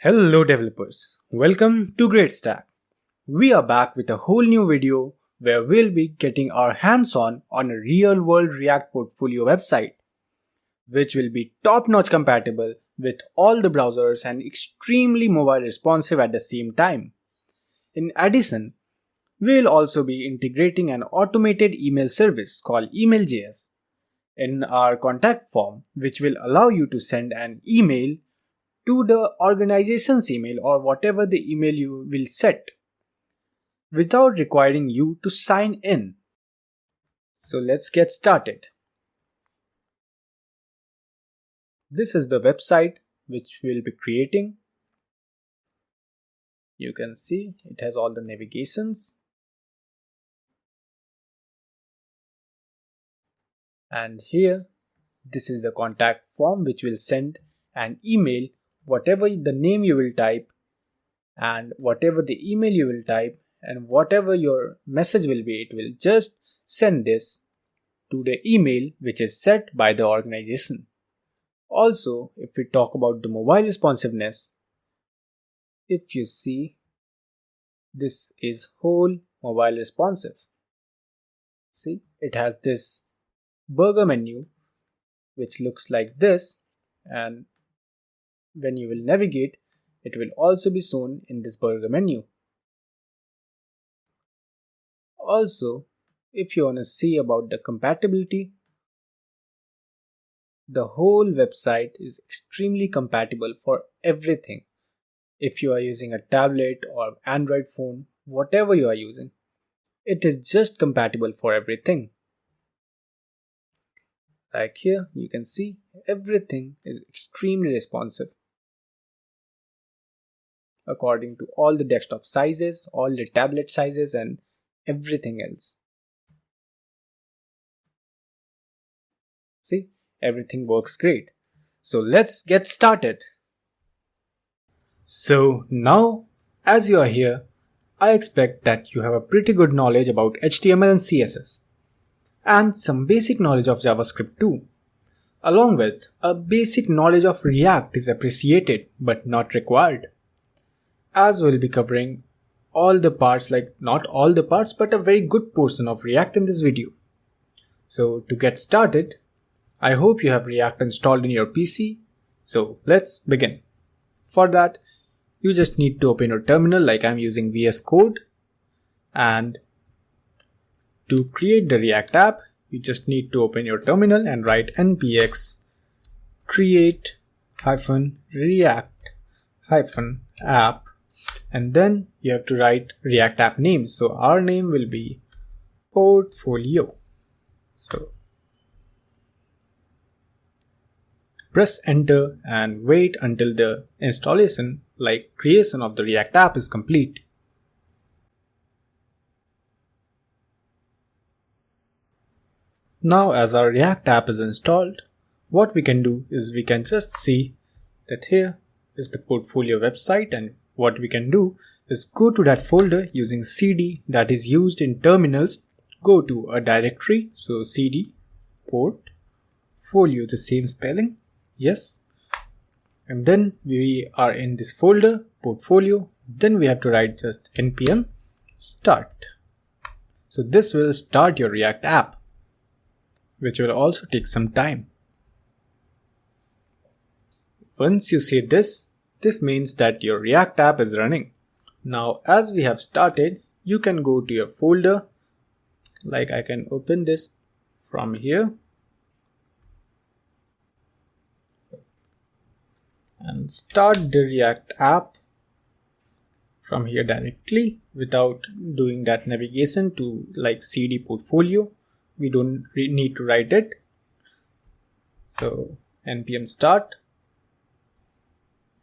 Hello developers, welcome to GreatStack. We are back with a whole new video where we'll be getting our hands on a real world React portfolio website, which will be top-notch compatible with all the browsers and extremely mobile responsive at the same time. In addition, we'll also be integrating an automated email service called Email.js in our contact form, which will allow you to send an email to the organization's email or whatever the email you will set without requiring you to sign in. So let's get started. This is the website which we'll be creating. You can see it has all the navigations. And here, this is the contact form which will send an email, whatever the name you will type and whatever the email you will type and whatever your message will be, it will just send this to the email which is set by the organization. Also, if we talk about the mobile responsiveness, if you see, this is whole mobile responsive. See, it has this burger menu which looks like this, and when you will navigate, it will also be shown in this burger menu. Also, if you want to see about the compatibility, the whole website is extremely compatible for everything. If you are using a tablet or Android phone, whatever you are using, it is just compatible for everything. Like here, you can see everything is extremely responsive according to all the desktop sizes, all the tablet sizes, and everything else. See, everything works great. So let's get started. So now, as you are here, I expect that you have a pretty good knowledge about HTML and CSS, and some basic knowledge of JavaScript too. Along with a basic knowledge of React is appreciated but not required, as we'll be covering all the parts, like not all the parts but a very good portion of React in this video. So to get started, I hope you have React installed in your PC. So let's begin. For that, you just need to open your terminal, like I'm using VS Code, and to create the React app, you just need to open your terminal and write npx create-react-app, and then you have to write React app name. So our name will be portfolio. So press enter and wait until the installation, like creation of the React app, is complete. Now as our React app is installed, what we can do is we can just see that here is the portfolio website, and what we can do is go to that folder using cd that is used in terminals. Go to a directory, so cd portfolio, the same spelling, yes, and then we are in this folder portfolio. Then we have to write just npm start. So this will start your React app, which will also take some time. Once you see this means that your React app is running. Now as we have started, you can go to your folder, like I can open this from here and start the React app from here directly without doing that navigation to like cd portfolio. We don't need to write it. So npm start.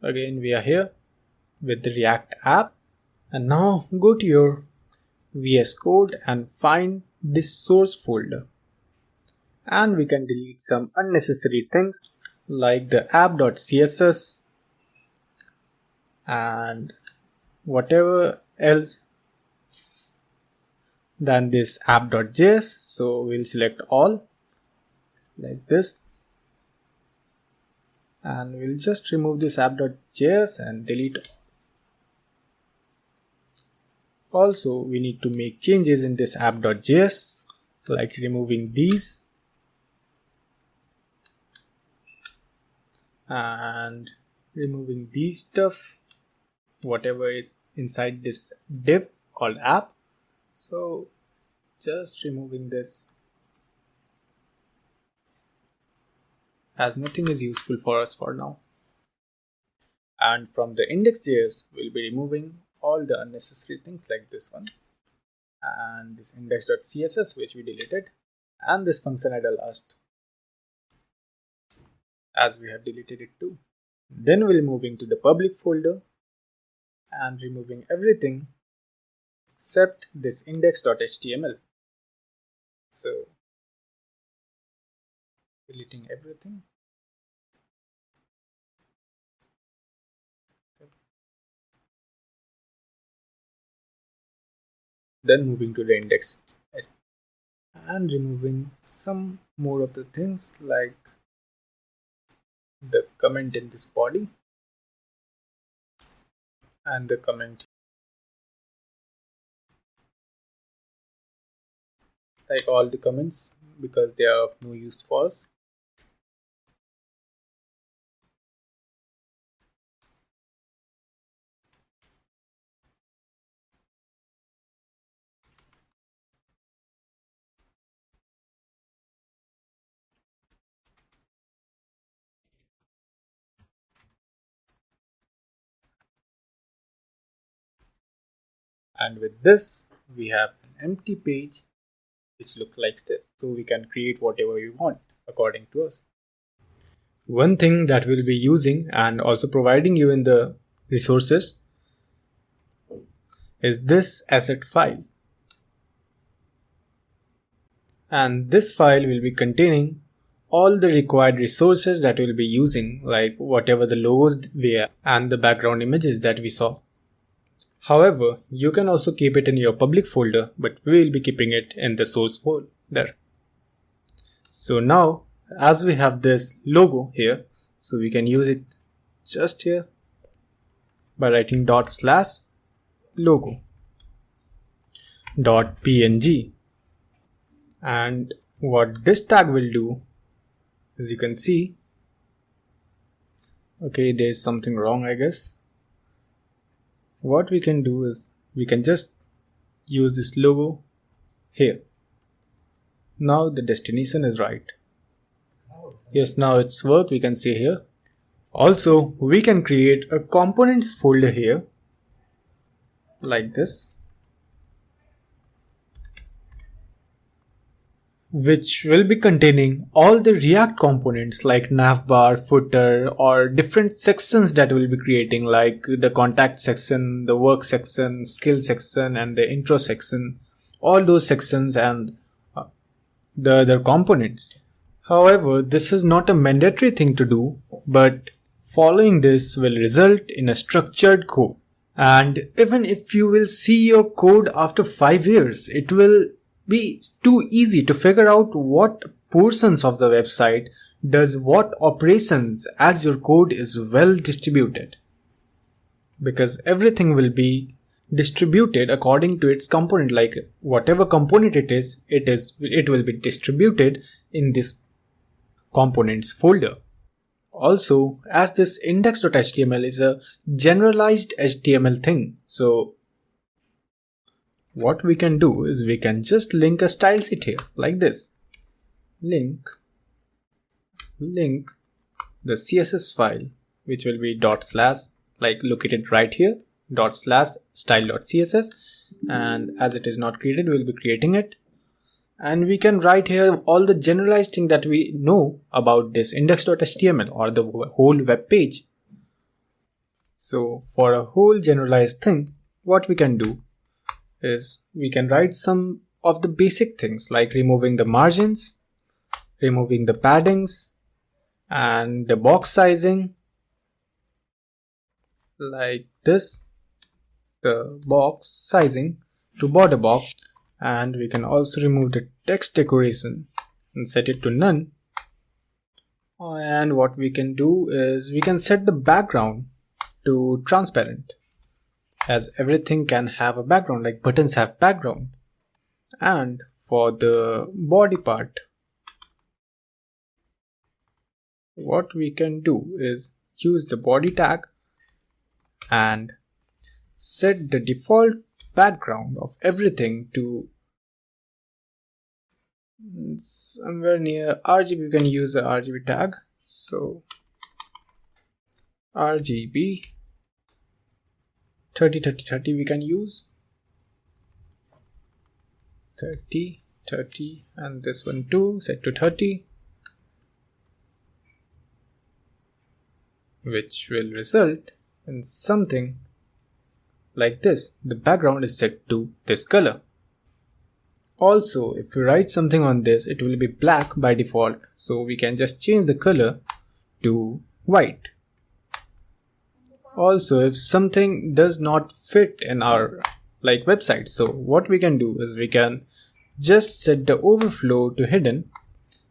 Again we are here with the React app, and now go to your VS Code and find this source folder, and we can delete some unnecessary things like the app.css and whatever else than this app.js. So we'll select all like this, and we'll just remove this app.js JS and delete. Also, we need to make changes in this app.js, like removing these and removing these stuff, whatever is inside this div called app. So just removing this, as nothing is useful for us for now. And from the index.js, we'll be removing all the unnecessary things like this one, and this index.css which we deleted, and this function at last, as we have deleted it too. Then we'll moving to the public folder and removing everything except this index.html. So deleting everything. Then moving to the index and removing some more of the things like the comment in this body and the comment, like all the comments, because they are of no use for us. And with this, we have an empty page which looks like this. So we can create whatever we want according to us. One thing that we'll be using and also providing you in the resources is this asset file. And this file will be containing all the required resources that we'll be using, like whatever the logos we have and the background images that we saw. However, you can also keep it in your public folder, but we will be keeping it in the source folder. So now, as we have this logo here, so we can use it just here by writing /logo .png. And what this tag will do, as you can see, okay, there's something wrong, I guess. What we can do is we can just use this logo here. Now the destination is right. Yes, now it's worked, we can see here. Also, we can create a components folder here like this, which will be containing all the React components like navbar, footer, or different sections that we'll be creating, like the contact section, the work section, skill section, and the intro section, all those sections and the other components. However, this is not a mandatory thing to do, but following this will result in a structured code. And even if you will see your code after 5 years, it will be too easy to figure out what portions of the website does what operations, as your code is well distributed. Because everything will be distributed according to its component, like whatever component it will be distributed in this components folder. Also, as this index.html is a generalized HTML thing, so what we can do is we can just link a style sheet here like this. Link the CSS file, which will be like located right here, /style.css, and as it is not created, we'll be creating it. And we can write here all the generalized thing that we know about this index.html or the whole web page. So for a whole generalized thing, what we can do is we can write some of the basic things like removing the margins, removing the paddings, and the box sizing like this, the box sizing to border box. And we can also remove the text decoration and set it to none. And what we can do is we can set the background to transparent, as everything can have a background, like buttons have background. And for the body part, what we can do is use the body tag and set the default background of everything to somewhere near RGB. You can use the RGB tag. So RGB 30 30 30 we can use 30 30, and this one too, set to 30, which will result in something like this. The background is set to this color. Also, if we write something on this, it will be black by default, so we can just change the color to white. Also, if something does not fit in our website, so what we can do is we can just set the overflow to hidden,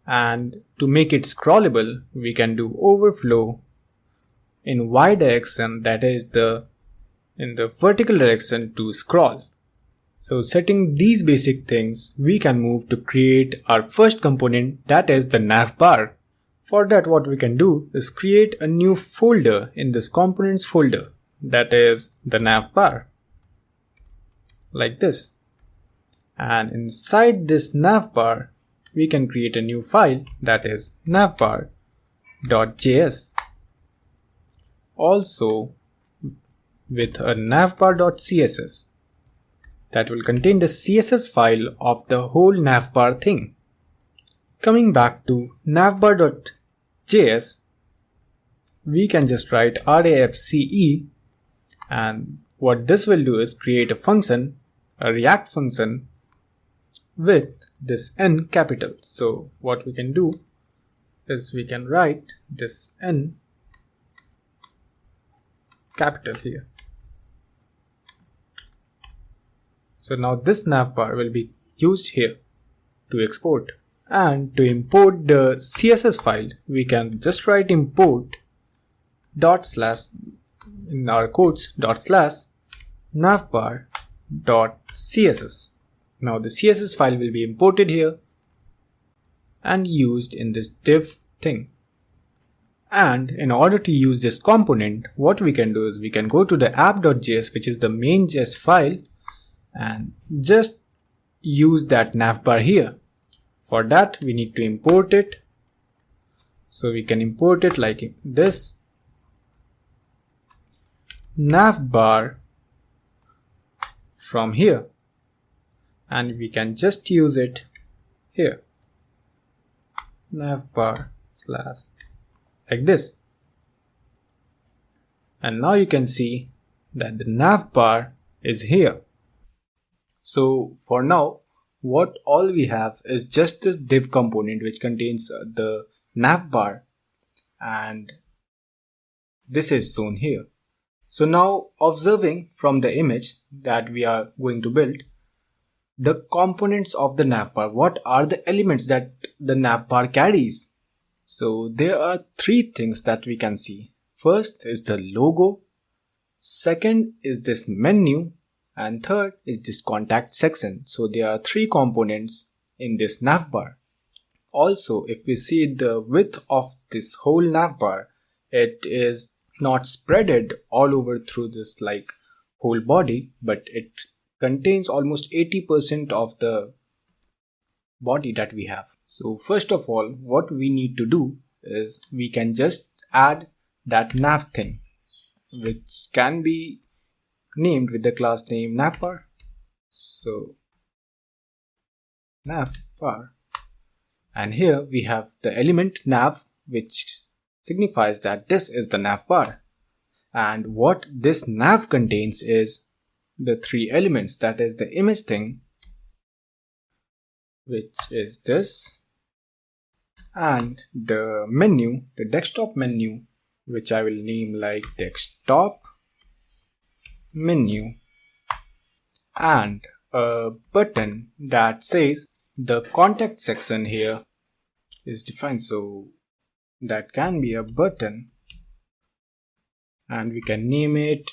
and to make it scrollable we can do overflow in y direction, that is in the vertical direction to scroll. So setting these basic things, we can move to create our first component, that is the navbar. For that, what we can do is create a new folder in this components folder, that is the navbar, like this. And inside this navbar, we can create a new file, that is navbar.js. Also with a navbar.css that will contain the CSS file of the whole navbar thing. Coming back to navbar.js, we can just write RAFCE, and what this will do is create a function, a React function with this N capital. So what we can do is we can write this N capital here. So now this navbar will be used here to export. And to import the CSS file, we can just write import dot slash, in our quotes, dot slash navbar dot CSS. Now the CSS file will be imported here and used in this div thing. And in order to use this component, what we can do is we can go to the app.js, which is the main.js file, and just use that navbar here. For that, we need to import it. So we can import it like this, navbar from here, and we can just use it here, navbar slash, like this. And now you can see that the navbar is here. So for now, what all we have is just this div component which contains the navbar, and this is shown here. So now, observing from the image that we are going to build, the components of the navbar, what are the elements that the navbar carries? So there are three things that we can see. First is the logo, second is this menu, and third is this contact section. So there are three components in this navbar. Also, if we see the width of this whole navbar, it is not spreaded all over through this whole body, but it contains almost 80% of the body that we have. So first of all, what we need to do is we can just add that nav thing, which can be named with the class name navbar. So navbar, and here we have the element nav, which signifies that this is the navbar. And what this nav contains is the three elements, that is the image thing, which is this, and the menu, the desktop menu, which I will name like desktop menu, and a button that says the contact section here is defined, so that can be a button, and we can name it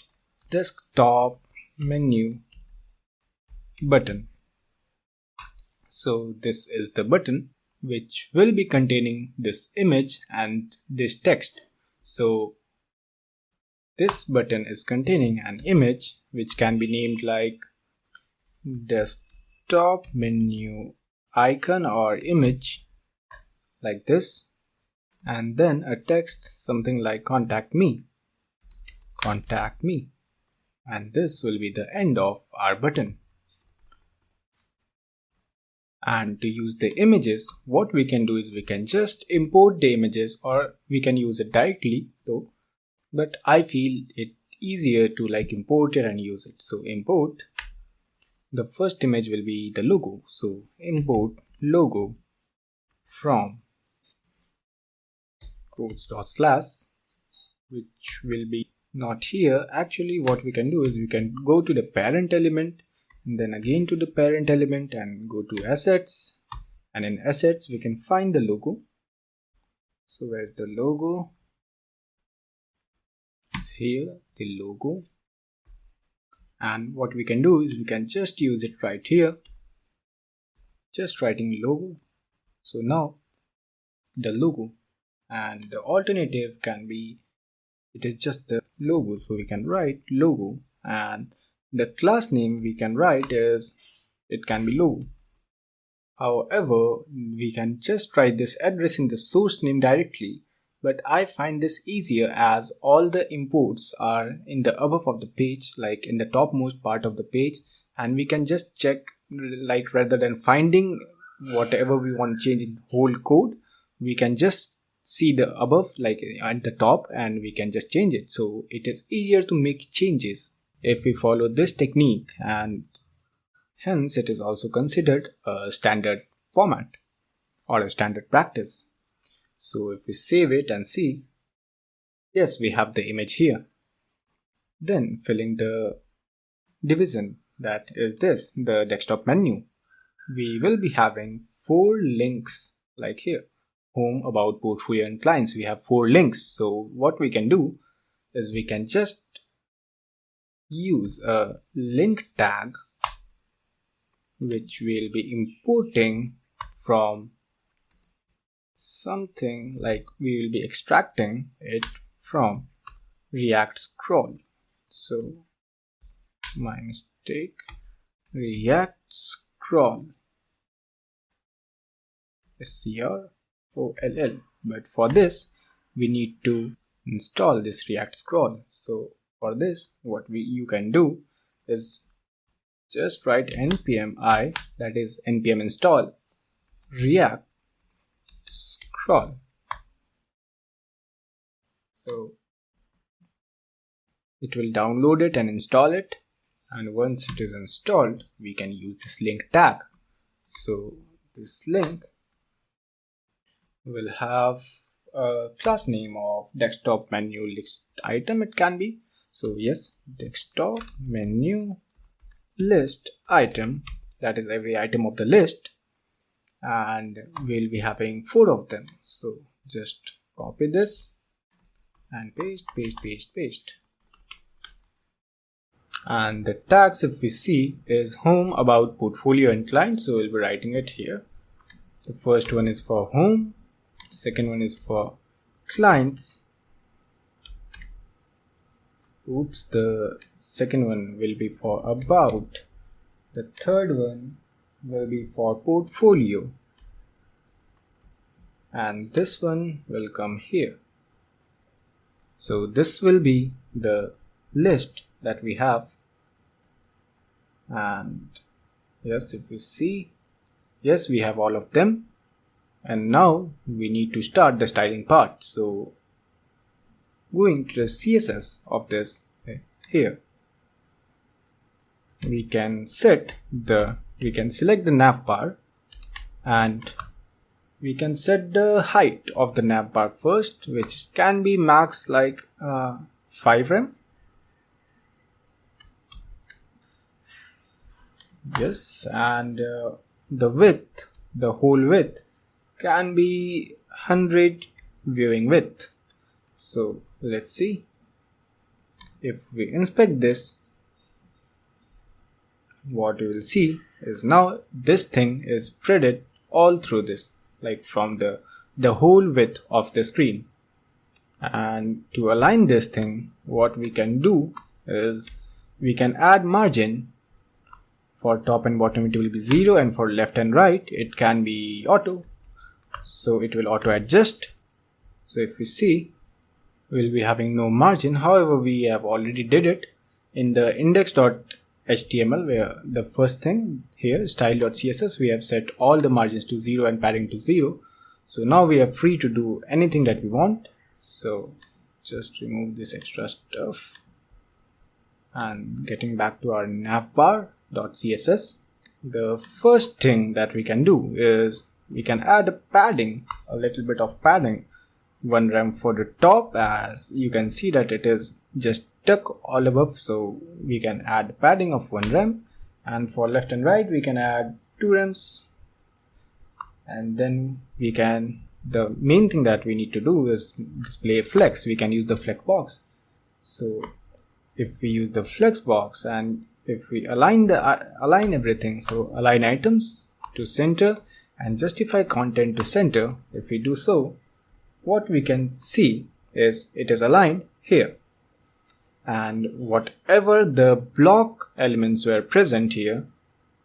desktop menu button. So this is the button which will be containing this image and this text. So this button is containing an image which can be named like desktop menu icon or image like this, and then a text something like contact me, and this will be the end of our button. And to use the images, what we can do is we can just import the images, or we can use it directly though, but I feel it easier to like import it and use it. So import, the first image will be the logo, so import logo from quotes.slash, which will be not here. Actually what we can do is we can go to the parent element and then again to the parent element and go to assets, and in assets we can find the logo. So where's the logo? It's here, the logo. And what we can do is we can just use it right here, just writing logo. So now the logo, and the alternative can be, it is just the logo, so we can write logo, and the class name we can write is, it can be logo. However, we can just write this address in the source name directly, but I find this easier as all the imports are in the above of the page, like in the topmost part of the page, and we can just check, like rather than finding whatever we want to change in the whole code, we can just see the above like at the top and we can just change it. So it is easier to make changes if we follow this technique, and hence it is also considered a standard format or a standard practice. So if we save it and see, yes, we have the image here. Then filling the division, that is this, the desktop menu, we will be having 4 links like here. Home, about, portfolio and clients, we have 4 links. So what we can do is we can just use a link tag which we'll be importing from something like, we will be extracting it from React scroll. So my mistake, React scroll, SCROLL, but for this we need to install this React scroll. So for this what you can do is just write npm I, that is npm install React scroll. So it will download it and install it, and once it is installed we can use this link tag. So this link will have a class name of desktop menu list item, it can be. So yes, desktop menu list item, that is every item of the list, and we'll be having 4 of them. So just copy this and paste. And the tags, if we see, is home, about, portfolio and client, so we'll be writing it here. The first one is for home, second one is for clients, the second one will be for about, the third one will be for portfolio, and this one will come here. So this will be the list that we have, and yes, if we see, yes, we have all of them, and now we need to start the styling part. So going to the CSS of this here, we can select the navbar, and we can set the height of the navbar first, which can be max like 5 rem. Yes, and the width, the whole width can be 100 viewing width. So let's see. if we inspect this, what you will see is now this thing is spread all through this, like from the whole width of the screen. And to align this thing, what we can do is we can add margin. For top and bottom it will be 0, and for left and right it can be auto, so it will auto adjust. So if we see, we'll be having no margin. However, we have already did it in the index.html, where the first thing here, style.css, we have set all the margins to 0 and padding to 0. So now we are free to do anything that we want. So just remove this extra stuff, and getting back to our navbar.css, the first thing that we can do is we can add a padding, a little bit of padding, 1 rem for the top. As you can see that it is just stuck all above, so we can add padding of 1 rem, and for left and right we can add 2 rems. And then we can, the main thing that we need to do is display flex. We can use the flex box. So if we use the flex box and if we align everything, so align items to center and justify content to center, if we do so, what we can see is it is aligned here, and whatever the block elements were present here,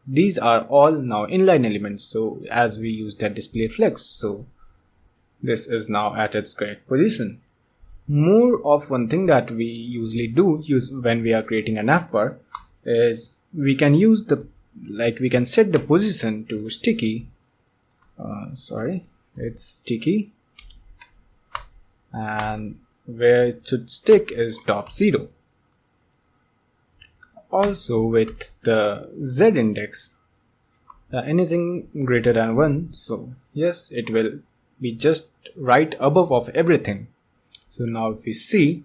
these are all now inline elements. So as we use that display flex, so this is now at its correct position. More of one thing that we usually use when we are creating a navbar is we can use we can set the position to sticky. It's sticky, and where it should stick is top 0. Also with the z index, anything greater than 1, so yes, it will be just right above of everything. So now if we see,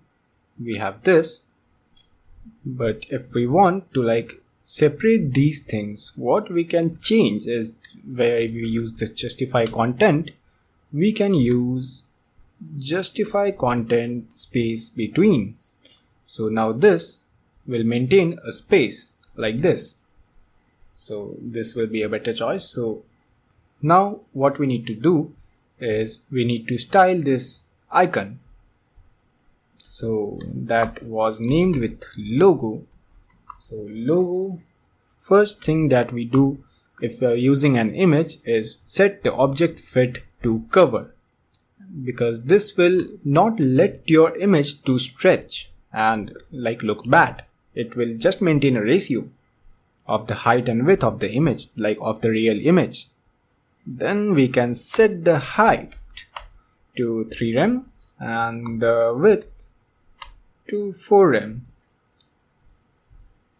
we have this, but if we want to separate these things, what we can change is where we use this justify content, we can use justify content space between. So now this will maintain a space like this. So this will be a better choice. So now what we need to do is we need to style this icon. So that was named with logo. So logo, first thing that we do if we are using an image is set the object fit to cover, because this will not let your image to stretch and look bad. It will just maintain a ratio of the height and width of the image, of the real image. Then we can set the height to 3 rem and the width to 4 rem.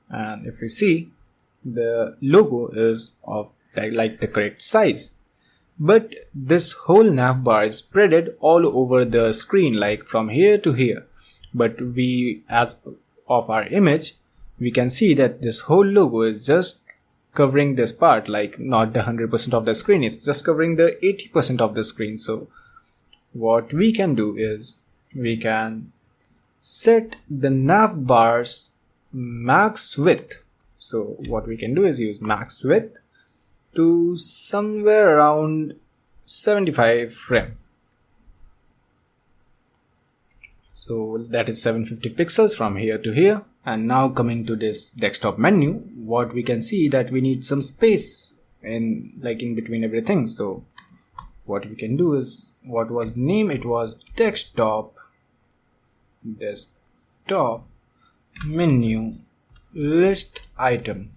And if you see, the logo is of the correct size. But this whole navbar is spread all over the screen, from here to here. But we, as of our image, we can see that this whole logo is just covering this part, not the 100% of the screen, it's just covering the 80% of the screen. So what we can do is we can set the navbar's max width. So what we can do is use max width to somewhere around 75 rem. So that is 750 pixels from here to here. And now coming to this desktop menu, what we can see that we need some space in between everything. So what we can do is, what was the name? It was desktop menu list item.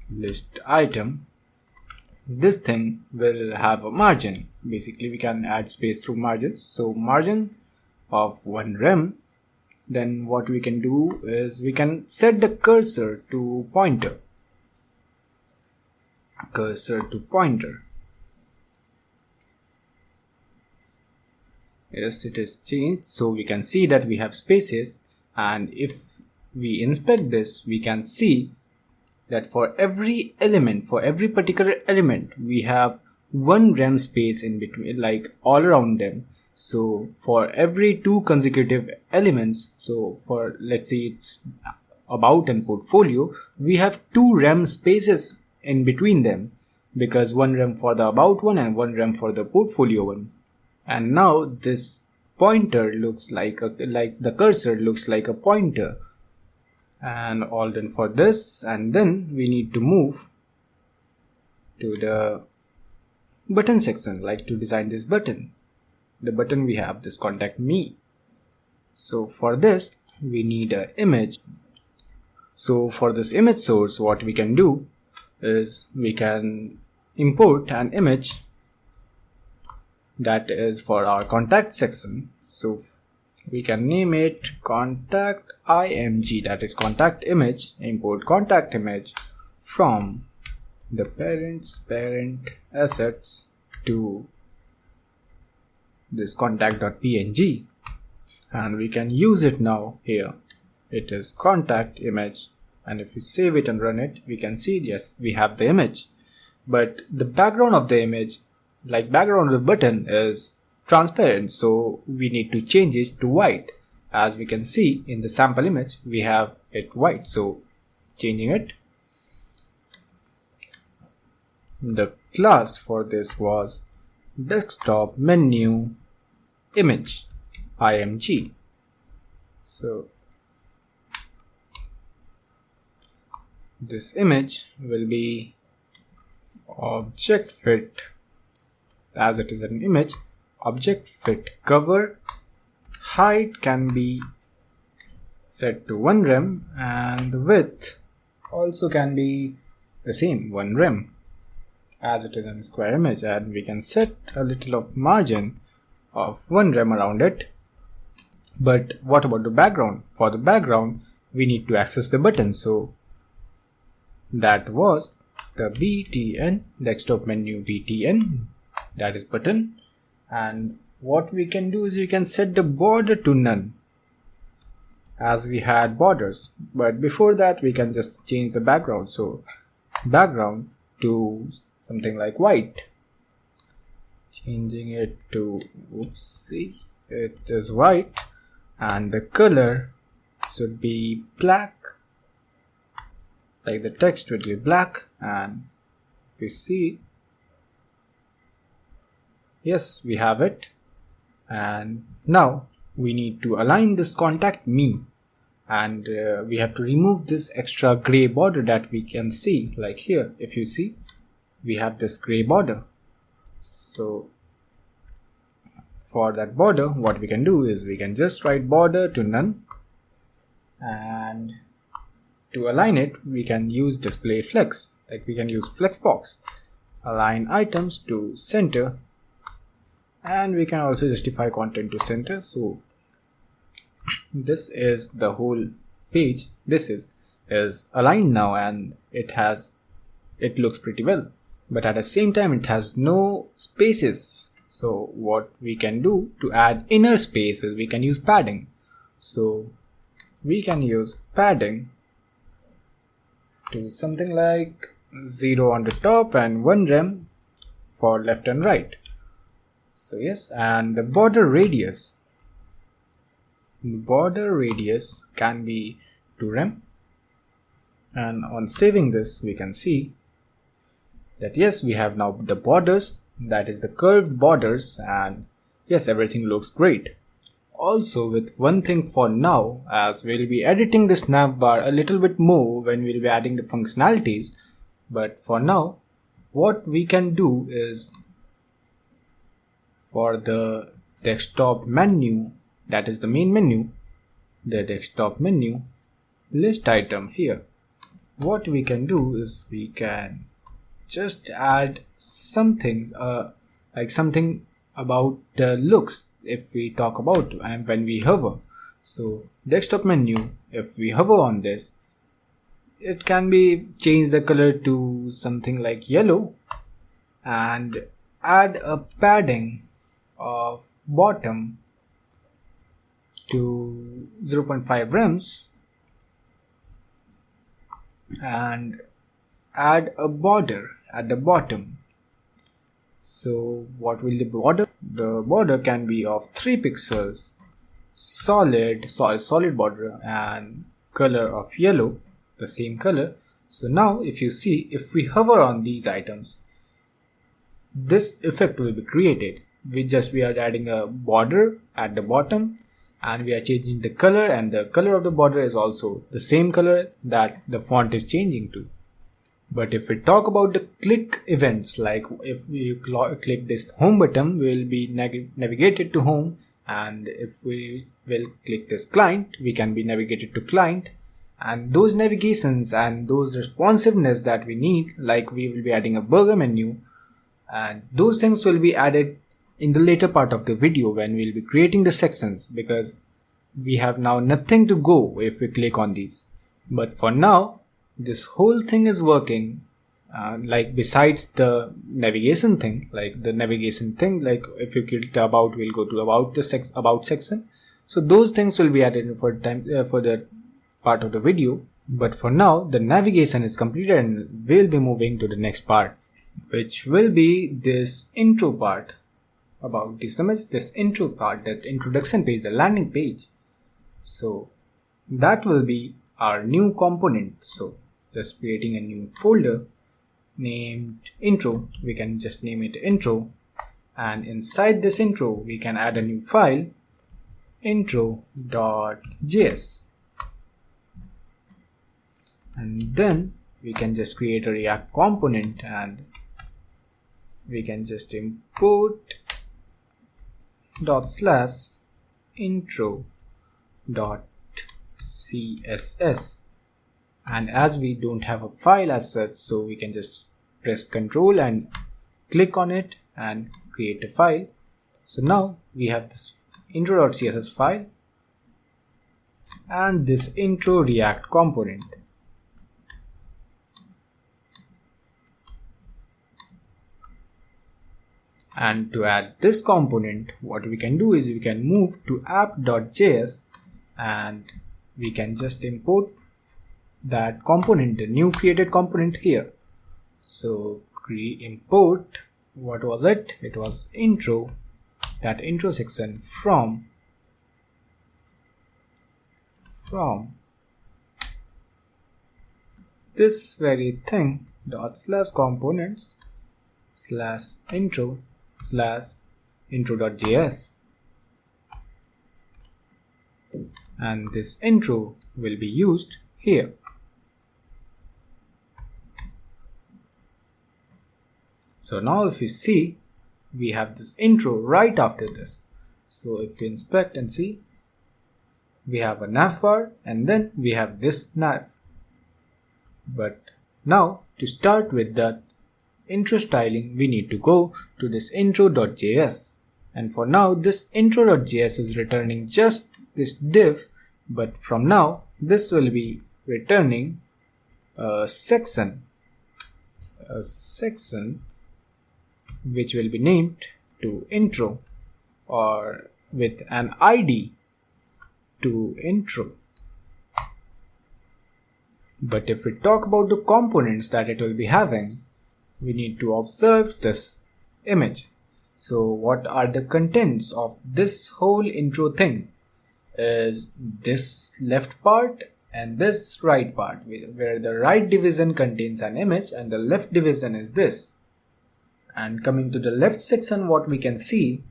This thing will have a margin. Basically we can add space through margins. So margin of 1 rem. Then what we can do is we can set the cursor to pointer. Yes, it is changed. So we can see that we have spaces, and if we inspect this, we can see that for every element, for every particular element, we have 1 rem space in between, all around them. So for every two consecutive elements, so for let's say it's about and portfolio, we have two rem spaces in between them, because one rem for the about one and one rem for the portfolio one. And now this pointer looks like the cursor looks like a pointer. And all done for this, and then we need to move to the button section, like to design this button. The button we have this contact me. So for this we need an image. So for this image source, what we can do is we can import an image that is for our contact section. So we can name it contact img, that is contact image. Import contact image from the parent assets to this contact.png, and we can use it now here. It is contact image, and if we save it and run it, we can see yes, we have the image. But the background of the image, like background of the button, is transparent, so we need to change it to white. As we can see in the sample image, we have it white, so changing it. The class for this was desktop menu image img. So this image will be object fit, as it is an image, object fit cover. Height can be set to 1 rem, and the width also can be the same, 1 rem, as it is in square image. And we can set a little of margin of 1 rem around it. But what about the background? For the background we need to access the button, so that was the btn, desktop menu btn, that is button. And what we can do is we can set the border to none, as we had borders. But before that we can just change the background, so background to something like white, changing it to, oopsie, it is white, and the color should be black, like the text would be black. And if we see, yes, we have it. And now we need to align this contact me, and we have to remove this extra gray border that we can see, like here. If you see, we have this gray border. So for that border, what we can do is we can just write border to none, and to align it we can use display flex, like we can use flexbox, align items to center, and we can also justify content to center. So this is the whole page. This is aligned now, and it looks pretty well, but at the same time it has no spaces. So what we can do to add inner spaces, we can use padding. So we can use padding to something like 0 on the top and 1 rem for left and right. So yes, and the border radius can be 2 rem. And on saving this, we can see that yes, we have now the borders, that is the curved borders, and yes, everything looks great. Also, with one thing for now, as we'll be editing this navbar a little bit more when we'll be adding the functionalities, but for now what we can do is, for the desktop menu, that is the main menu, the desktop menu list item here, what we can do is we can just add something like something about the looks, if we talk about and when we hover. So desktop menu, if we hover on this, it can be change the color to something like yellow, and add a padding of bottom to 0.5 rems, and add a border at the bottom So what will the border? The border can be of 3 pixels, solid border, and color of yellow, the same color. So now if you see, if we hover on these items, this effect will be created. We are adding a border at the bottom, and we are changing the color, and the color of the border is also the same color that the font is changing to. But if we talk about the click events, like if we click this home button, we will be navigated to home, and if we will click this client, we can be navigated to client. And those navigations and those responsiveness that we need, like we will be adding a burger menu, and those things will be added in the later part of the video when we'll be creating the sections, because we have now nothing to go if we click on these. But for now, this whole thing is working, like besides the navigation thing, like if you click the about, we'll go to about section. So those things will be added for the part of the video. But for now, the navigation is completed, and we'll be moving to the next part, which will be this intro part about this image, this intro part, that introduction page, the landing page. So that will be our new component. So just creating a new folder named intro. We can just name it intro, and inside this intro we can add a new file, intro.js, and then we can just create a React component, and we can just import /intro.css. And as we don't have a file as such, so we can just press Ctrl and click on it and create a file. So now we have this intro.css file and this intro React component. And to add this component, what we can do is we can move to app.js, and we can just import that component, the new created component here. So import, what was it? It was intro, that intro section from this very thing /components /intro.js, and this intro will be used here. So now if you see, we have this intro right after this. So if we inspect and see, we have a navbar, and then we have this nav. But now to start with that intro styling, we need to go to this intro.js, and for now this intro.js is returning just this div, but from now this will be returning a section which will be named to intro, or with an ID to intro. But if we talk about the components that it will be having, we need to observe this image. So what are the contents of this whole intro thing? Is this left part and this right part, where the right division contains an image and the left division is this. And coming to the left section, what we can see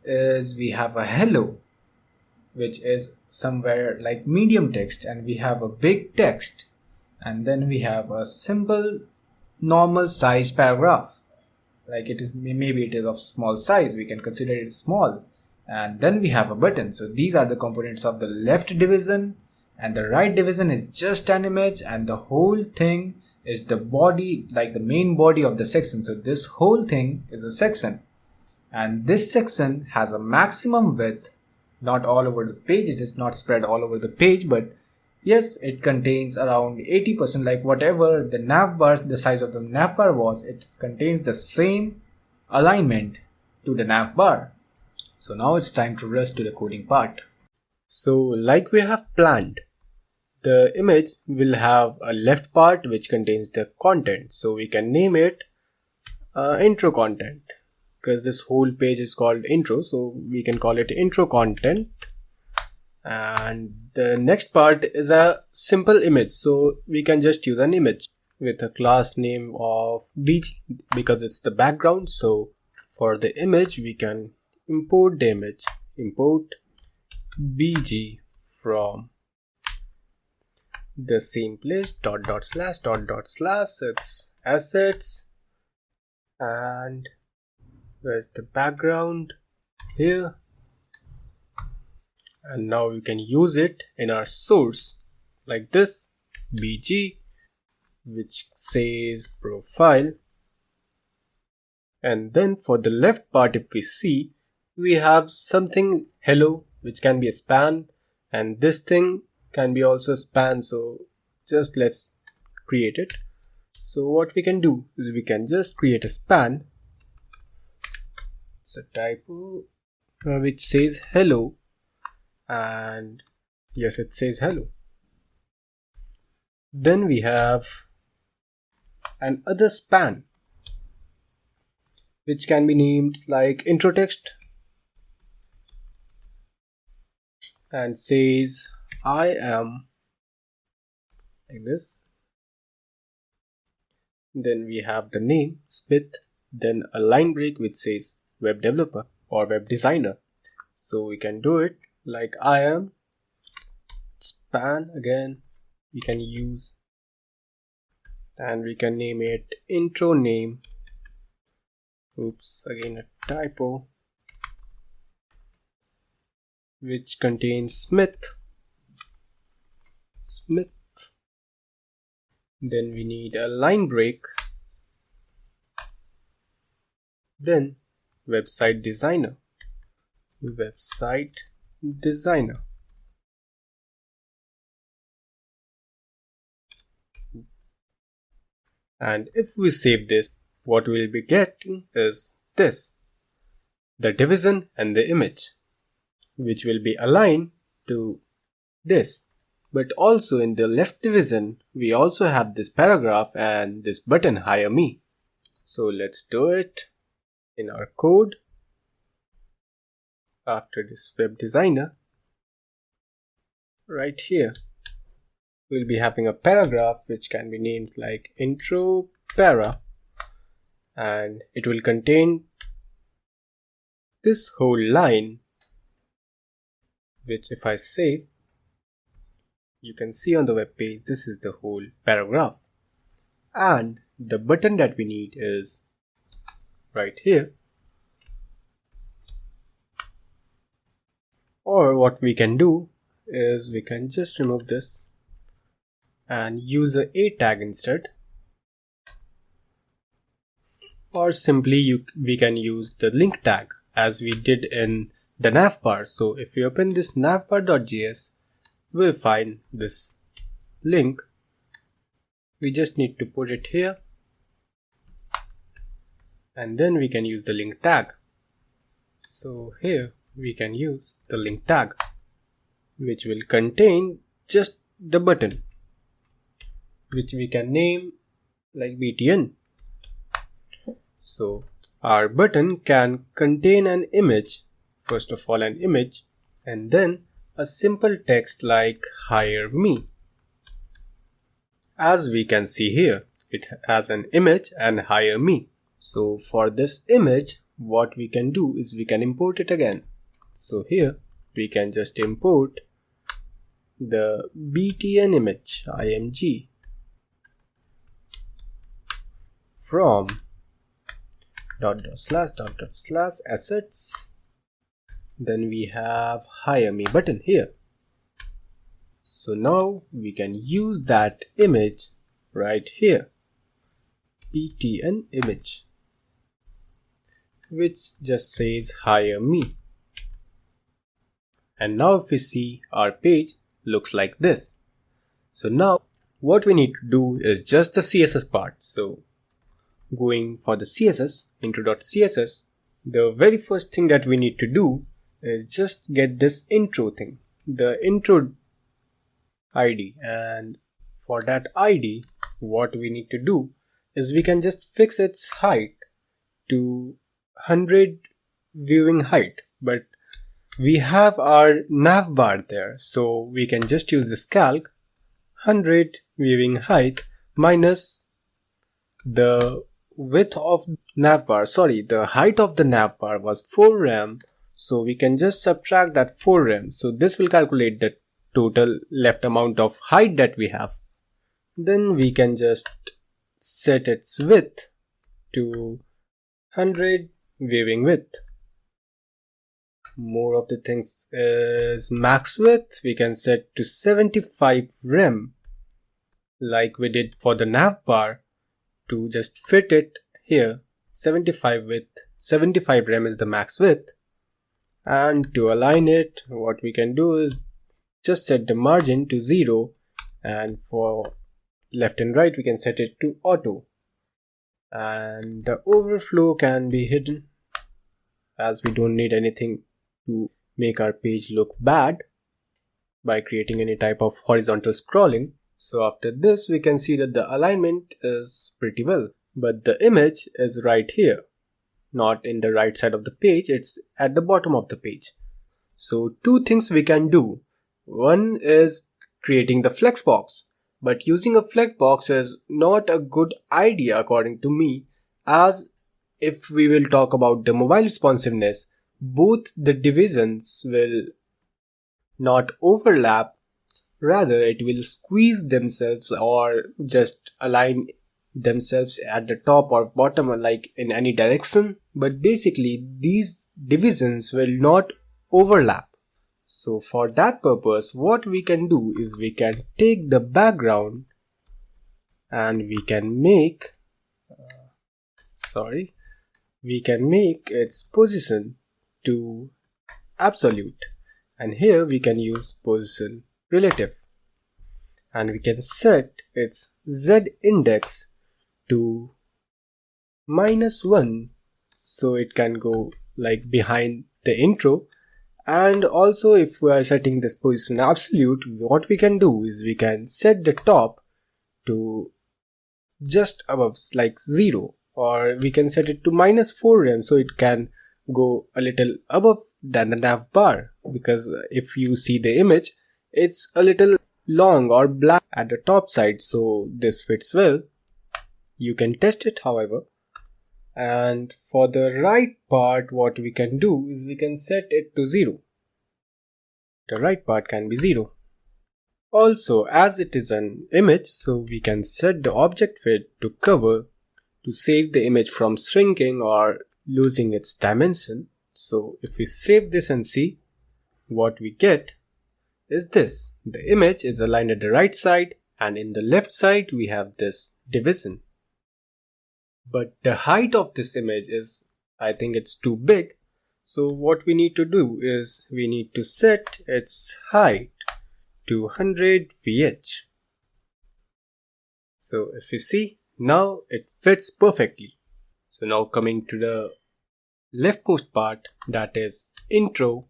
is we have a hello, which is somewhere like medium text, and we have a big text, and then we have a simple normal size paragraph, like it is, maybe it is of small size, we can consider it small, and then we have a button. So these are the components of the left division, and the right division is just an image, and the whole thing is the body, like the main body of the section. So this whole thing is a section, and this section has a maximum width, not all over the page, it is not spread all over the page, but yes, it contains around 80%, like whatever the navbar, the size of the navbar was, it contains the same alignment to the navbar. So now it's time to rush to the coding part. So like we have planned, the image will have a left part which contains the content. So we can name it intro content. because this whole page is called intro, so we can call it intro content. And the next part is a simple image, so we can just use an image with a class name of BG because it's the background. So for the image we can import the image, import BG from the same place, dot dot slash its assets, and where's the background? Here. And now we can use it in our source like this, BG, which says profile. And then for the left part, if we see, we have something hello, which can be a span, and this thing can be also a span. So just let's create it. So what we can do is we can just create a span. It's a typo which says hello, and yes, it says hello. Then we have another span which can be named like intro text and says I am, like this. Then we have the name Smith, then a line break which says web developer or web designer. So we can do it like I am, span again we can use, and we can name it intro name. Oops, again a typo, which contains Smith. Then we need a line break, then website designer. And if we save this, what we'll be getting is this, the division and the image, which will be aligned to this. But also in the left division, we also have this paragraph and this button hire me. So let's do it in our code. After this web designer, right here, we'll be having a paragraph which can be named like intro para, and it will contain this whole line, which if I save, you can see on the web page this is the whole paragraph. And the button that we need is right here. Or what we can do is we can just remove this and use a tag instead. Or simply we can use the link tag as we did in the Navbar. So if we open this navbar.js, we'll find this link. We just need to put it here, and then we can use the link tag. So here we can use the link tag, which will contain just the button, which we can name like btn. So our button can contain an image, first of all an image, and then a simple text like hire me. As we can see here, it has an image and hire me. So for this image, what we can do is we can import it again. So here we can just import the btn image img from dot dot slash assets. Then we have hire me button here. So now we can use that image right here, btn image, which just says hire me. And now if we see, our page looks like this. So now what we need to do is just the CSS part. So going for the CSS, intro.css, the very first thing that we need to do is just get this intro thing, the intro ID. And for that ID, what we need to do is we can just fix its height to 100 viewing height, but we have our navbar there, so we can just use this calc 100 viewing height minus the width of navbar. Sorry, the height of the navbar was 4 rem, so we can just subtract that 4 rem. So this will calculate the total left amount of height that we have. Then we can just set its width to 100 viewing width. More of the things is max width we can set to 75 rem, like we did for the navbar, to just fit it here. 75 rem is the max width. And to align it, what we can do is just set the margin to 0, and for left and right we can set it to auto, and the overflow can be hidden as we don't need anything to make our page look bad by creating any type of horizontal scrolling. So after this we can see that the alignment is pretty well, but the image is right here, not in the right side of the page, it's at the bottom of the page. So two things we can do. One is creating the flexbox, but using a flexbox is not a good idea according to me, as if we will talk about the mobile responsiveness, both the divisions will not overlap, rather it will squeeze themselves or just align themselves at the top or bottom, or like in any direction, but basically these divisions will not overlap. So for that purpose, what we can do is we can take the background and we can make its position to absolute, and here we can use position relative, and we can set its z index to -1, so it can go like behind the intro. And also if we are setting this position absolute, what we can do is we can set the top to just above like 0, or we can set it to -4 rem, so it can go a little above than the nav bar, because if you see the image, it's a little long or black at the top side, so this fits well. You can test it however. And for the right part, what we can do is we can set it to 0. The right part can be 0. Also, as it is an image, so we can set the object width to cover to save the image from shrinking or losing its dimension. So if we save this and see, what we get is this. The image is aligned at the right side, and in the left side we have this division. But the height of this image is, I think it's too big. So what we need to do is we need to set its height to 100 VH. So if you see, now it fits perfectly. So now coming to the leftmost part, that is intro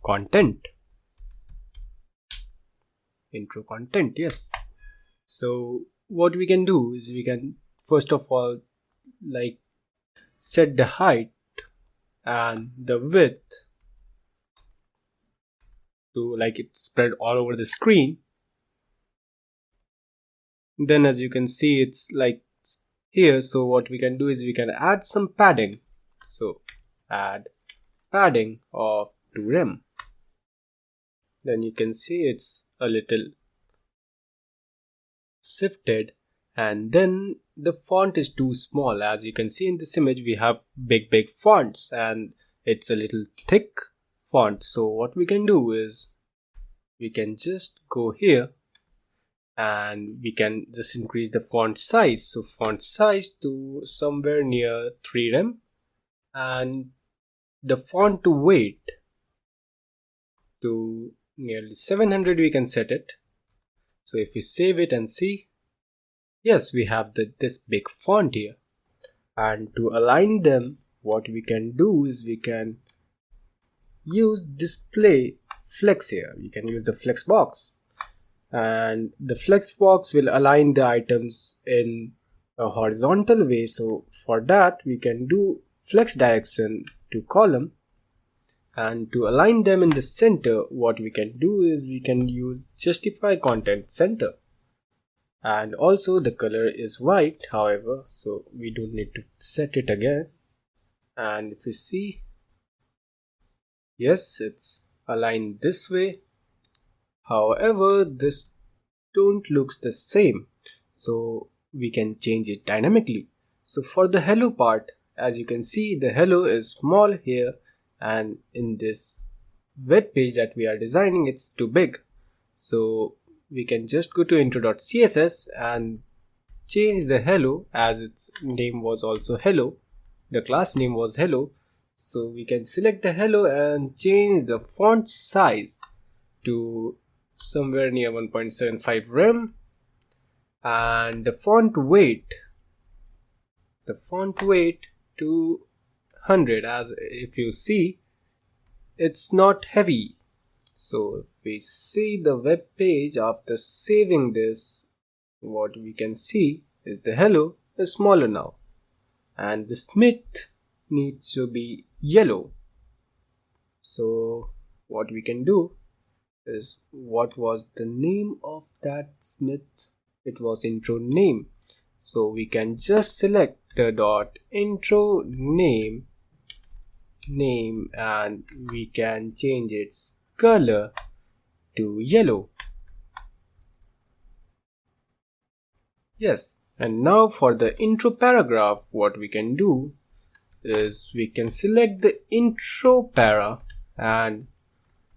content. Intro content, yes. So what we can do is we can first of all like set the height and the width to like it spread all over the screen. Then as you can see, it's like here. So what we can do is we can add some padding. So add padding of 2 rem. Then you can see it's a little shifted, and then the font is too small. As you can see in this image, we have big fonts and it's a little thick font. So what we can do is we can just go here and we can just increase the font size. So font size to somewhere near 3 rem, and the font to weight to nearly 700 we can set it. So if we save it and see, yes, we have this big font here. And to align them, what we can do is we can use display flex here. We can use the flex box, and the flex box will align the items in a horizontal way. So for that we can do flex direction to column, and to align them in the center, what we can do is we can use justify content center. And also the color is white, however, so we don't need to set it again. And if you see, yes, it's aligned this way. However, this don't looks the same, so we can change it dynamically. So for the hello part, as you can see, the hello is small here, and in this web page that we are designing, it's too big. So we can just go to intro.css and change the hello, as its name was also hello, the class name was hello. So we can select the hello and change the font size to somewhere near 1.75 rem, and the font weight to 100, as if you see, it's not heavy. So if we see the web page after saving this, what we can see is the hello is smaller now, and the Smith needs to be yellow. So what we can do is, what was the name of that Smith? It was intro name. So we can just select the dot intro name, and we can change its color to yellow. Yes, and now for the intro paragraph, what we can do is we can select the intro para, and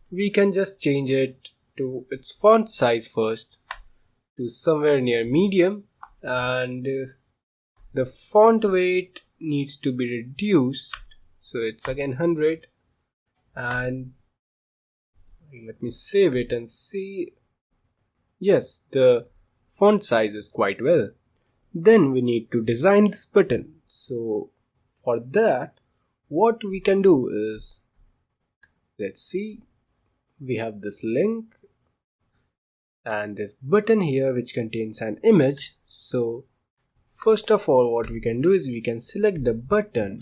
we can just change it to its font size first to somewhere near medium, and the font weight needs to be reduced, so it's again 100. And let me save it and see. Yes, the font size is quite well. Then we need to design this button. So for that, what we can do is, let's see, we have this link and this button here which contains an image. So first of all, what we can do is we can select the button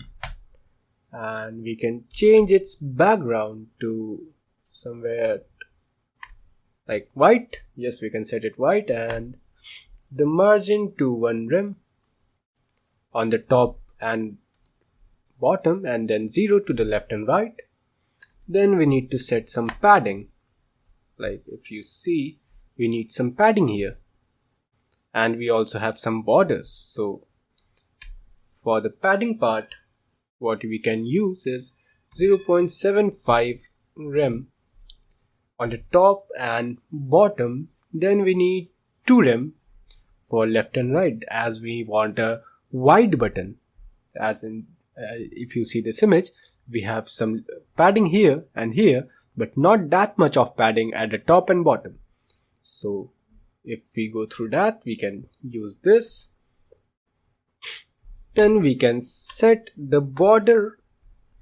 and we can change its background to somewhere like white. Yes, we can set it white, and the margin to 1 rem on the top and bottom, and then 0 to the left and right. Then we need to set some padding. Like if you see, we need some padding here, and we also have some borders. So for the padding part, what we can use is 0.75 rem on the top and bottom. Then we need 2 rem for left and right, as we want a wide button. As in, if you see this image, we have some padding here and here, but not that much of padding at the top and bottom. So if we go through that, we can use this. Then we can set the border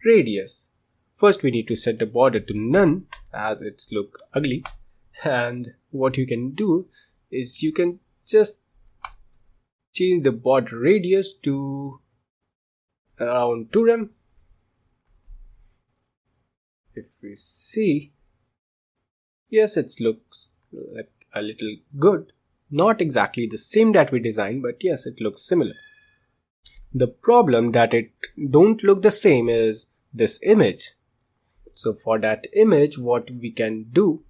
radius. First we need to set the border to none, as it's look ugly. And what you can do is you can just change the border radius to around 2 rem. If we see, yes, it looks like a little good. Not exactly the same that we designed, but yes, it looks similar. The problem that it don't look the same is this image. So for that image, what we can do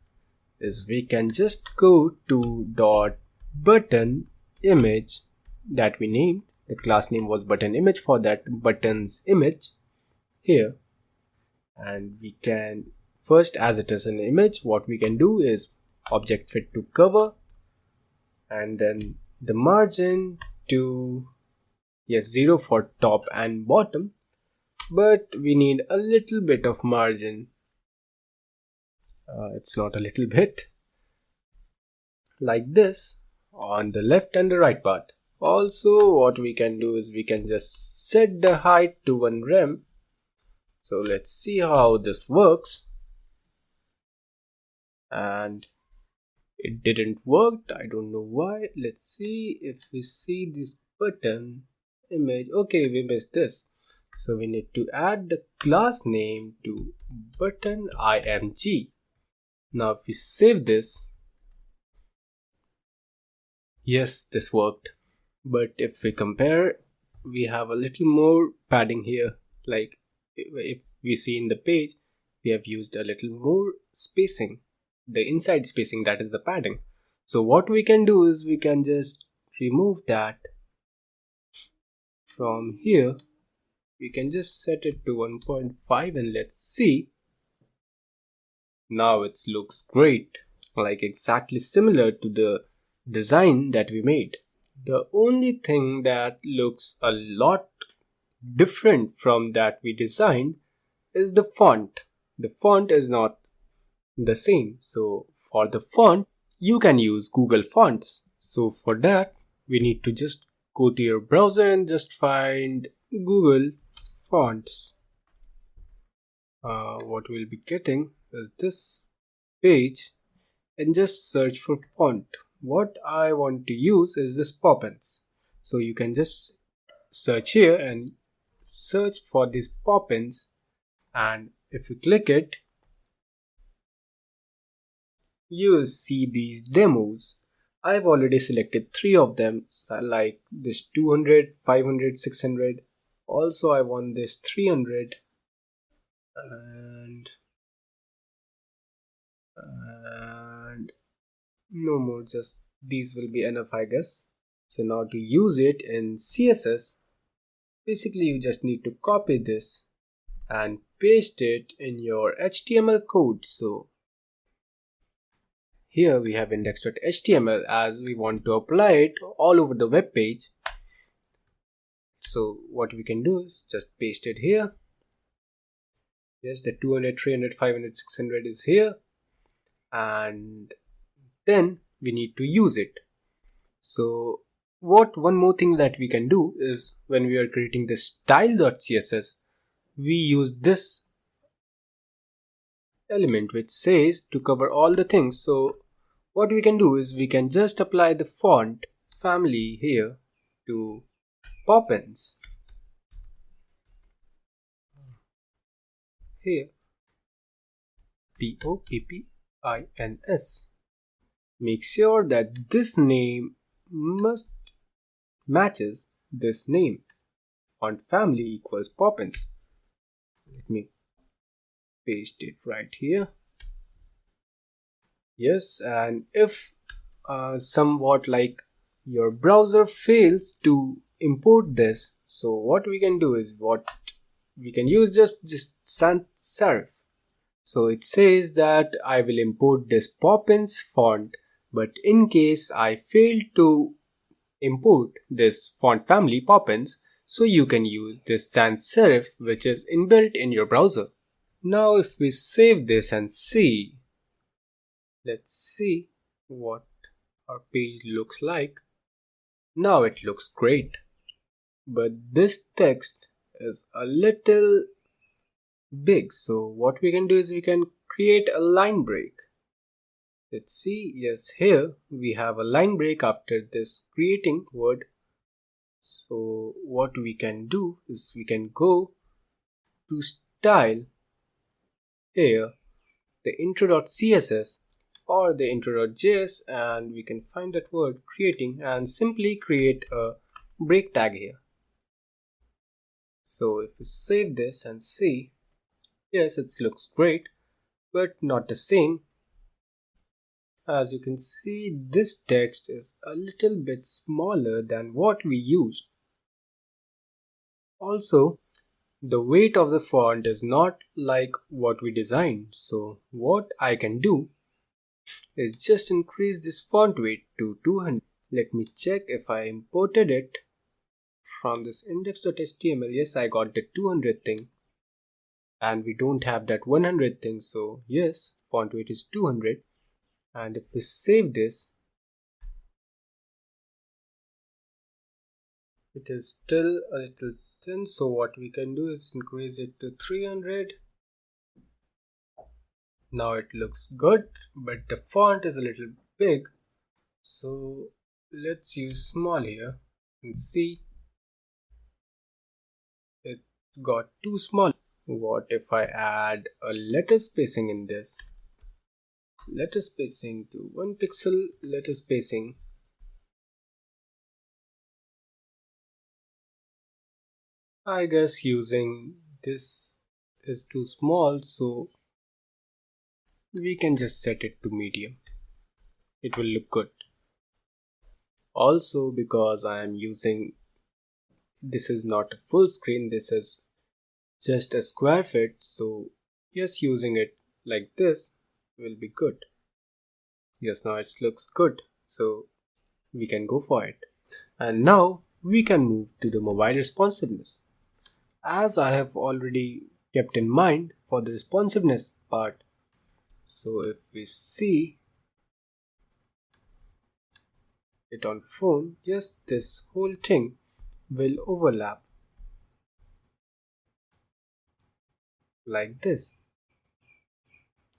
is we can just go to dot button image that we named. The class name was button image for that button's image here. And we can first, as it is an image, what we can do is object fit to cover, and then the margin to, yes, 0 for top and bottom, but we need a little bit of margin. It's not a little bit, like this on the left and the right part. Also, what we can do is we can just set the height to 1 rem. So let's see how this works. And it didn't work. I don't know why. Let's see if we see this button image. Okay, we missed this. So we need to add the class name to button img. Now if we save this, yes, this worked. But if we compare, we have a little more padding here. Like if we see in the page, we have used a little more spacing, the inside spacing, that is the padding. So what we can do is we can just remove that from here. We can just set it to 1.5 and let's see. Now it looks great, like exactly similar to the design that we made. The only thing that looks a lot different from that we designed is the font. The font is not the same. So for the font, you can use Google Fonts. So for that, we need to just go to your browser and just find Google Fonts. What we'll be getting is this page and just search for font. What I want to use is this Poppins. So you can just search here and search for these Poppins, and if you click it, you will see these demos. I've already selected 3 of them, so like this 200, 500, 600. Also I want this 300 and no more, just these will be enough, I guess. So now to use it in CSS, basically you just need to copy this and paste it in your HTML code. So here we have index.html as we want to apply it all over the web page. So what we can do is just paste it here. Yes, the 200, 300, 500, 600 is here, and then we need to use it. So one more thing that we can do is when we are creating this style.css, we use this element which says to cover all the things. So what we can do is we can just apply the font family here to Poppins. Here, Poppins. Make sure that this name must matches this name. Font family equals Poppins. Let me paste it right here. Yes, and if somewhat like your browser fails to import this, so what we can do is we can use just sans serif. So it says that I will import this Poppins font, but in case I fail to import this font family Poppins, so you can use this sans serif which is inbuilt in your browser. Now if we save this and see, let's see what our page looks like. Now it looks great, but this text is a little big. So what we can do is we can create a line break. Let's see. Yes, here we have a line break after this creating word. So what we can do is we can go to style here, the intro.css or the intro.js, and we can find that word creating and simply create a break tag here. So if we save this and see, yes, it looks great, but not the same. As you can see, this text is a little bit smaller than what we used. Also, the weight of the font is not like what we designed. So what I can do is just increase this font weight to 200. Let me check if I imported it from this index.html. Yes, I got the 200 thing, and we don't have that 100 thing. So yes, font weight is 200. And if we save this, it is still a little thin. So what we can do is increase it to 300. Now it looks good, but the font is a little big. So let's use small here and see. It got too small. What if I add a letter spacing in this? Letter spacing to 1 pixel, letter spacing. I guess using this is too small, so we can just set it to medium. It will look good. Also, because I am using, this is not a full screen, this is just a square fit, so yes, using it like this will be good. Yes, now it looks good, so we can go for it. And now we can move to the mobile responsiveness. As I have already kept in mind for the responsiveness part, so if we see it on phone, yes, this whole thing will overlap like this.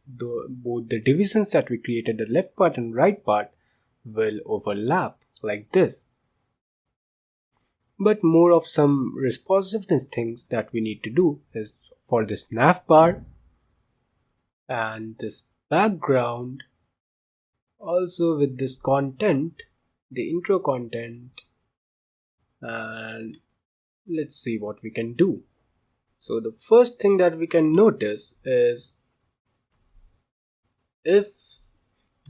Both the divisions that we created, the left part and right part, will overlap like this. But more of some responsiveness things that we need to do is for this navbar and this background, also with this content, the intro content, and let's see what we can do. So the first thing that we can notice is if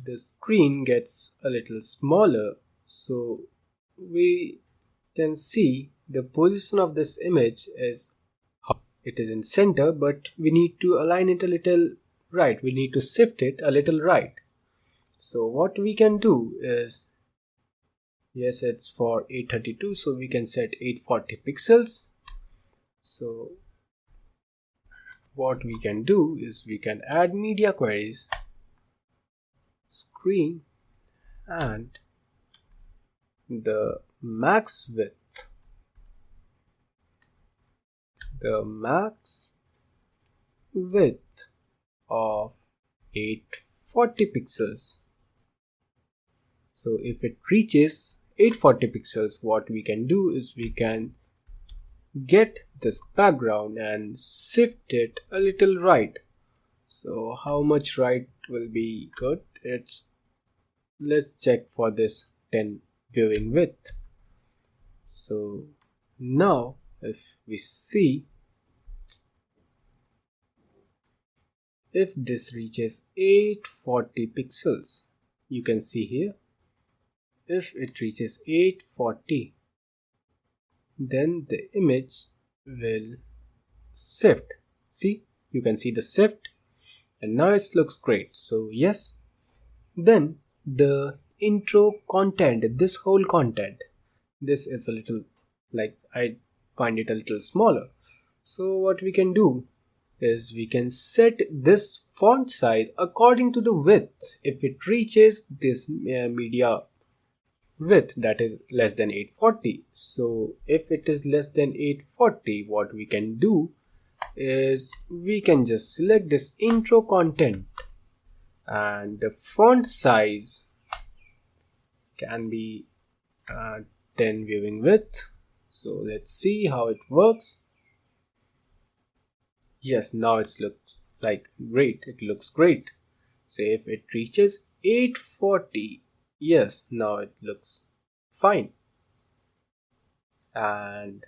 the screen gets a little smaller, so we can see the position of this image is how it is in center, but we need to align it a little right, we need to shift it a little right. So what we can do is, yes, it's for 832, so we can set 840 pixels. So what we can do is we can add media queries, screen, and the max width, of 840 pixels. So if it reaches 840 pixels, what we can do is we can get this background and shift it a little right. So how much right will be good? Let's check for this 10 viewing width. So now if we see, if this reaches 840 pixels, you can see here, if it reaches 840, then the image will shift. See, you can see the shift, and now it looks great. So yes, then the intro content, this whole content, this is a little, like, I find it a little smaller. So what we can do is we can set this font size according to the width. If it reaches this media width, that is less than 840, so if it is less than 840, what we can do is we can just select this intro content, and the font size can be 10 viewing width. So let's see how it works. Yes, now it looks like great, it looks great. So if it reaches 840, yes, now it looks fine. And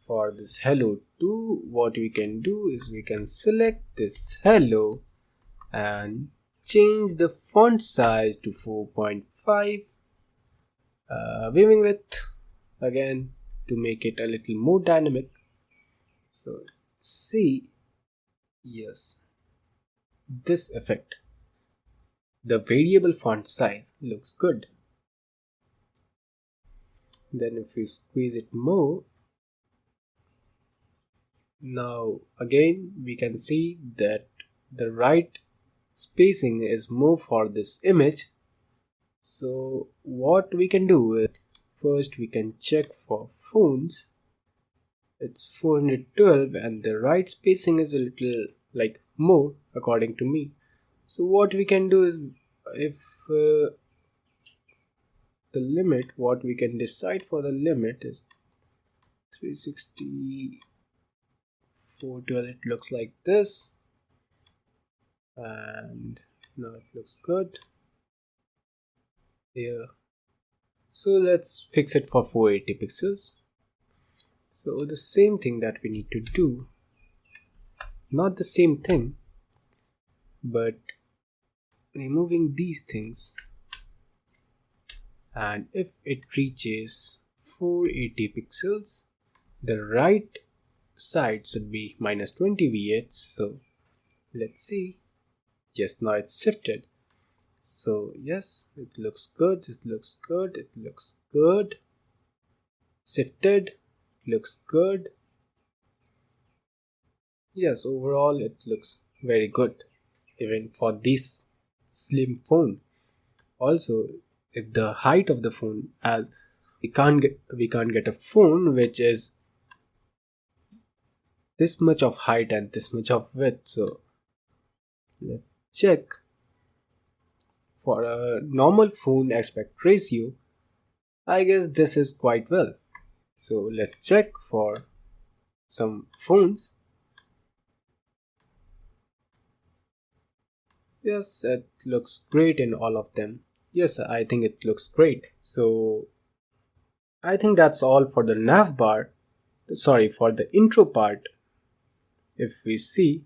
for this hello 2, what we can do is we can select this hello and change the font size to 4.5, viewing width again to make it a little more dynamic. So see, yes, this effect, the variable font size looks good. Then if we squeeze it more, now again we can see that the right spacing is more for this image. So what we can do is, first we can check for phones, it's 412 and the right spacing is a little like more according to me. So what we can do is, if the limit, what we can decide for the limit is 360, portal, it looks like this, and now it looks good here. So let's fix it for 480 pixels. So the same thing that we need to do, not the same thing, but removing these things, and if it reaches 480 pixels, the right side should be minus 20 VH. So let's see. Yes, now it's shifted. So yes, it looks good, it looks good, it looks good. Shifted, looks good. Yes, overall it looks very good, even for this slim phone. Also, if the height of the phone, as we can't get a phone which is this much of height and this much of width. So let's check. For a normal phone aspect ratio, I guess this is quite well. So let's check for some phones. Yes, it looks great in all of them. Yes, I think it looks great. So I think that's all for the navbar. Sorry, for the intro part. If we see,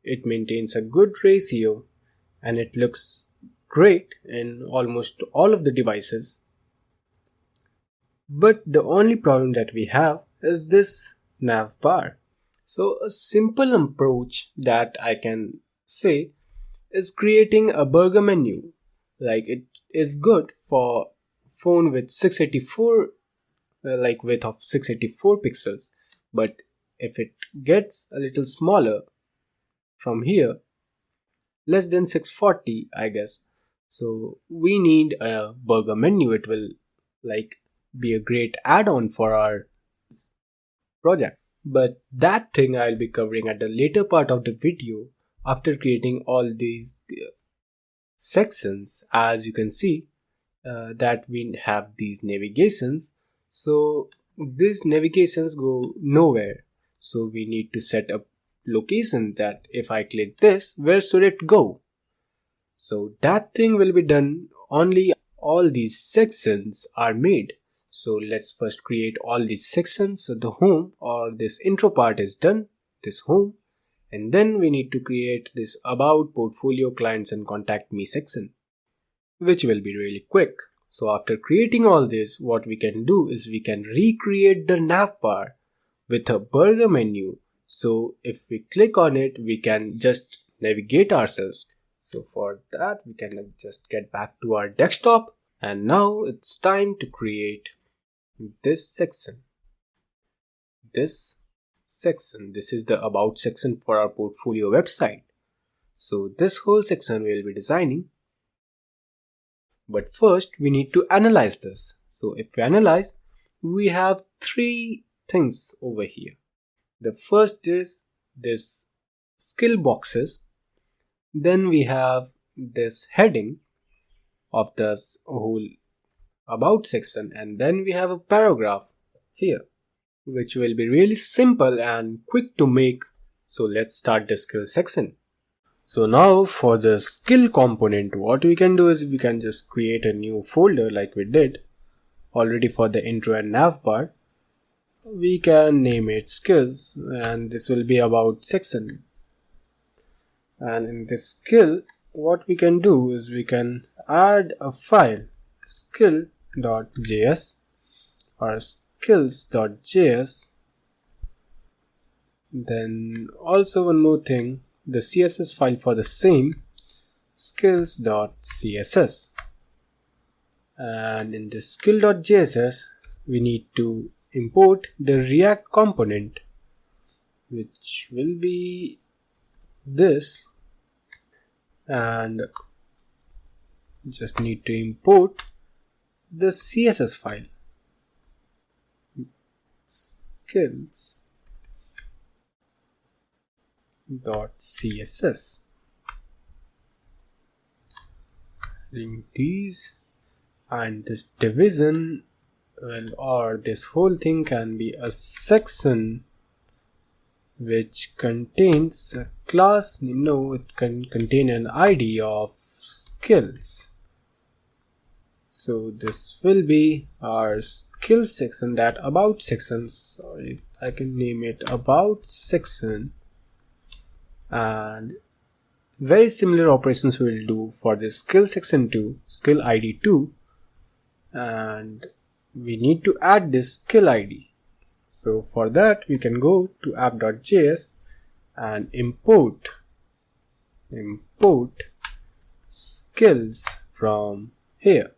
it maintains a good ratio and it looks great in almost all of the devices. But the only problem that we have is this navbar. So a simple approach that I can say is creating a burger menu. Like, it is good for phone with 684 like width of 684 pixels, but if it gets a little smaller from here, less than 640, I guess, so we need a burger menu. It will like be a great add-on for our project, but that thing I'll be covering at the later part of the video after creating all these sections. As you can see, that we have these navigations, so these navigations go nowhere, so we need to set up location that if I click this, where should it go? So that thing will be done only all these sections are made. So let's first create all these sections. So the home, or this intro part, is done, this home, and then we need to create this about, portfolio, clients and contact me section, which will be really quick. So after creating all this, what we can do is we can recreate the navbar with a burger menu. So if we click on it, we can just navigate ourselves. So for that, we can just get back to our desktop, and now it's time to create this section. This is the about section for our portfolio website. So this whole section we'll be designing. But first we need to analyze this. So if we analyze, we have three things over here. The first is this skill boxes. Then we have this heading of the whole about section, and then we have a paragraph here, which will be really simple and quick to make. So let's start the skill section. So now for the skill component, what we can do is we can just create a new folder like we did already for the intro and navbar. We can name it skills, and this will be about section. And in this skill, what we can do is we can add a file skill.js or skills.js. Then also one more thing, the CSS file for the same, skills.css. And in the skill.js, we need to import the React component, which will be this, and just need to import the CSS file, skills.css. Link these, and this division, well, or this whole thing can be a section which contains a class. No, it can contain an ID of skills. So this will be our skills section, that about section. Sorry, I can name it about section, and very similar operations we will do for this skill section 2, skill ID 2, and we need to add this skill ID. So for that we can go to app.js and import skills from here,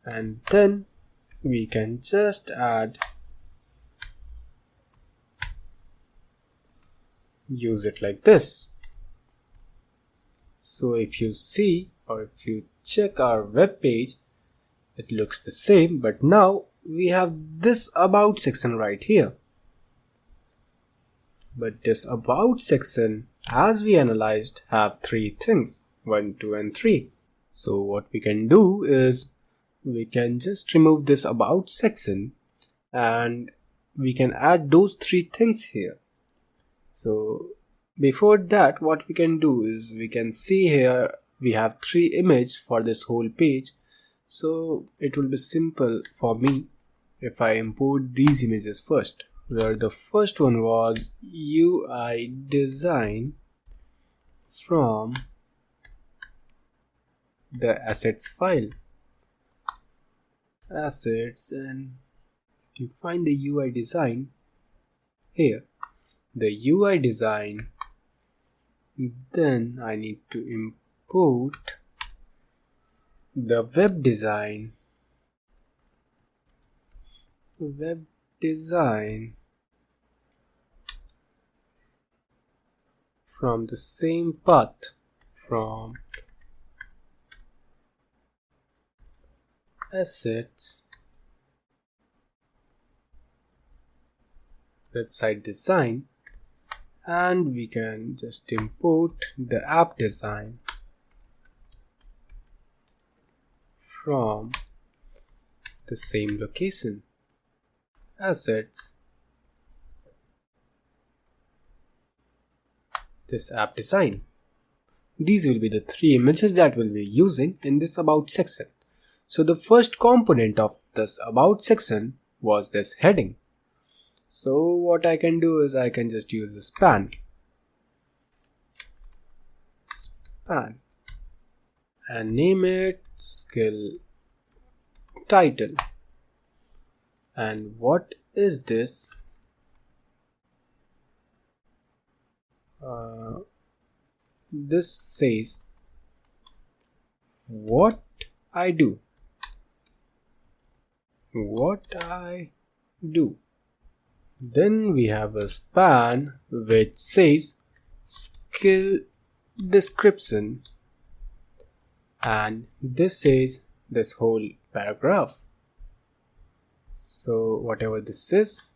and then we can just use it like this. So if you see, or if you check our web page, it looks the same, but now we have this about section right here. But this about section, as we analyzed, have 3 things, 1, 2 and 3. So what we can do is we can just remove this about section and we can add those 3 things here. So before that, what we can do is we can see here we have 3 images for this whole page. So it will be simple for me if I import these images first, where the first one was UI design from the assets file. Assets, and you find the UI design here. The UI design, then I need to import the web design from the same path, from assets, website design, and we can just import the app design from the same location, assets, this app design. These will be the 3 images that we'll be using in this about section. So the first component of this about section was this heading. So what I can do is I can just use a span and name it skill title. And what is this? This says what I do. Then we have a span which says skill description, and this says this whole paragraph. So whatever this is,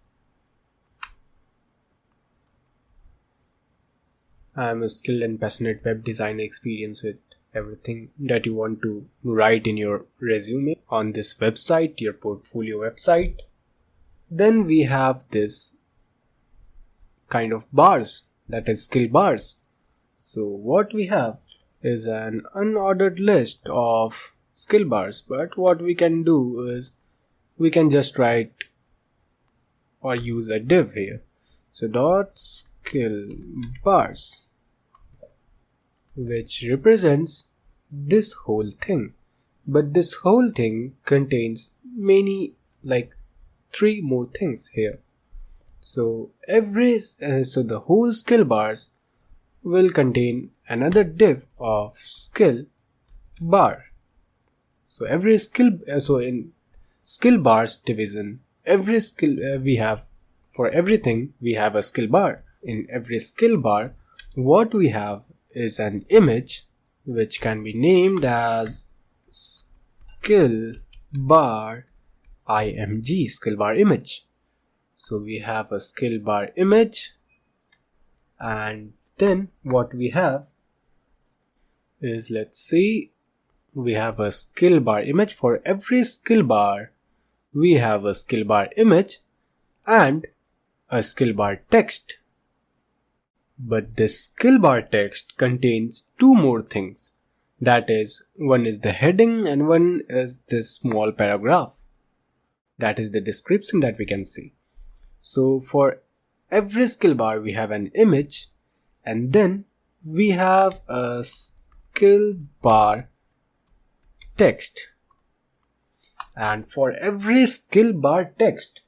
I am a skilled and passionate web designer experienced with everything that you want to write in your resume on this website, your portfolio website. Then we have this kind of bars, that is skill bars. So what we have is an unordered list of skill bars, but what we can do is we can just write or use a div here. So dot skill bars, which represents this whole thing, but this whole thing contains many, like 3 more things here. So the whole skill bars will contain another div of skill bar. So every skill, in skill bars division, every skill we have, for everything we have a skill bar. In every skill bar, what we have is an image which can be named as skill bar img, skill bar image. So we have a skill bar image, and then what we have is, let's see, we have a skill bar image. For every skill bar we have a skill bar image and a skill bar text. But this skill bar text contains two more things. That is, one is the heading and one is this small paragraph. That is the description that we can see. So for every skill bar we have an image, and then we have a skill bar text. And for every skill bar text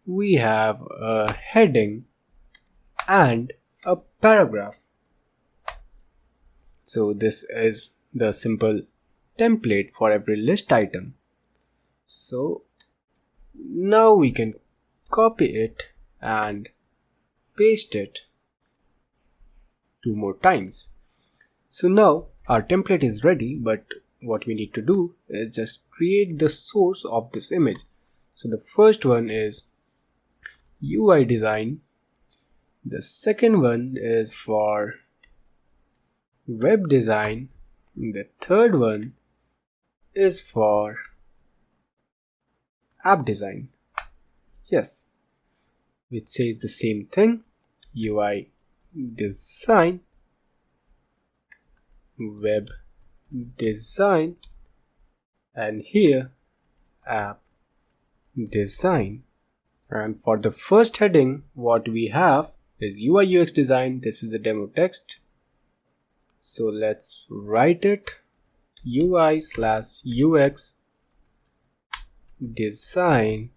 we have a heading and a paragraph. So this is the simple template for every list item. So now we can copy it and paste it 2 more times. So now our template is ready, but what we need to do is just create the source of this image. So the first one is UI design. The second one is for web design. The third one is for app design. Yes, which says the same thing. UI design, web design, and here app design. And for the first heading, what we have is UI UX design. This is the demo text. So let's write it UI/UX design,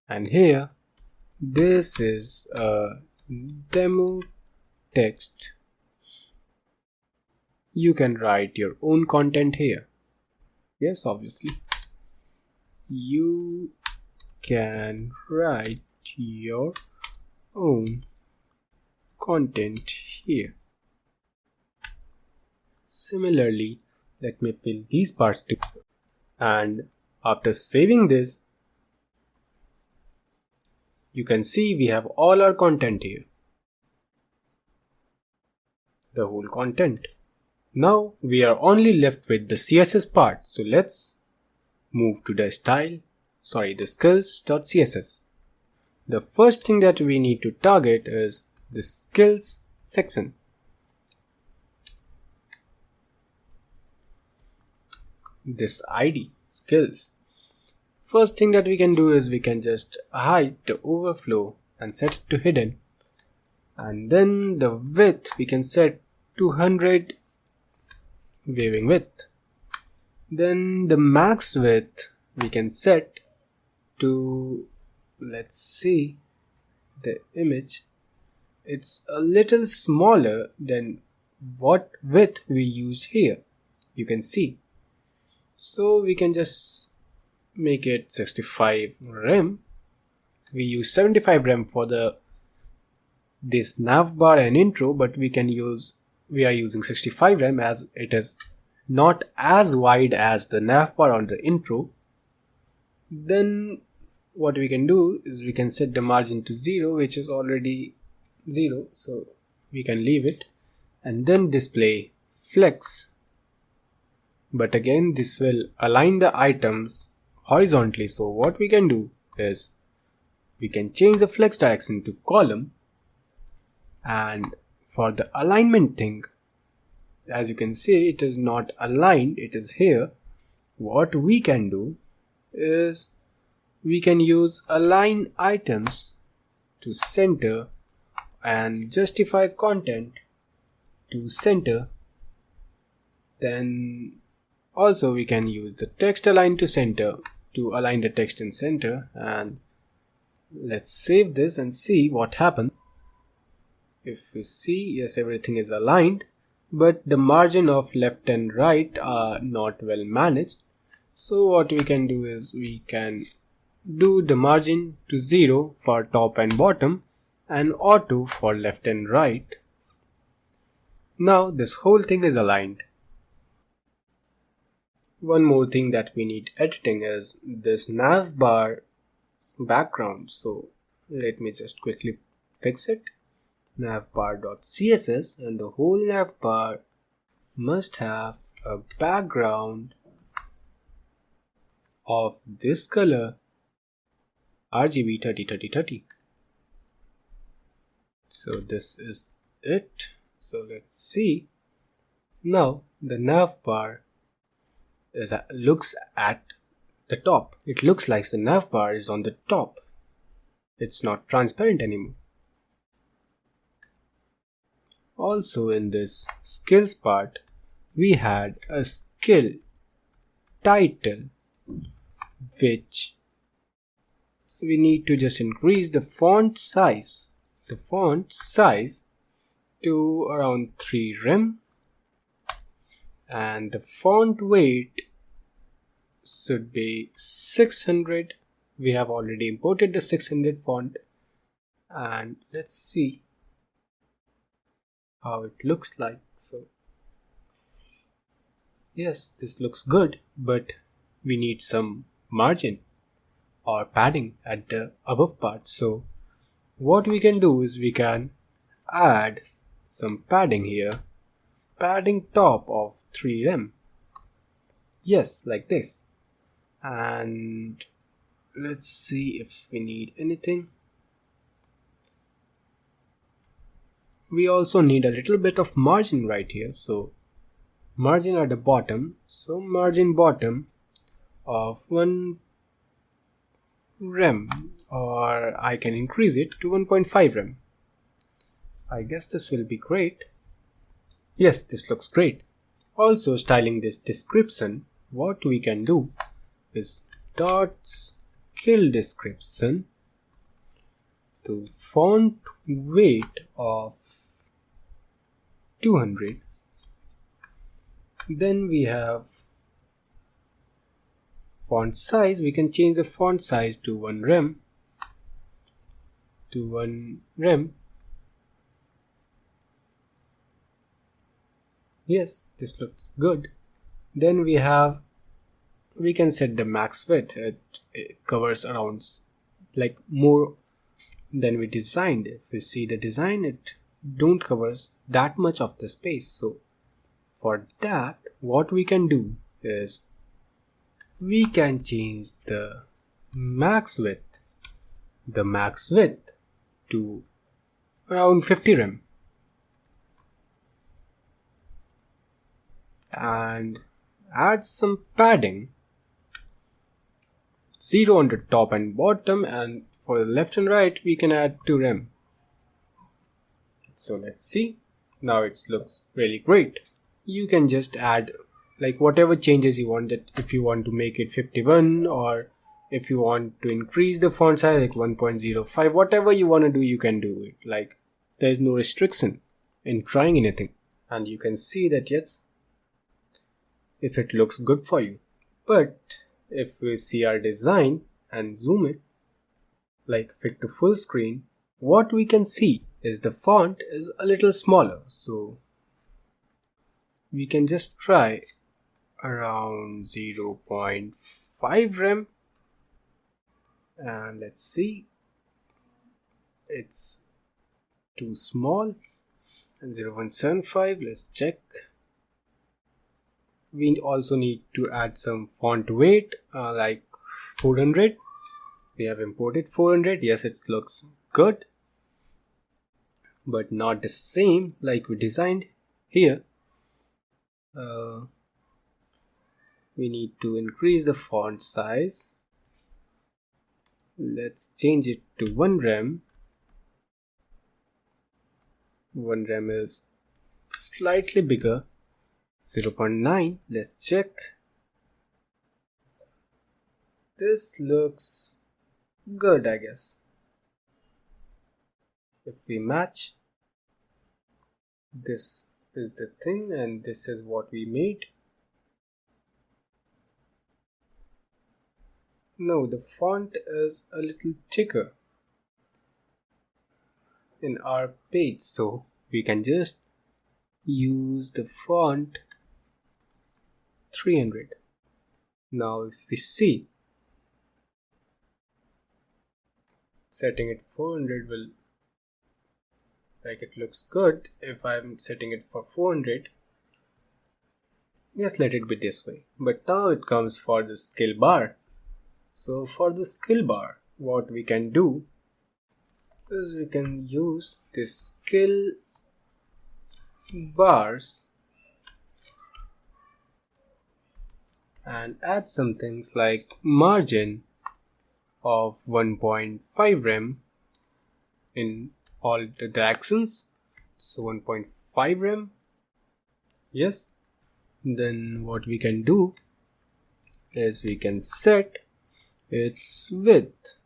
and here this is a demo text. You can write your own content here. Yes, obviously you can write your own content here. Similarly, let me fill these parts too. And after saving this, you can see we have all our content here. The whole content. Now we are only left with the CSS part. So let's move to the skills.css. The first thing that we need to target is the skills section. This ID, skills. First thing that we can do is we can just hide the overflow and set it to hidden. And then the width we can set to 100 waving width. Then the max width we can set to, let's see the image. It's a little smaller than what width we used here. You can see. So we can just make it 65 rem. We use 75 rem for this navbar and intro, but we are using 65 rem as it is not as wide as the navbar on the intro. Then what we can do is we can set the margin to 0, which is already 0, so we can leave it, and then display flex. But again, this will align the items horizontally. So what we can do is we can change the flex direction to column, and for the alignment thing, as you can see, it is not aligned, it is here. What we can do is we can use align items to center and justify content to center. Then also we can use the text align to center to align the text in center. And let's save this and see what happens. If we see, yes, everything is aligned, but the margin of left and right are not well managed. So what we can do is we can do the margin to 0 for top and bottom and auto for left and right. Now this whole thing is aligned. One more thing that we need editing is this navbar background. So let me just quickly fix it. Navbar.css, and the whole navbar must have a background of this color RGB 30 30 30. So this is it. So let's see. Now the navbar looks at the top. It looks like the navbar is on the top. It's not transparent anymore. Also in this skills part, we had a skill title which we need to just increase the font size to around 3 rem, and the font weight should be 600. We have already imported the 600 font, and let's see how it looks like. So yes, this looks good, but we need some margin or padding at the above part. So what we can do is we can add some padding here, padding top of 3 rem. Yes, like this. And let's see if we need anything. We also need a little bit of margin right here, so margin at the bottom, so margin bottom of 1 rem, or I can increase it to 1.5 rem. I guess this will be great. Yes, this looks great. Also, styling this description, what we can do is dot skill description to font weight of 200. Then we have font size. We can change the font size to 1 rem. Yes, this looks good. Then we can set the max width. It covers around like more than we designed. If we see the design, it don't covers that much of the space. So for that, what we can do is we can change the max width to around 50 rem, and add some padding, 0 on the top and bottom, and for the left and right we can add 2 rem. So let's see. Now it looks really great. You can just add like whatever changes you want. That if you want to make it 51, or if you want to increase the font size like 1.05, whatever you want to do, you can do it. Like there is no restriction in trying anything, and you can see that yes, if it looks good for you. But if we see our design and zoom it like fit to full screen, what we can see is the font is a little smaller. So we can just try around 0.5 rem, and let's see, it's too small. And 0.75, let's check. We also need to add some font weight like 400. We have imported 400. Yes, it looks good, but not the same like we designed here. We need to increase the font size. Let's change it to 1 rem. 1 rem is slightly bigger. 0.9. Let's check. This looks good, I guess. If we match, this is the thing, and this is what we made. No, the font is a little thicker in our page, so we can just use the font 300. Now if we see, setting it 400 will, like, it looks good. If I'm setting it for 400, yes, let it be this way. But now it comes for the skill bar. So for the skill bar, what we can do is we can use this skill bars and add some things like margin of 1.5 rem in all the directions. So 1.5 rem, yes. Then what we can do is we can set its width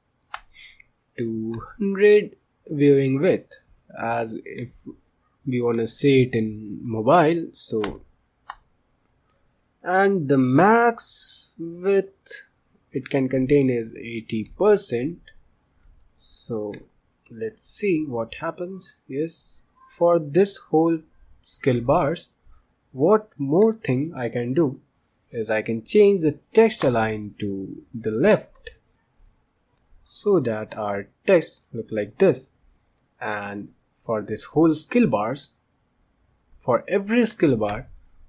to 100 viewing width, as if we want to see it in mobile. So, and the max width it can contain is 80%. So let's see what happens. Yes, for this whole skill bars, what more thing I can do is I can change the text align to the left so that our text look like this. And for this whole skill bars, for every skill bar,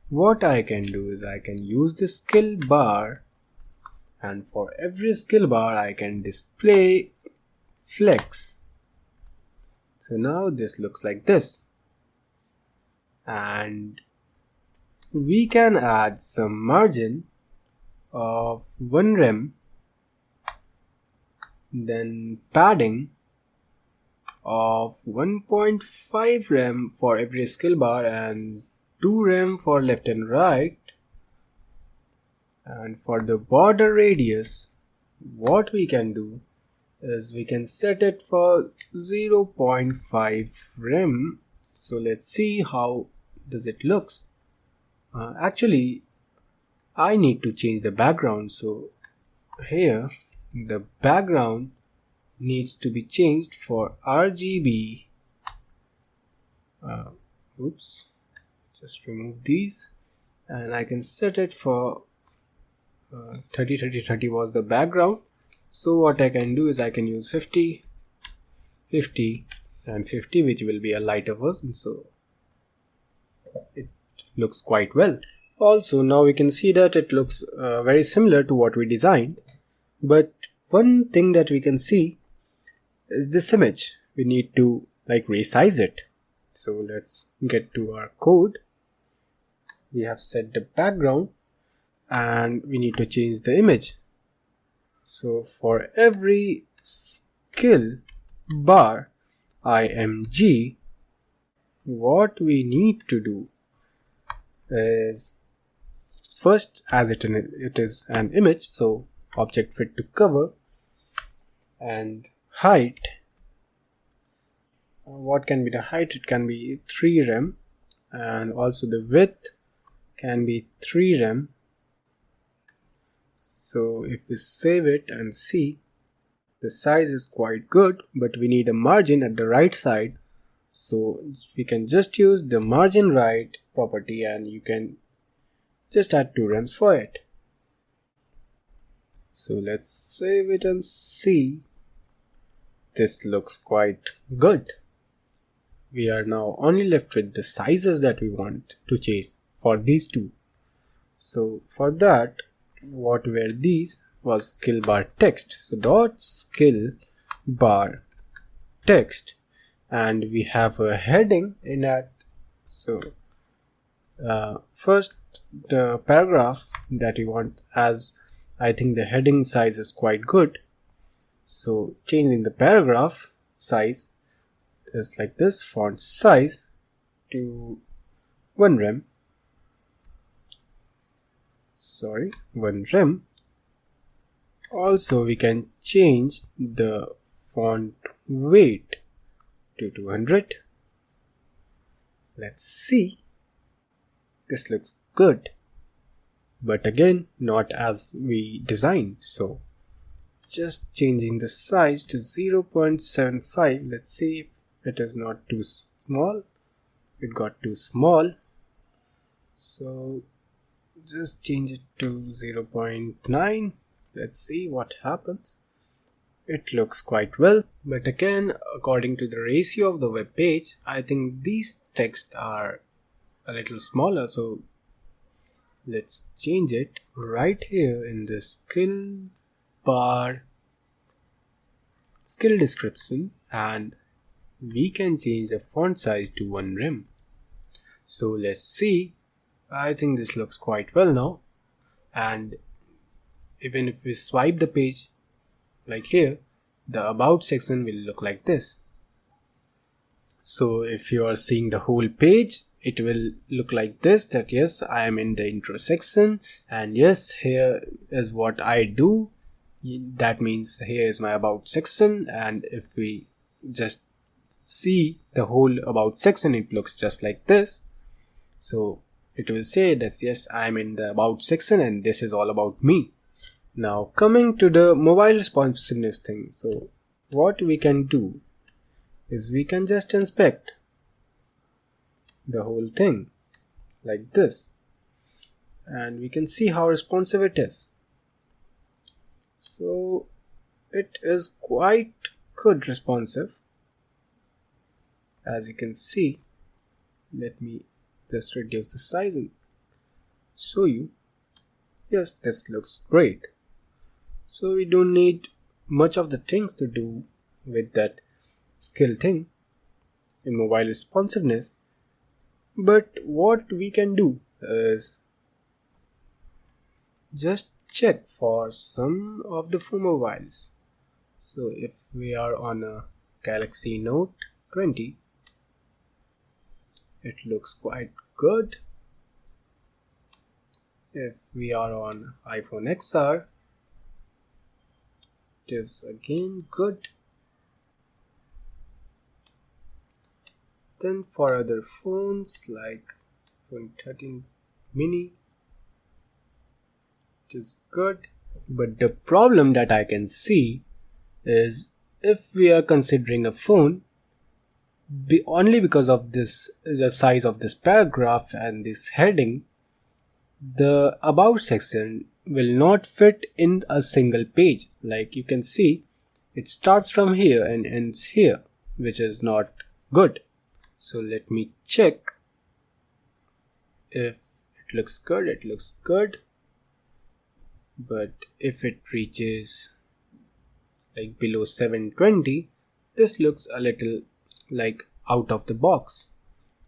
what I can do is I can use the skill bar, and for every skill bar I can display flex. So now this looks like this, and we can add some margin of 1 rem, then padding of 1.5 rem for every skill bar and 2 rem for left and right. And for the border radius, what we can do is we can set it for 0.5 rem. So let's see how does it looks. Actually, I need to change the background. So here the background needs to be changed for RGB. Oops, just remove these, and I can set it for 30 30 30 was the background. So what I can do is I can use 50 50 and 50, which will be a lighter version, so it looks quite well. Also, now we can see that it looks very similar to what we designed, but one thing that we can see is this image. We need to resize it. So let's get to our code. We have set the background and we need to change the image. So for every skill bar img, what we need to do is first, as it is an image, so object fit to cover, and height. What can be the height? It can be 3 rem, and also the width can be 3 rem. So if we save it and see, the size is quite good, but we need a margin at the right side. So we can just use the margin right property and you can just add 2 rems for it. So let's save it and see. This looks quite good. We are now only left with the sizes that we want to change for these two. So for that, what were these was skill bar text. So dot skill bar text, and we have a heading in that. So first, the paragraph that we want, as I think the heading size is quite good, so changing the paragraph size is like this, font size to 1 rem. 1 rem. Also, we can change the font weight to 200. Let's see. This looks good, but again, not as we designed. So just changing the size to 0.75. Let's see if it is not too small. It got too small. So just change it to 0.9. Let's see what happens. It looks quite well, but again, according to the ratio of the web page, I think these texts are a little smaller. So let's change it right here in the skill bar skill description, and we can change the font size to 1 rem. So let's see. I think this looks quite well now, and even if we swipe the page like here, the about section will look like this. So if you are seeing the whole page, it will look like this, that yes, I am in the intro section, and yes, here is what I do. That means here is my about section, and if we just see the whole about section, it looks just like this. So it will say that yes, I am in the about section and this is all about me. Now coming to the mobile responsiveness thing, so what we can do is we can just inspect the whole thing like this, and we can see how responsive it is. So it is quite good responsive, as you can see. Let me just reduce the size and show you. Yes, this looks great. So we don't need much of the things to do with that skill thing in mobile responsiveness. But what we can do is just check for some of the phone mobiles. So if we are on a Galaxy Note 20, it looks quite good. If we are on iPhone XR, it is again good. Then for other phones like iPhone 13 mini, it is good. But the problem that I can see is if we are considering a phone only because of this, the size of this paragraph and this heading, the about section will not fit in a single page. Like you can see, it starts from here and ends here, which is not good. So let me check if it looks good. It looks good, but if it reaches like below 720, this looks a little like out of the box.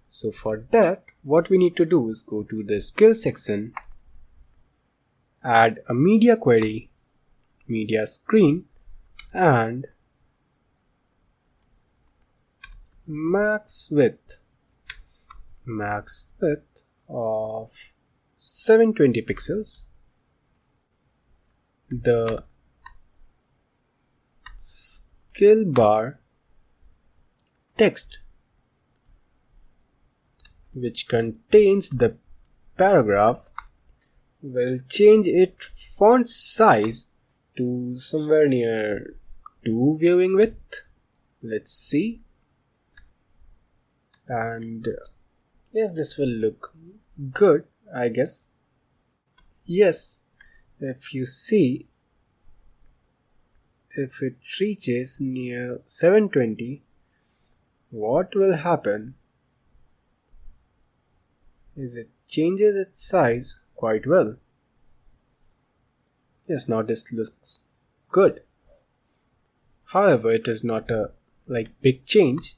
So for that, what we need to do is go to the skill section, add a media query, media screen, and max width of 720 pixels. The skill bar text, which contains the paragraph, will change its font size to somewhere near 2 viewing width. Let's see. And yes, this will look good, I guess. Yes, if you see, if it reaches near 720, what will happen is it changes its size quite well. Yes, now this looks good. However, it is not a big change.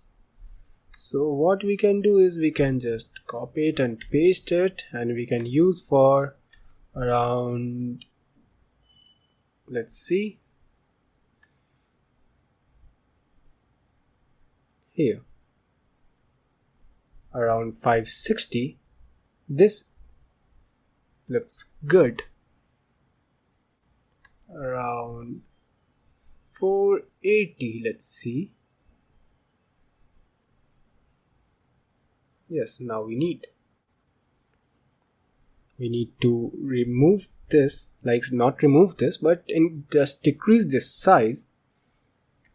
So what we can do is we can just copy it and paste it, and we can use for around, let's see, here around 560. This looks good. Around 480, let's see. Yes, now we need to remove this, not remove this, but just decrease this size.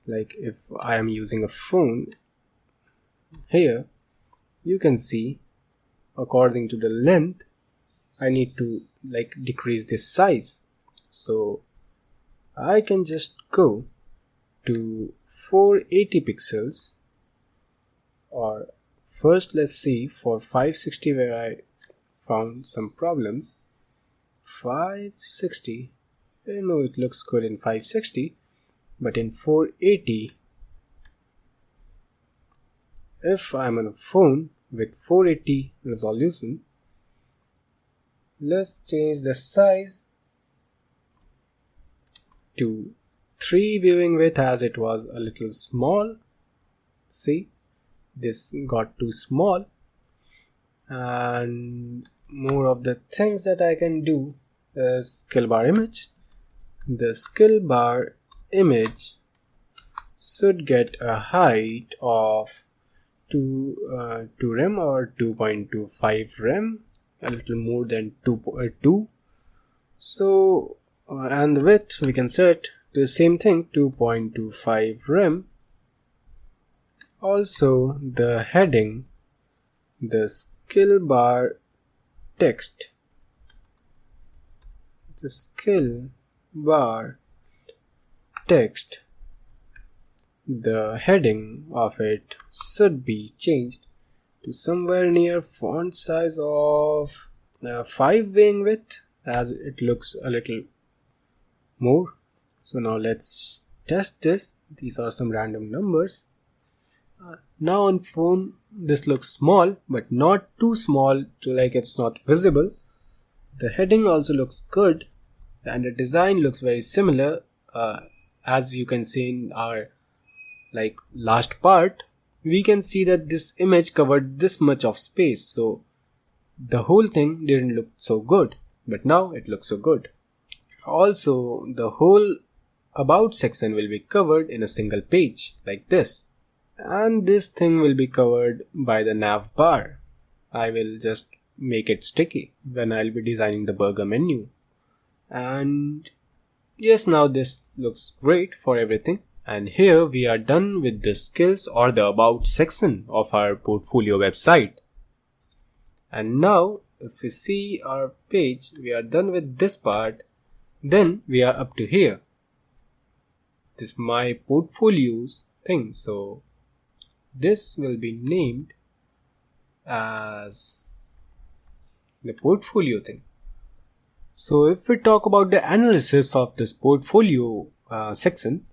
Like if I am using a phone, here you can see according to the length I need to decrease this size. So I can just go to 480 pixels, or first let's see for 560 where I found some problems. 560, no, it looks good in 560, but in 480 if I'm on a phone with 480 resolution, let's change the size to 3 viewing width as it was a little small. See, this got too small. And more of the things that I can do is skill bar image. The skill bar image should get a height of 2 rem or 2.25 rem, a little more than 2. So and the width we can set to the same thing, 2.25 rem. Also the heading, the skill bar text, the skill bar text, the heading of it should be changed to somewhere near font size of 5 viewing width, as it looks a little more. So now let's test this. These are some random numbers. Now on phone this looks small, but not too small to like it's not visible. The heading also looks good, and the design looks very similar. As you can see in our last part, we can see that this image covered this much of space, so the whole thing didn't look so good, but now it looks so good. Also, the whole about section will be covered in a single page like this, and this thing will be covered by the Navbar. I will just make it sticky when I'll be designing the burger menu. And yes, now this looks great for everything. And here we are done with the skills or the about section of our portfolio website. And now if we see our page, we are done with this part. Then we are up to here, this my portfolios thing. So this will be named as the portfolio thing. So if we talk about the analysis of this portfolio section,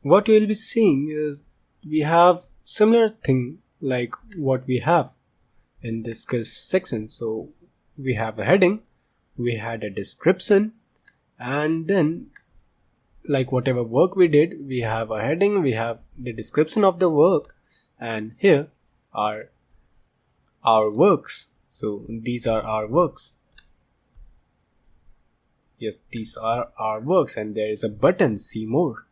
what you will be seeing is we have similar thing like what we have in this skills section. So we have a heading, we had a description, and then like whatever work we did, we have a heading, we have the description of the work, and here are our works. So these are our works. Yes, these are our works, and there is a button, see more.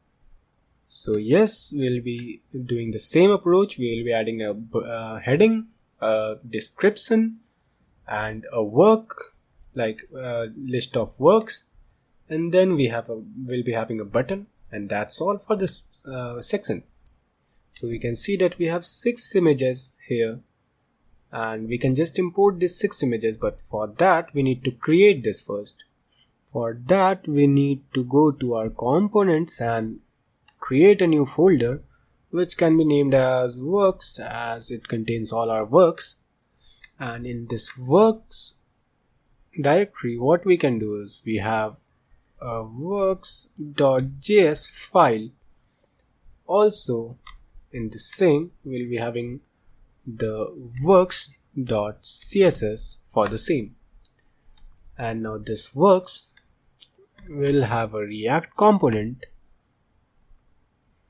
So yes, we'll be doing the same approach. We will be adding a heading, a description, and a work, like a list of works, and then we'll be having a button, and that's all for this section. So we can see that we have 6 images here, and we can just import these 6 images, but for that we need to create this first. For that we need to go to our components and create a new folder which can be named as works, as it contains all our works. And in this works directory, what we can do is we have a works.js file. Also in the same we'll be having the works.css for the same. And now this works will have a React component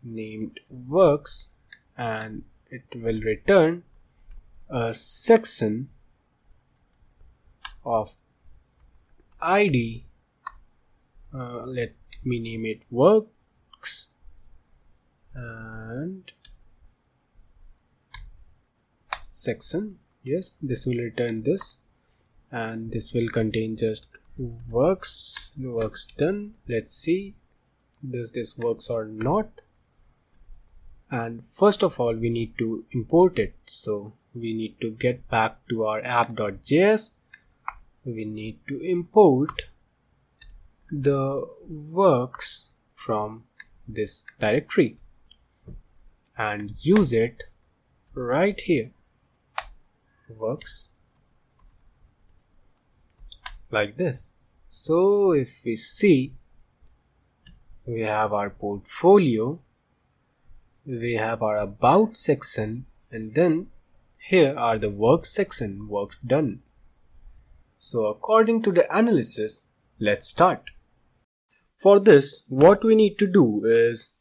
named works, and it will return a section of ID. Let me name it works, and section. Yes, this will return this, and this will contain just works done. Let's see does this works or not. And first of all we need to import it, so we need to get back to our app.js. We need to import the works from this directory and use it right here, works, like this. So if we see, we have our portfolio, we have our about section, And then here are the works section, works done. So according to the analysis, let's start. For this, what we need to do is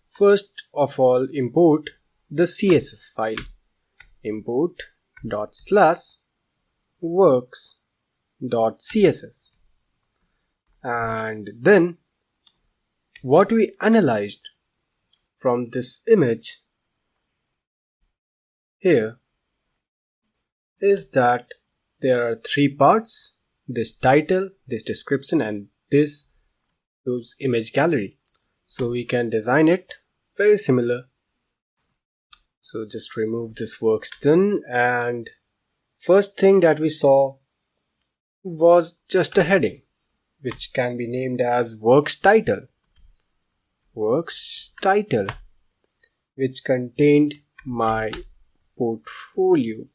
first of all import the CSS file. Import ./works.css, and then what we analyzed from this image here is that there are three parts: this title, this description, and those image gallery. So we can design it very similar. So just remove this works done, and first thing that we saw was just a heading which can be named as works title, which contained my portfolio.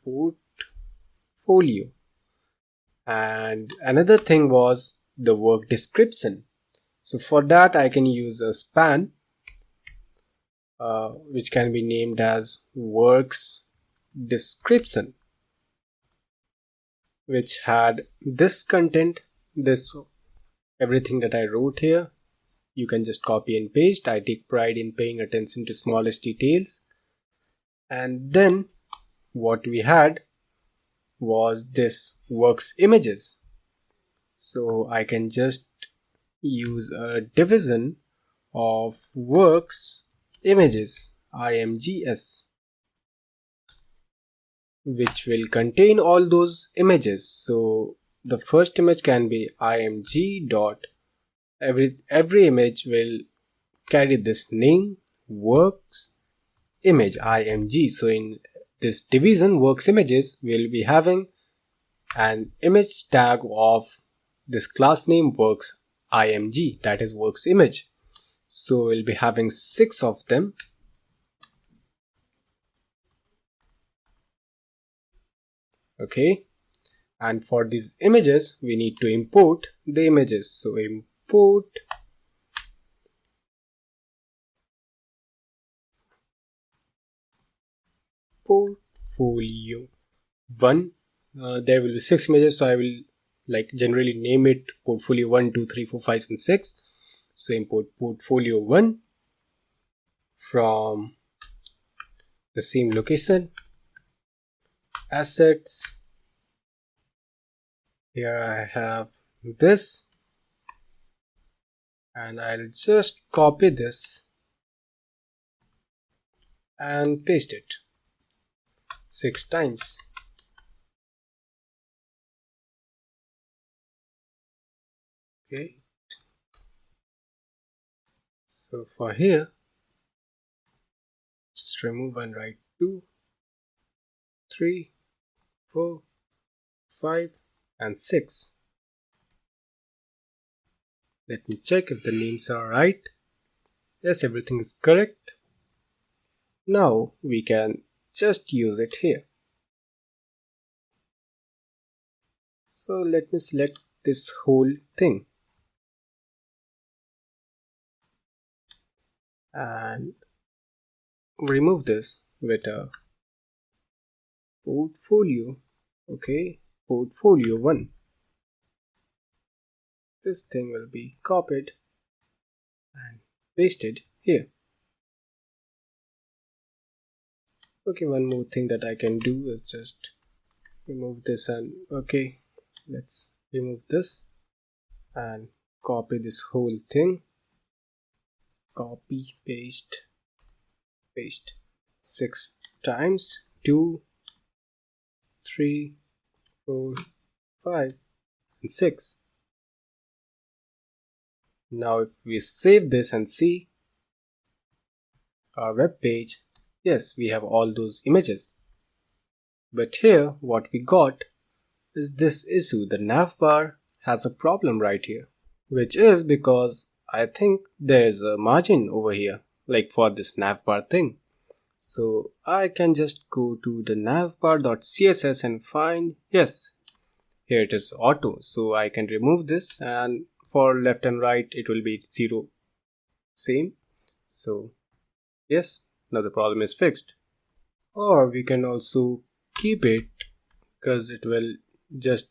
And another thing was the work description. So for that I can use a span which can be named as works description, which had this content, this everything that I wrote here. You can just copy and paste. I take pride in paying attention to smallest details. And then what we had was this works images. So I can just use a division of works images, imgs, which will contain all those images. So the first image can be img dot, every image will carry this name, works image img. So in this division works images, we'll be having an image tag of this class name works img, that is works image. So we'll be having 6 of them. Okay, and for these images we need to import the images. So import portfolio 1. There will be 6 images, so I will generally name it portfolio 1, 2, 3, 4, 5 and 6. So import portfolio 1 from the same location, assets. Here I have this, and I'll just copy this and paste it 6 times. Okay, so for here, just remove and write 2, 3, 4, 5 and 6. Let me check if the names are right. Yes, everything is correct. Now we can just use it here. So let me select this whole thing and remove this with a portfolio. Okay, portfolio 1. This thing will be copied and pasted here. Okay, one more thing that I can do is just remove this, and okay, let's remove this and copy this whole thing. Copy, paste 6 times, 2, 3, 4, 5 and 6. Now if we save this and see our web page, yes, we have all those images. But here what we got is this issue. The navbar has a problem right here, which is because I think there's a margin over here, like for this navbar thing. So I can just go to the navbar.css and find, yes, here it is auto. So I can remove this, and for left and right it will be 0, same. So yes, now the problem is fixed. or we can also keep it, because it will just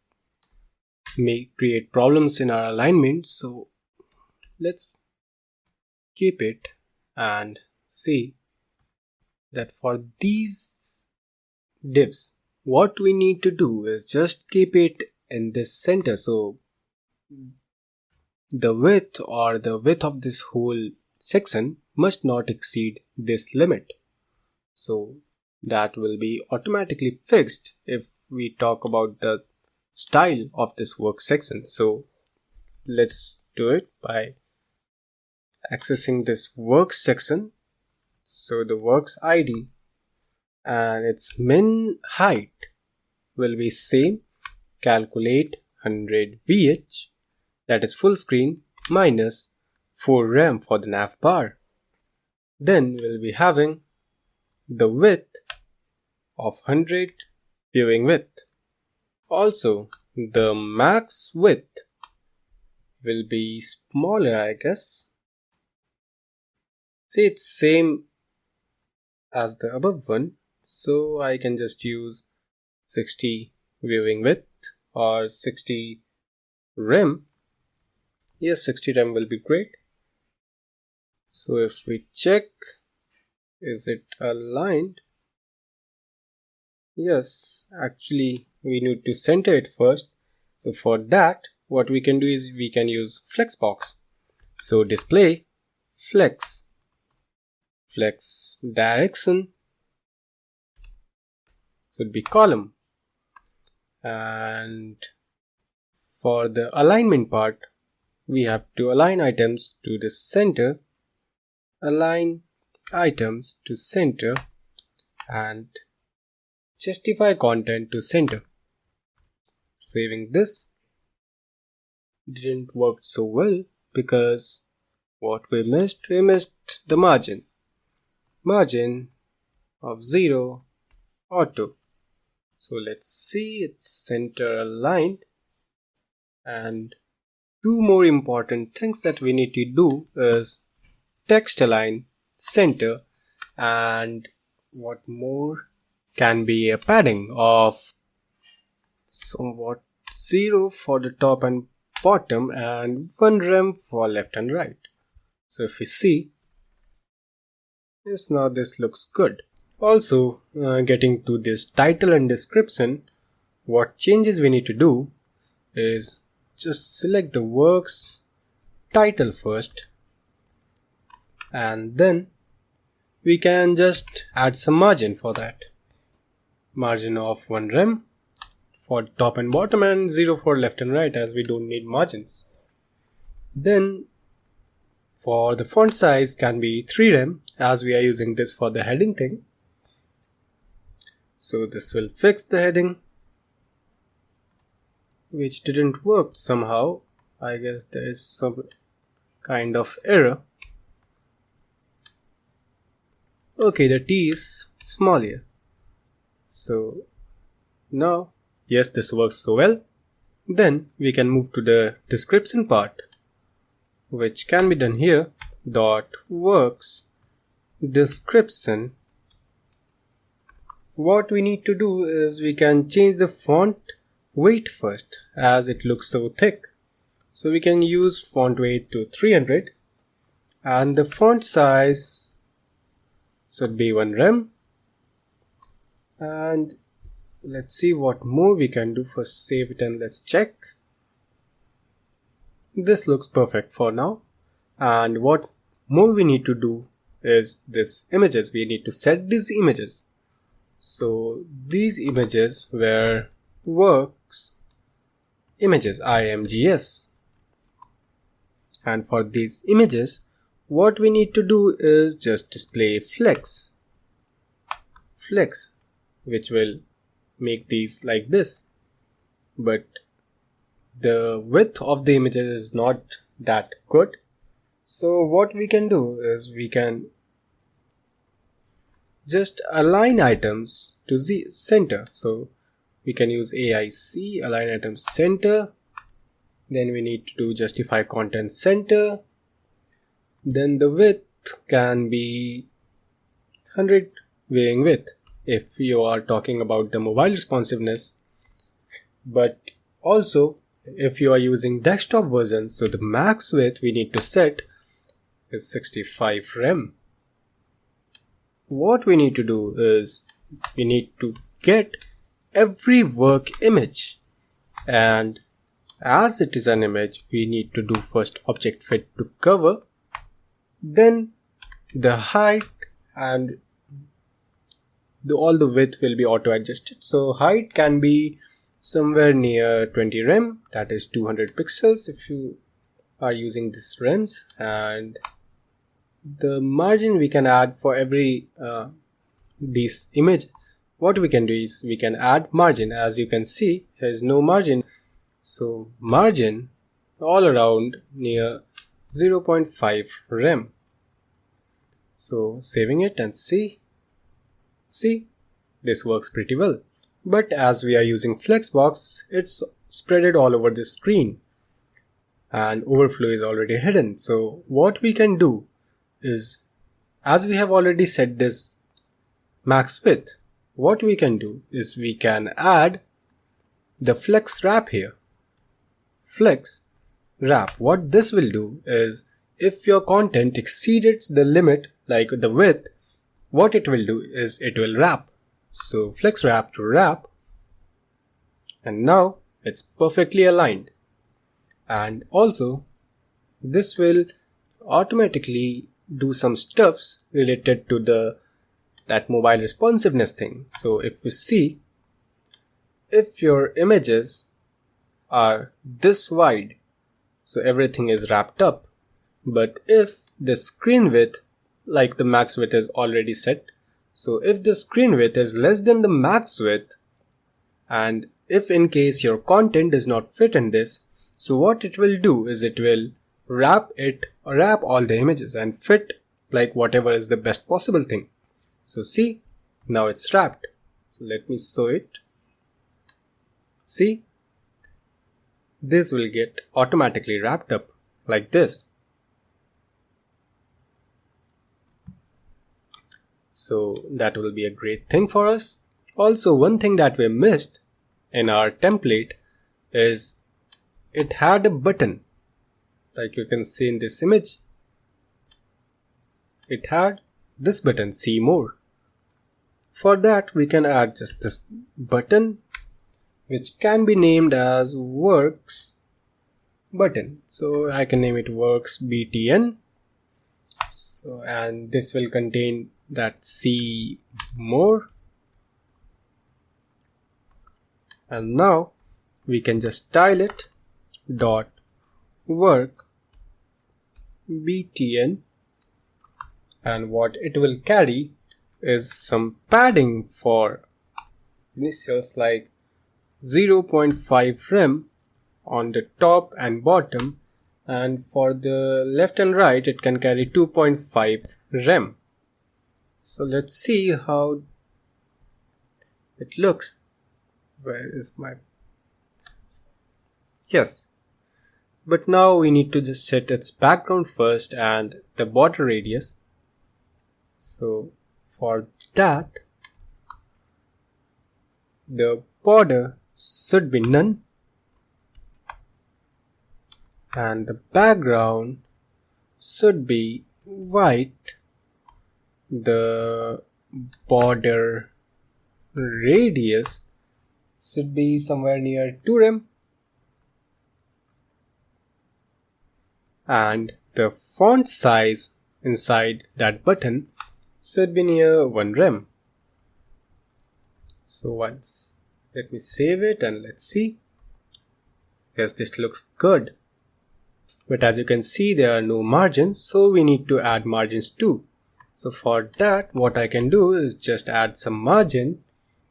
create problems in our alignment. So let's keep it and see that for these divs, what we need to do is just keep it in this center. So the width of this whole section must not exceed this limit. So that will be automatically fixed if we talk about the style of this work section. So let's do it by accessing this work section. So the works ID and its min height will be same, calculate 100 VH, that is full screen, minus 4 rem for the navbar. Then we'll be having the width of 100 viewing width. Also, the max width will be smaller, I guess. See, it's same as the above one, so I can just use 60 viewing width or 60 rem. Yes, 60 rem will be great. So if we check, is it aligned? Yes, actually we need to center it first. So for that, what we can do is we can use flexbox. So display flex direction should be column, and for the alignment part we have to align items to the center, align items to center, and justify content to center. Saving this didn't work so well because what we missed the margin of 0 auto. So let's see, it's center aligned. And two more important things that we need to do is text align center, and what more can be a padding of somewhat 0 for the top and bottom and 1 rem for left and right. So if we see, yes, now this looks good. Also, getting to this title and description, what changes we need to do is just select the works title first, and then we can just add some margin for that. Margin of 1 rem for top and bottom and 0 for left and right, as we don't need margins. Then for the font size can be 3 rem, as we are using this for the heading thing. So this will fix the heading, which didn't work somehow. I guess there is some kind of error. Okay, the T is small here. So now, yes, this works so well. Then we can move to the description part, which can be done here. .works description. What we need to do is we can change the font weight first, as it looks so thick. So we can use font weight to 300, and the font size should be 1 rem. And let's see what more we can do. First save it and let's check. This looks perfect for now. And what more we need to do is this images. We need to set these images. So these images were works images imgs, and for these images what we need to do is just display flex, which will make these like this, but the width of the images is not that good. So what we can do is we can just align items to the center. So we can use AIC, align items center. Then we need to do justify content center. Then the width can be 100 viewing width. if you are talking about the mobile responsiveness, but also if you are using desktop version, so the max width we need to set is 65 rem. What we need to do is we need to get every work image, and as it is an image, we need to do first object fit to cover, then the height, and all the width will be auto adjusted. So height can be somewhere near 20 rem, that is 200 pixels if you are using this rems, and the margin we can add for every this image. What we can do is we can add margin. As you can see, there is no margin, so margin all around near 0.5 rem. So saving it and see, this works pretty well. But as we are using Flexbox, it's spreaded all over the screen and overflow is already hidden. So what we can do is, as we have already set this max width, what we can do is we can add the flex wrap here. Flex wrap, what this will do is, if your content exceeds the limit, like the width, what it will do is it will wrap. So flex wrap to wrap, and now it's perfectly aligned. And also this will automatically do some stuffs related to that mobile responsiveness thing. So if we see, if your images are this wide, so everything is wrapped up. But if the screen width, like the max width is already set, so if the screen width is less than the max width, and if in case your content does not fit in this, so what it will do is it will wrap all the images and fit like whatever is the best possible thing. So see, now it's wrapped. So let me show it. See, this will get automatically wrapped up like this. So that will be a great thing for us. Also, one thing that we missed in our template is it had a button, like you can see in this image. It had this button, see more. For that we can add just this button, which can be named as works button. So I can name it works btn. So, and this will contain that see more. And now we can just style it dot work btn, and what it will carry is some padding for initials like 0.5 rem on the top and bottom, and for the left and right it can carry 2.5 rem. So let's see how it looks. Where is my... Yes. But now we need to just set its background first and the border radius. So for that, the border should be none, and the background should be white. The border radius should be somewhere near 2 rem, and the font size inside that button should be near 1 rem. So once, let me save it and let's see. Yes, this looks good. But as you can see, there are no margins, so we need to add margins too. So for that, what I can do is just add some margin,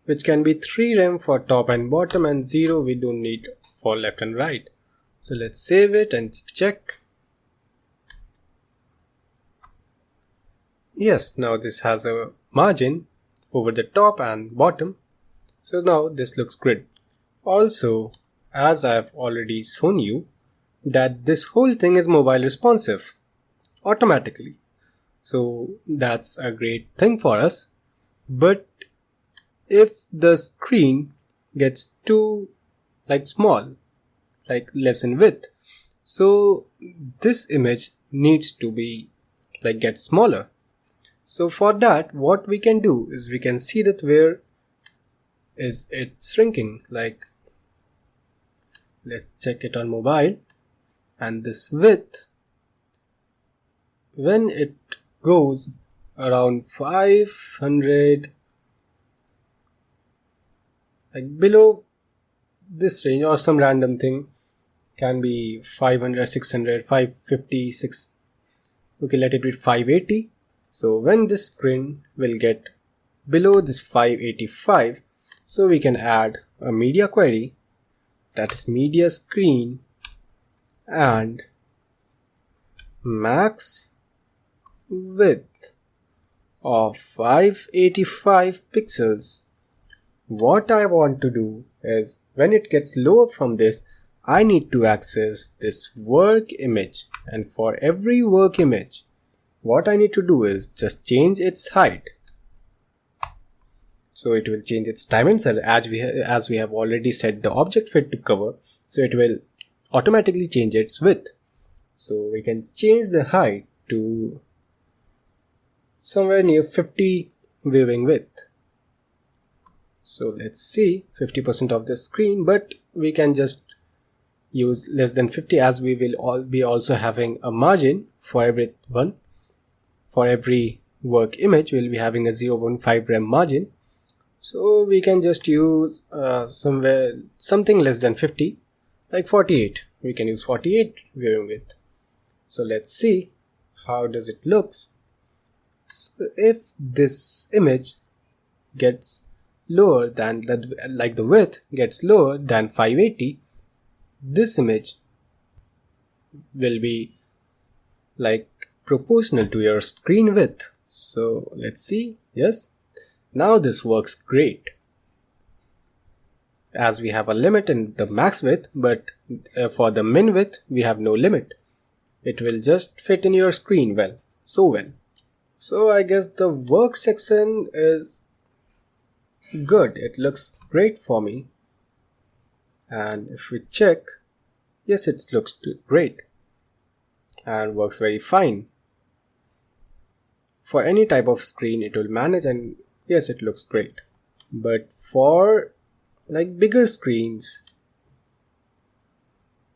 which can be 3 rem for top and bottom, and 0 we don't need for left and right. So let's save it and check. Yes, now this has a margin over the top and bottom. So now this looks good. Also, as I have already shown you, that this whole thing is mobile responsive automatically. So that's a great thing for us. But if the screen gets too small, less in width, so this image needs to be get smaller. So for that, what we can do is we can see that where is it shrinking. Let's check it on mobile, and this width, when it goes around 500, below this range or some random thing, can be 500, 600, 550, 6. Okay, let it be 580. So when this screen will get below this 585, so we can add a media query, that is media screen and max width of 585 pixels. What I want to do is when it gets lower from this, I need to access this work image, and for every work image, what I need to do is just change its height. So it will change its dimension as we have already set the object fit to cover, so it will automatically change its width. So we can change the height to somewhere near 50 viewing width. So let's see, 50% of the screen, but we can just use less than 50 as we will be also having a margin for everyone. For every work image, we'll be having a 0.5 rem margin. So we can just use something less than 50, like 48. We can use 48 viewing width. So let's see how does it looks. So if this image gets lower than the width gets lower than 580, this image will be proportional to your screen width. So let's see. Yes, now this works great, as we have a limit in the max width, but for the min width we have no limit. It will just fit in your screen well. So I guess the work section is good. It looks great for me, and if we check, yes, it looks great and works very fine. For any type of screen it will manage, and yes, it looks great. But for bigger screens,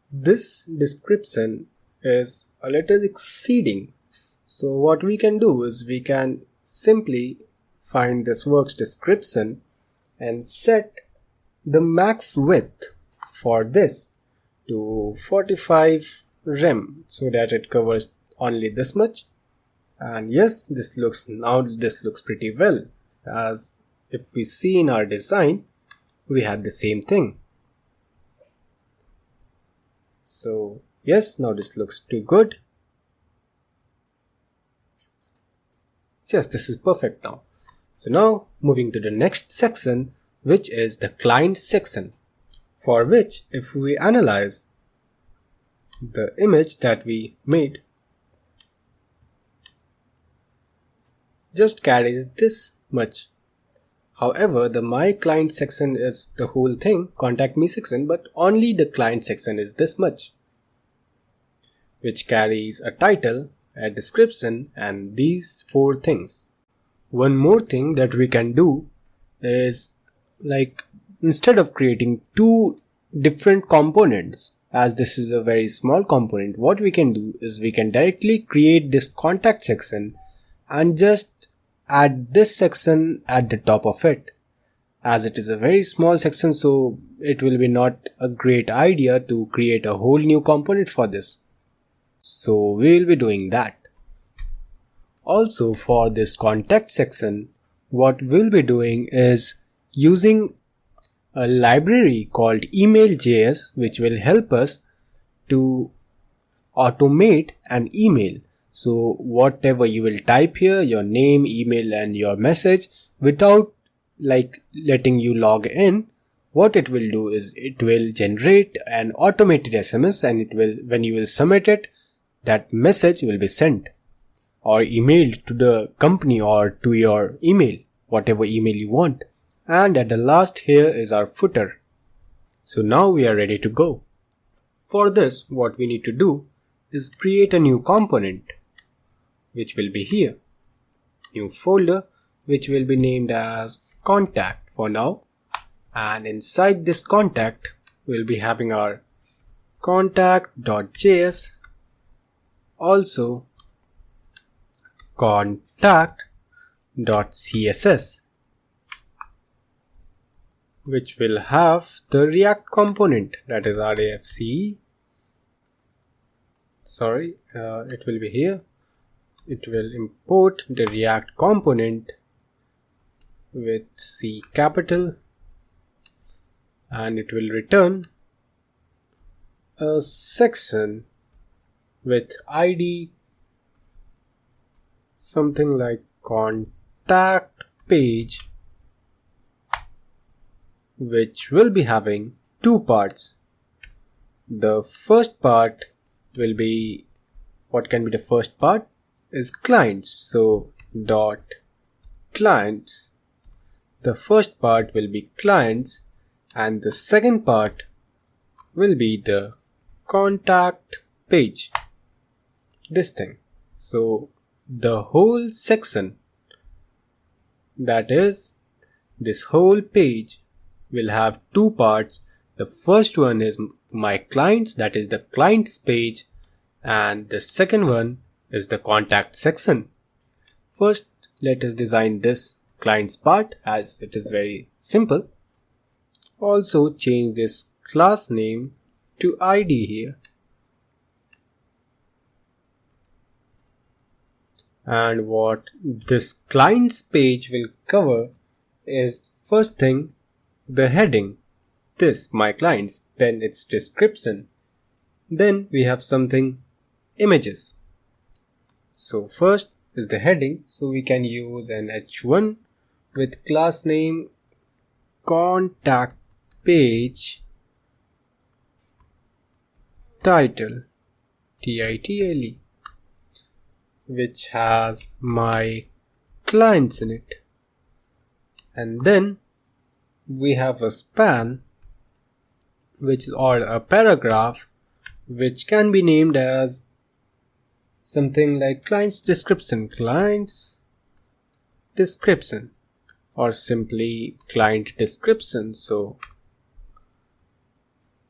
this description is a little exceeding. So what we can do is we can simply find this works description and set the max width for this to 45 rem, so that it covers only this much. And yes, this looks pretty well, as if we see in our design we had the same thing. So yes, now this looks too good. Yes, this is perfect now. So now moving to the next section, which is the client section, for which if we analyze the image that we made, just carries this much. However, the my client section is the whole thing, contact me section, but only the client section is this much, which carries a title, a description, and these 4 things. One more thing that we can do is, instead of creating 2 different components, as this is a very small component, what we can do is we can directly create this contact section and just add this section at the top of it. As it is a very small section, so it will be not a great idea to create a whole new component for this. So we will be doing that. Also, for this contact section, what we'll be doing is using a library called email.js, which will help us to automate an email. So whatever you will type here, your name, email, and your message, without letting you log in, what it will do is it will generate an automated SMS, and it will, when you will submit it, that message will be sent or emailed to the company or to your email, whatever email you want. And at the last here is our footer. So now we are ready to go. For this, what we need to do is create a new component, which will be here. New folder, which will be named as contact for now. And inside this contact, we'll be having our contact.js, also contact.css, which will have the React component, that is RAFCE. It will be here. It will import the React component with C capital, and it will return a section with ID something like contact page, which will be having two parts. The first part will be, what can be the first part is clients. So dot clients, the first part will be clients, and the second part will be the contact page, this thing. So the whole section, that is this whole page, will have two parts. The first one is my clients, that is the clients page, and the second one is the contact section. First, let us design this clients part, as it is very simple. Also change this class name to ID here. And what this clients page will cover is, first thing, the heading, this my clients, then its description, then we have something images. So first is the heading, so we can use an h1 with class name contact page title, title, which has my clients in it. And then we have a span, which is, or a paragraph, which can be named as something like clients description, or simply client description. So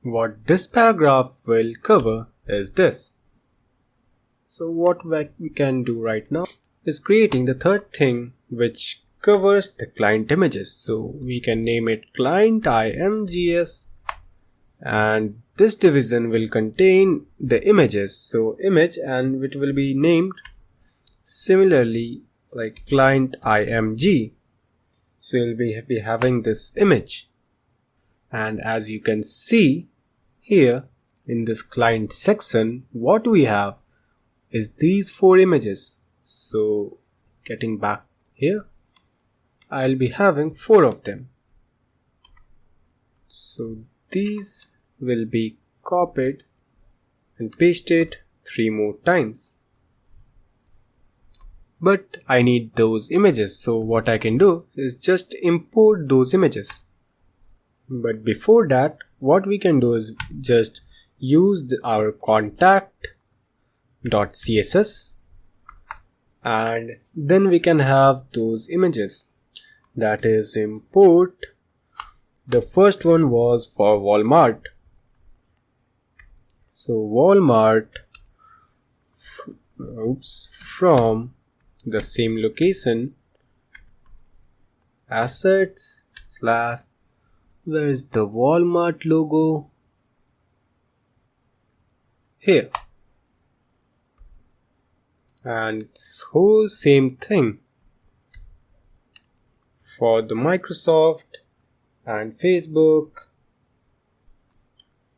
what this paragraph will cover is this. So what we can do right now is creating the third thing, which covers the client images. So we can name it client imgs, and this division will contain the images. So image, and it will be named similarly like client img. So we'll be having this image. And as you can see here in this client section, what we have is these four images. So getting back here, I'll be having four of them. So these will be copied and pasted 3 more times. But I need those images, so what I can do is just import those images. But before that, what we can do is just use our contact.css, and then we can have those images. That is, import. The first one was for Walmart. So Walmart from the same location, assets / where is the Walmart logo? Here. And this whole same thing for the Microsoft and Facebook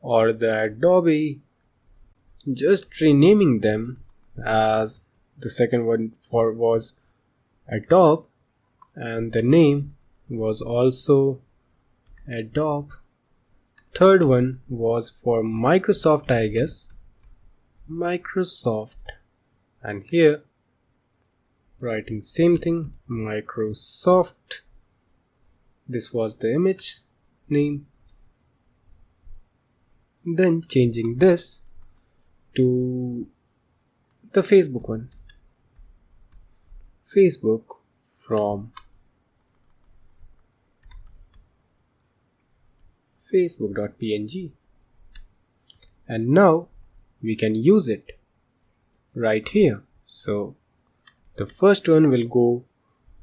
or the Adobe, just renaming them, as the second one was Adobe and the name was also Adobe. Third one was for Microsoft, I guess, Microsoft, and here writing same thing, Microsoft. this was the image name. Then changing this to the Facebook one. Facebook from facebook.png, and now we can use it right here. So the first one will go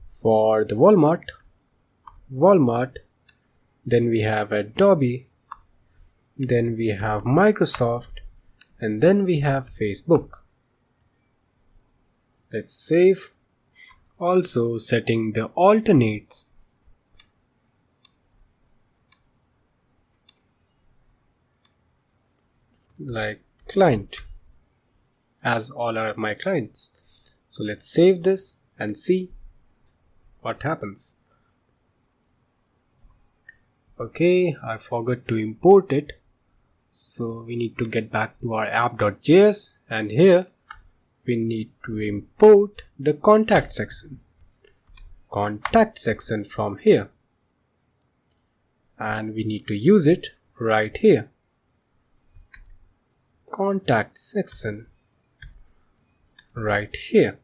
for the Walmart, then we have Adobe, then we have Microsoft, and then we have Facebook. Let's save. Also setting the alternates. Like client, as all are my clients. So let's save this and see what happens. Okay, I forgot to import it. So we need to get back to our app.js, and here we need to import the contact section from here, and we need to use it right here. Contact section right here.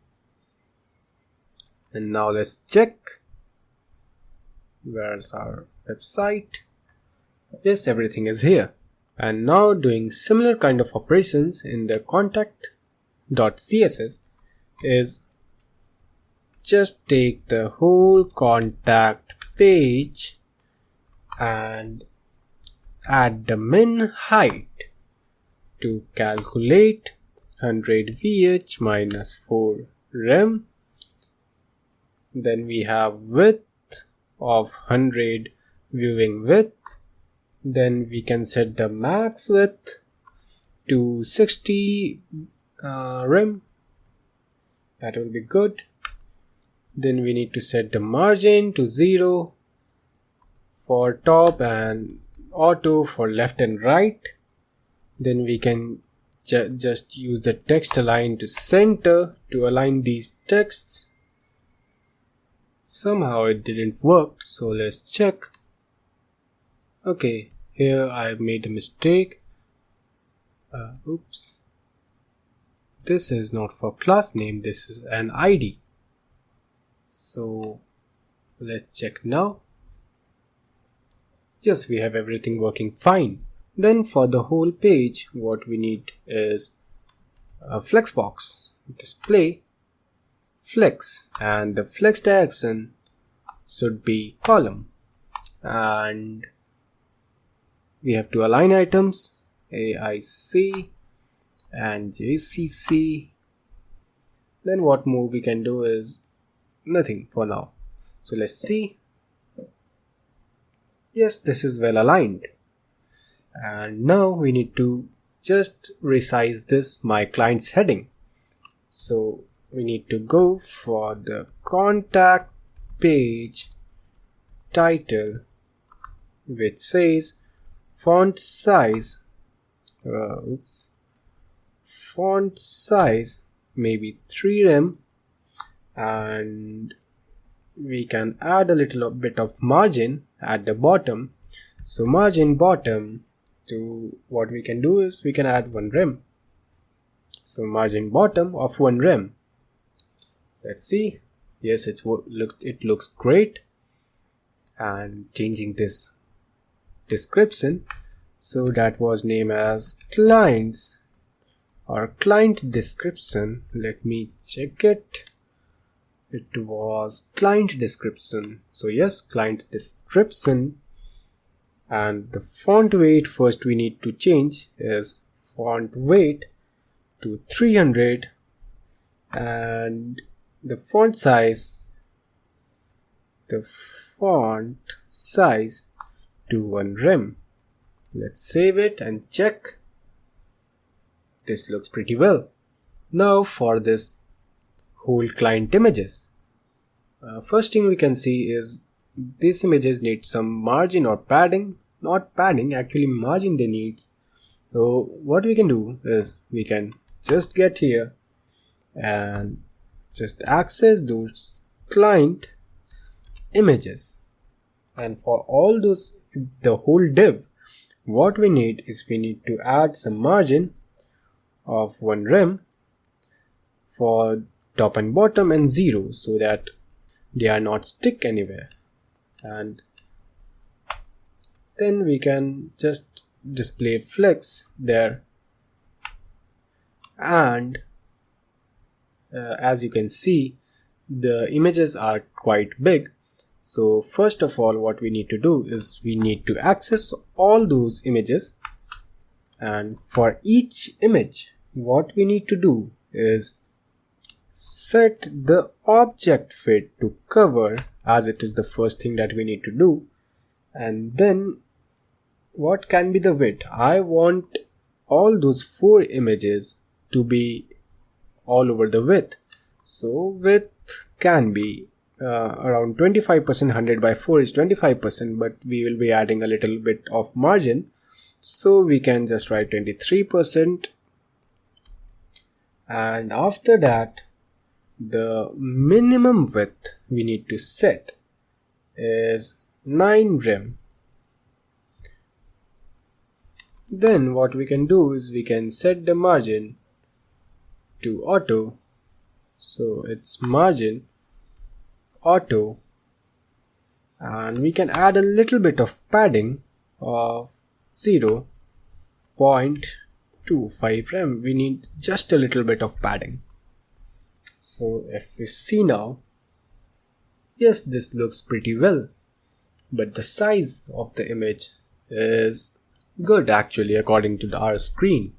And now let's check. Where's our website? Yes, everything is here. And now doing similar kind of operations in the contact.css is just take the whole contact page and add the min height to calculate 100 vh minus 4 rem. Then we have width of 100 viewing width. Then we can set the max width to 60 rem. That will be good. Then we need to set the margin to 0 for top and auto for left and right. Then we can just use the text align to center to align these texts. Somehow it didn't work, so let's check. Okay, here I made a mistake. Oops. This is not for class name, this is an ID. So let's check now. Yes, we have everything working fine. Then for the whole page, what we need is a flexbox. Display flex, and the flex direction should be column. And we have to align items AIC and JCC. Then what more we can do is nothing for now. So let's see. Yes, this is well aligned. And now we need to just resize this my client's heading. So we need to go for the contact page title, which says font size font size maybe 3 rem, and we can add a little bit of margin at the bottom. So margin bottom, to what we can do is we can add 1 rem. So margin bottom of 1 rem. Let's see. Yes, it looks great. And changing this description, so that was named as clients or client description. Let me check it. It was client description. So yes, client description. And the font weight first we need to change is font weight to 300, and the font size to 1 rem. Let's save it and check. This looks pretty well. Now for this whole client images. First thing we can see is these images need some margin or padding. Not padding, actually margin they need. So what we can do is we can just get here and just access those client images. And for all those, the whole div, what we need is we need to add some margin of 1 rem for top and bottom and 0 so that they are not stick anywhere. And then we can just display flex there. And as you can see, the images are quite big. So first of all, what we need to do is we need to access all those images, and for each image what we need to do is set the object fit to cover, as it is the first thing that we need to do. And then what can be the width? I want all those 4 images to be all over the width. So width can be around 25%. 100 by 4 is 25%, but we will be adding a little bit of margin, so we can just write 23%. And after that, the minimum width we need to set is 9 rem. Then what we can do is we can set the margin to auto, so it's margin auto, and we can add a little bit of padding of 0.25 rem. We need just a little bit of padding. So if we see now, yes, this looks pretty well, but the size of the image is good actually according to our screen.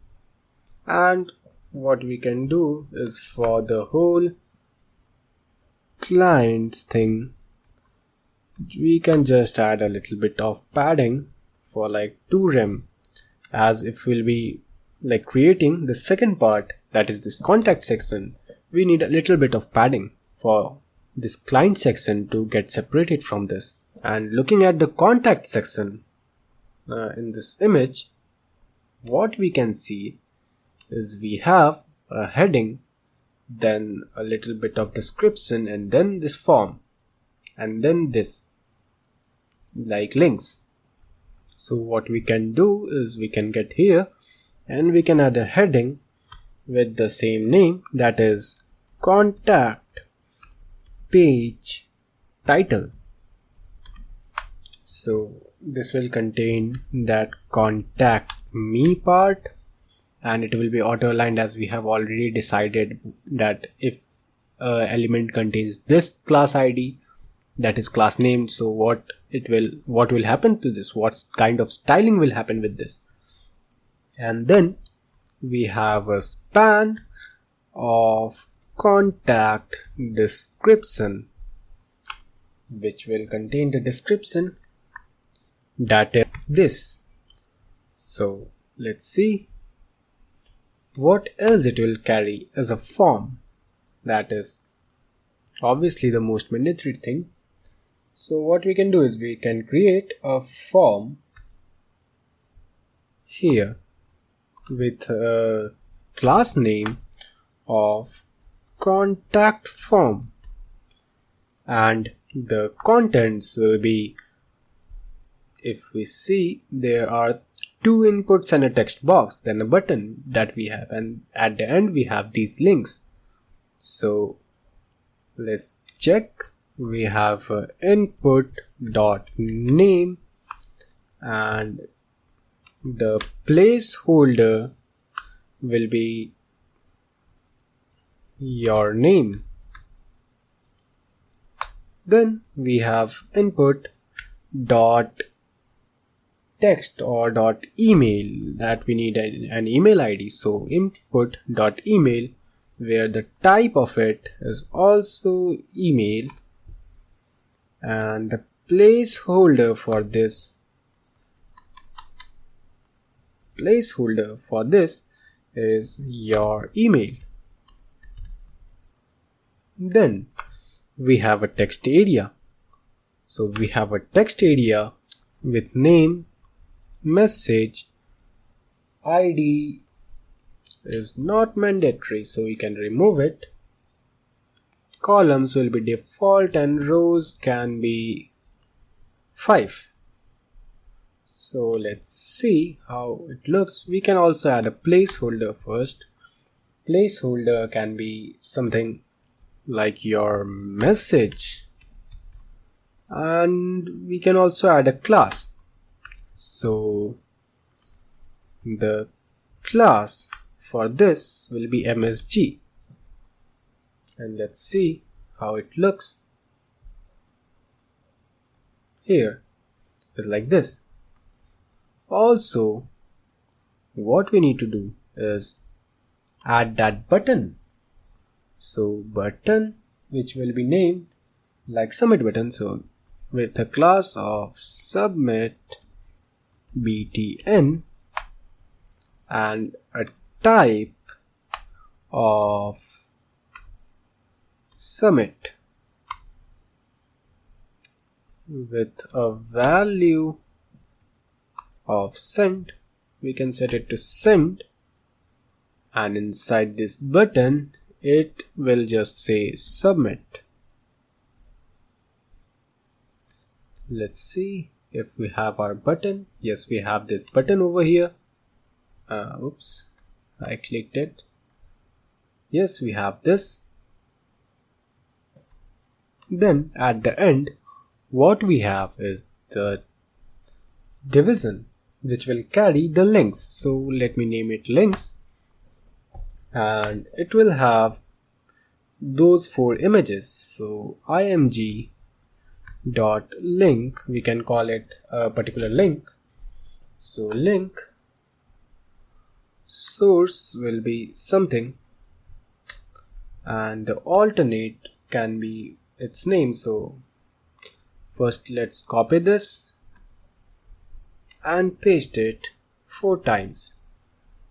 And what we can do is for the whole clients thing, we can just add a little bit of padding for like 2 rem, as if we'll be like creating the second part, that is this contact section. We need a little bit of padding for this client section to get separated from this. And looking at the contact section in this image, what we can see is we have a heading, then a little bit of description, and then this form, and then this like links. So what we can do is we can get here and we can add a heading with the same name, that is contact page title. So this will contain that contact me part, and it will be auto aligned, as we have already decided that if element contains this class ID, that is class name, so what will happen to this, what kind of styling will happen with this. And then we have a span of contact description, which will contain the description, that is this. So let's see what else it will carry as a form. That is obviously the most mandatory thing. So what we can do is we can create a form here with a class name of contact form, and the contents will be, if we see, there are 2 inputs and a text box, then a button that we have, and at the end we have these links. So let's check. We have input.name, and the placeholder will be your name. Then we have input dot text or dot email, that we need an email ID. So input dot email, where the type of it is also email, and the placeholder for this is your email. Then we have a text area. So we have a text area with name, message, ID is not mandatory, so we can remove it. Columns will be default and rows can be 5. So let's see how it looks. We can also add a placeholder first. Placeholder can be something like your message, and we can also add a class. So the class for this will be MSG, and let's see how it looks. Here is like this. Also, what we need to do is add that button. So button, which will be named like submit button, so with a class of submit btn and a type of submit with a value of sent. We can set it to send, and inside this button it will just say submit. Let's see if we have our button. Yes, we have this button over here. Oops, I clicked it. Yes, we have this. Then at the end, what we have is the division, which will carry the links. So let me name it links, and it will have those 4 images. So img dot link, we can call it a particular link. So link source will be something, and the alternate can be its name. So first let's copy this and paste it 4 times.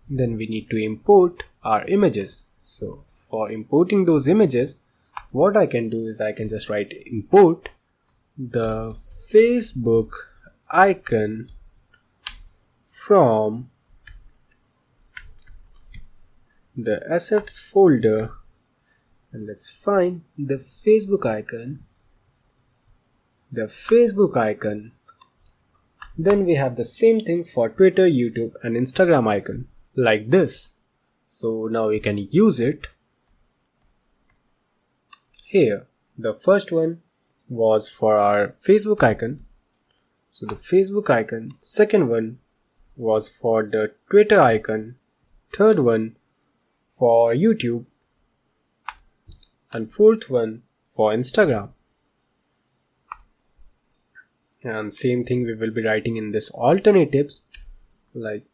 Then we need to import our images. So for importing those images, what I can do is I can just write import the Facebook icon from the assets folder, and let's find the Facebook icon. Then we have the same thing for Twitter, YouTube and Instagram icon, like this. So now we can use it. Here the first one was for our Facebook icon, so the Facebook icon. Second one was for the Twitter icon. Third one for YouTube, and fourth one for Instagram. And same thing we will be writing in this alternatives, like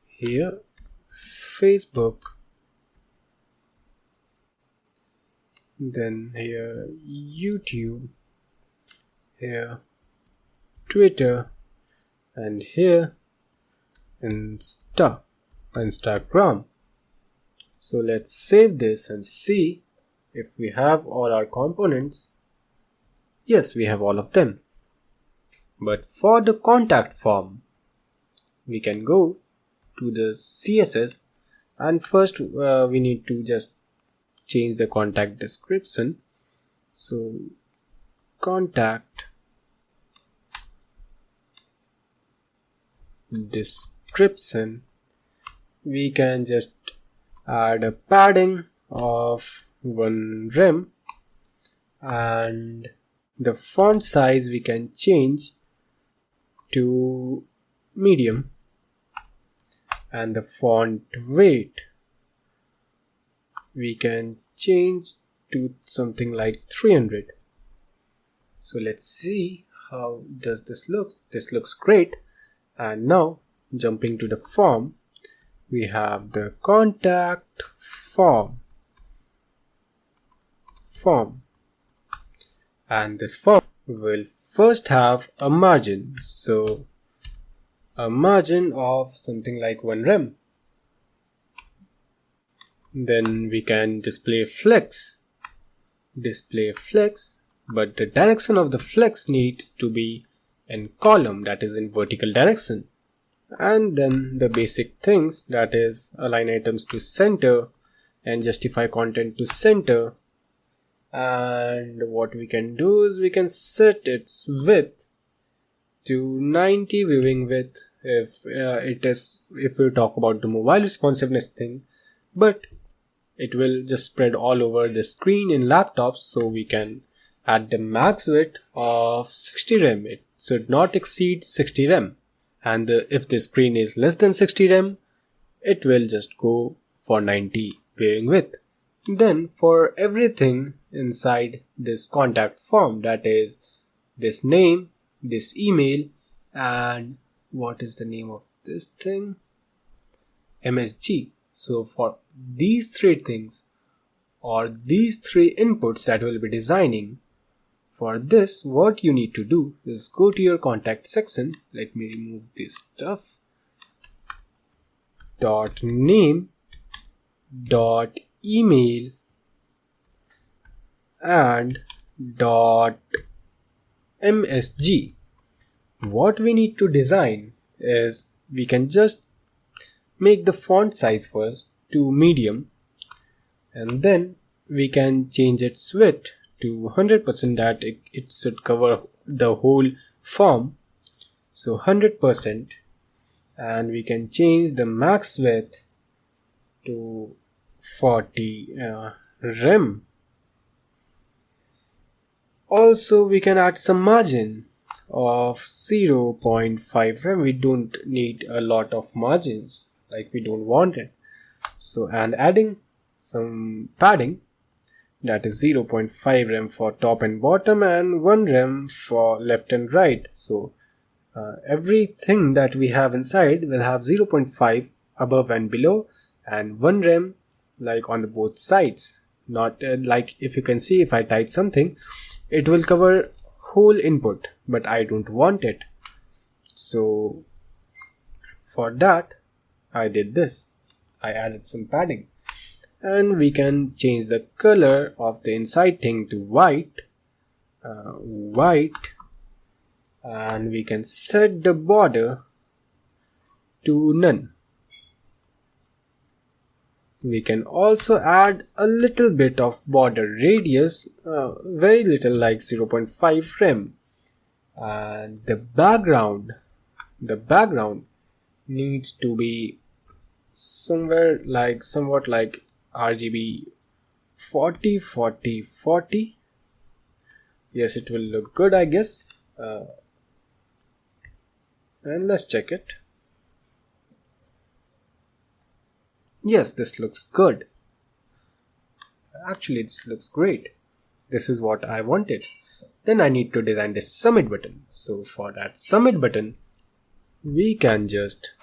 here Facebook, then here YouTube, here Twitter, and here Instagram. So let's save this and see if we have all our components. Yes, we have all of them. But for the contact form, we can go to the CSS, and first we need to just change the contact description. So contact description, we can just add a padding of 1 rem, and the font size we can change to medium, and the font weight we can change to something like 300. So let's see how does this look. This looks great. And now jumping to the form, we have the contact form, and this form will first have a margin, so a margin of something like 1 rem. Then we can display flex, but the direction of the flex needs to be in column, that is in vertical direction. And then the basic things, that is align items to center and justify content to center. And what we can do is we can set its width to 90 viewing width if we talk about the mobile responsiveness thing, but it will just spread all over the screen in laptops, so we can add the max width of 60 rem. It should not exceed 60 rem, and if the screen is less than 60 rem, it will just go for 90 viewing width. Then for everything inside this contact form, that is this name, this email, and what is the name of this thing? MSG. So for these three things, or these three inputs that we'll be designing, for this what you need to do is go to your contact section. Let me remove this stuff. .name, .email, and .msg. What we need to design is, we can just make the font size first to medium, and then we can change its width to 100%, that it should cover the whole form. So 100%, and we can change the max width to 40 rem. Also we can add some margin of 0.5 rem. We don't need a lot of margins, like we don't want it. So, and adding some padding, that is 0.5 rem for top and bottom and 1 rem for left and right. So everything that we have inside will have 0.5 above and below, and 1 rem like on the both sides. Not like, if you can see, if I type something, it will cover whole input, but I don't want it. So for that I did this. I added some padding, and we can change the color of the inside thing to white, and we can set the border to none. We can also add a little bit of border radius, very little, like 0.5 rem, and the background needs to be somewhat like RGB 40. Yes, it will look good, I guess. And let's check it. Yes, this looks good. Actually, this looks great. This is what I wanted. Then I need to design this submit button. So for that submit button, we can just,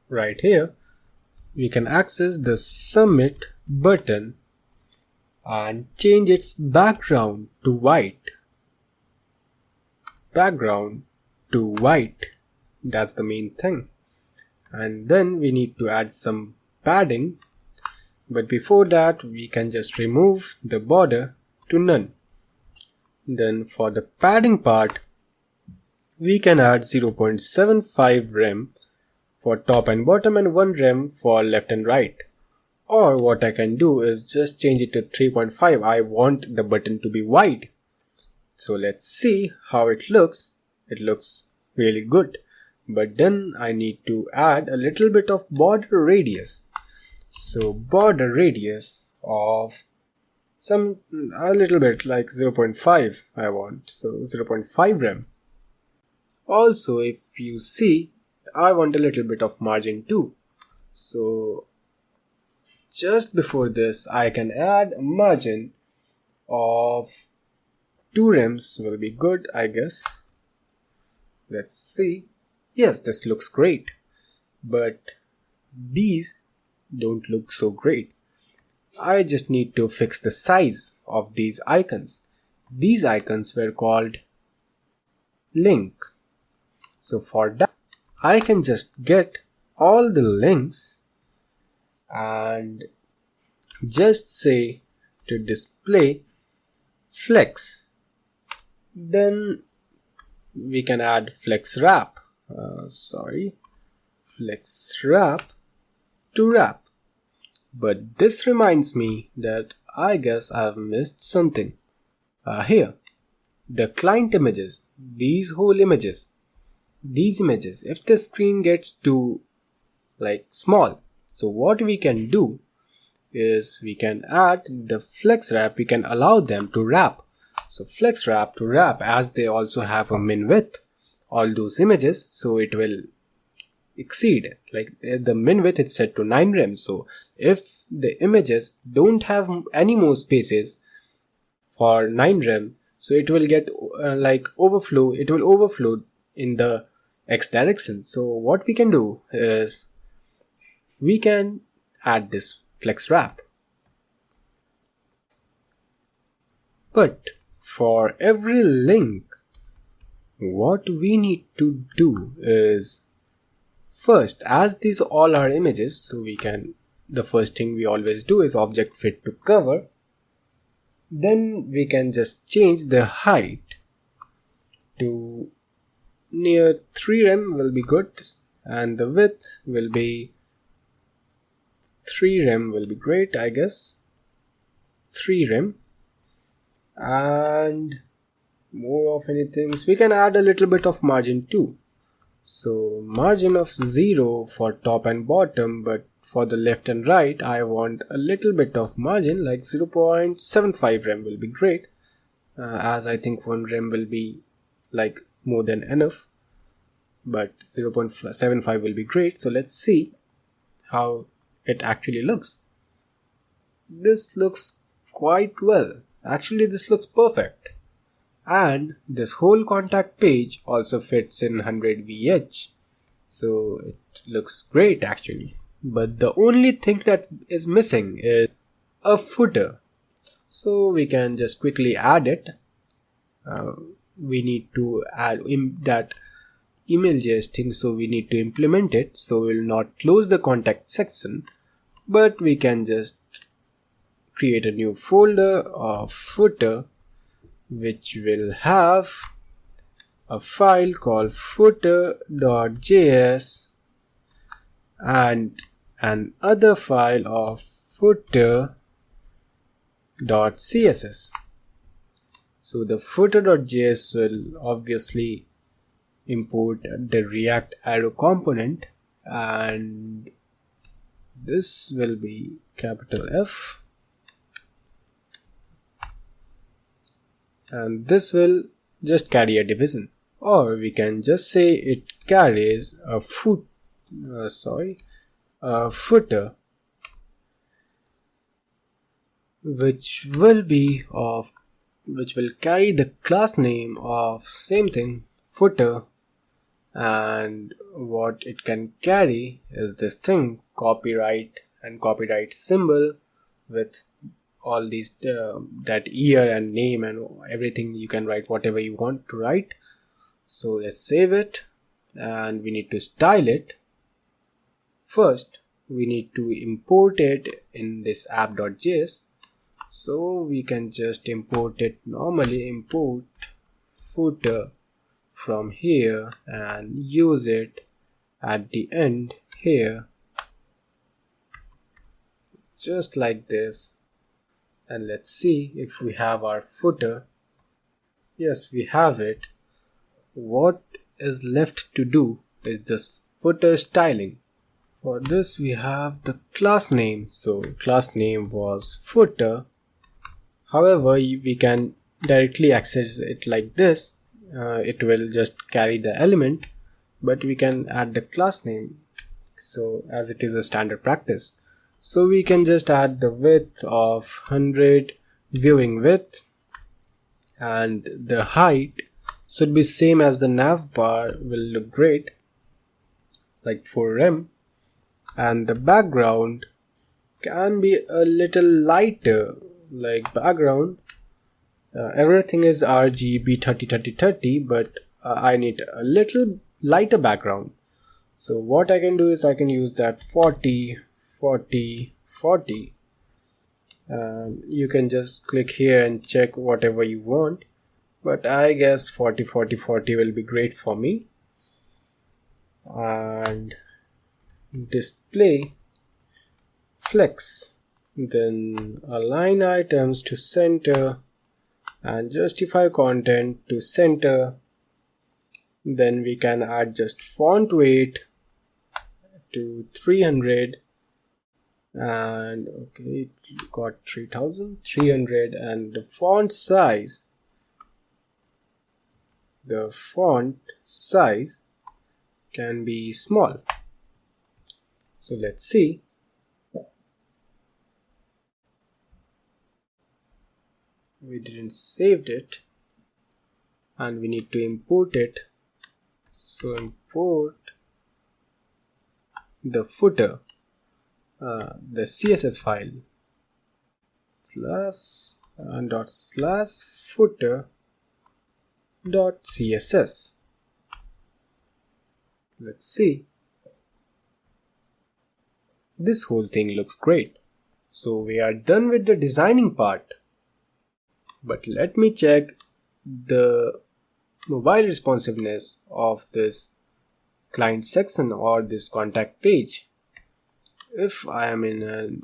right here, we can access the submit button and change its background to white. That's the main thing. And then we need to add some padding, but before that we can just remove the border to none. Then for the padding part, we can add 0.75 rem for top and bottom and 1 rem for left and right. Or what I can do is just change it to 3.5. I want the button to be wide. So let's see how it looks. It looks really good. But then I need to add a little bit of border radius. So border radius of a little bit, like 0.5 I want. So 0.5 rem. Also, if you see, I want a little bit of margin too. So just before this, I can add a margin of 2 rems will be good, I guess. Let's see. Yes, this looks great, but these don't look so great. I just need to fix the size of these icons. These icons were called link. So for that, I can just get all the links and just say to display flex. Then we can add flex wrap. Flex wrap to wrap. But this reminds me that I guess I've missed something. Here, the client images, these whole images, these images, if the screen gets too small, so what we can do is we can add the flex wrap. We can allow them to wrap. So flex wrap to wrap, as they also have a min width, all those images, so it will exceed, the min width is set to 9 rem. So if the images don't have any more spaces for 9 rem, so it will get overflow. It will overflow in the x direction. So what we can do is we can add this flex wrap. But for every link, what we need to do is, first, as these all are images, so we can, the first thing we always do is object fit to cover. Then we can just change the height to near 3 rem will be good, and the width will be 3 rem will be great, I guess. 3 rem. And more of anything, so we can add a little bit of margin too. So margin of 0 for top and bottom, but for the left and right I want a little bit of margin, like 0.75 rem will be great, as I think 1 rem will be more than enough, but 0.75 will be great. So let's see how it actually looks. This looks quite well. Actually, this looks perfect. And this whole contact page also fits in 100 VH. So it looks great actually. But the only thing that is missing is a footer. So we can just quickly add it. We need to add that email.js thing, so we need to implement it. So we'll not close the contact section, but we can just create a new folder of footer, which will have a file called footer.js and another file of footer.css. So the footer.js will obviously import the React arrow component, and this will be capital F, and this will just carry a division, or we can just say it carries a footer, which will carry the class name of same thing, footer, and what it can carry is this thing, copyright and copyright symbol with all these that year and name and everything. You can write whatever you want to write. So let's save it, and we need to style it. First we need to import it in this app.js. So we can just import it normally, import footer from here and use it at the end here, just like this. And let's see if we have our footer. Yes, we have it. What is left to do is this footer styling. For this we have the class name. So class name was footer. However, we can directly access it like this. It will just carry the element, but we can add the class name, so as it is a standard practice. So we can just add the width of 100 viewing width, and the height should be same as the navbar, will look great, like 4 rem, and the background can be a little lighter, like background. Everything is RGB 30 but I need a little lighter background. So what I can do is I can use that 40. You can just click here and check whatever you want, but I guess 40 will be great for me. And display flex, then align items to center and justify content to center, Then we can add just font weight to 300, and okay, it got 3300, and the font size can be small. So let's see. We didn't save it, and we need to import it. So import the footer, the CSS file /footer.css. Let's see. This whole thing looks great. So we are done with the designing part. But let me check the mobile responsiveness of this client section or this contact page. If I am in an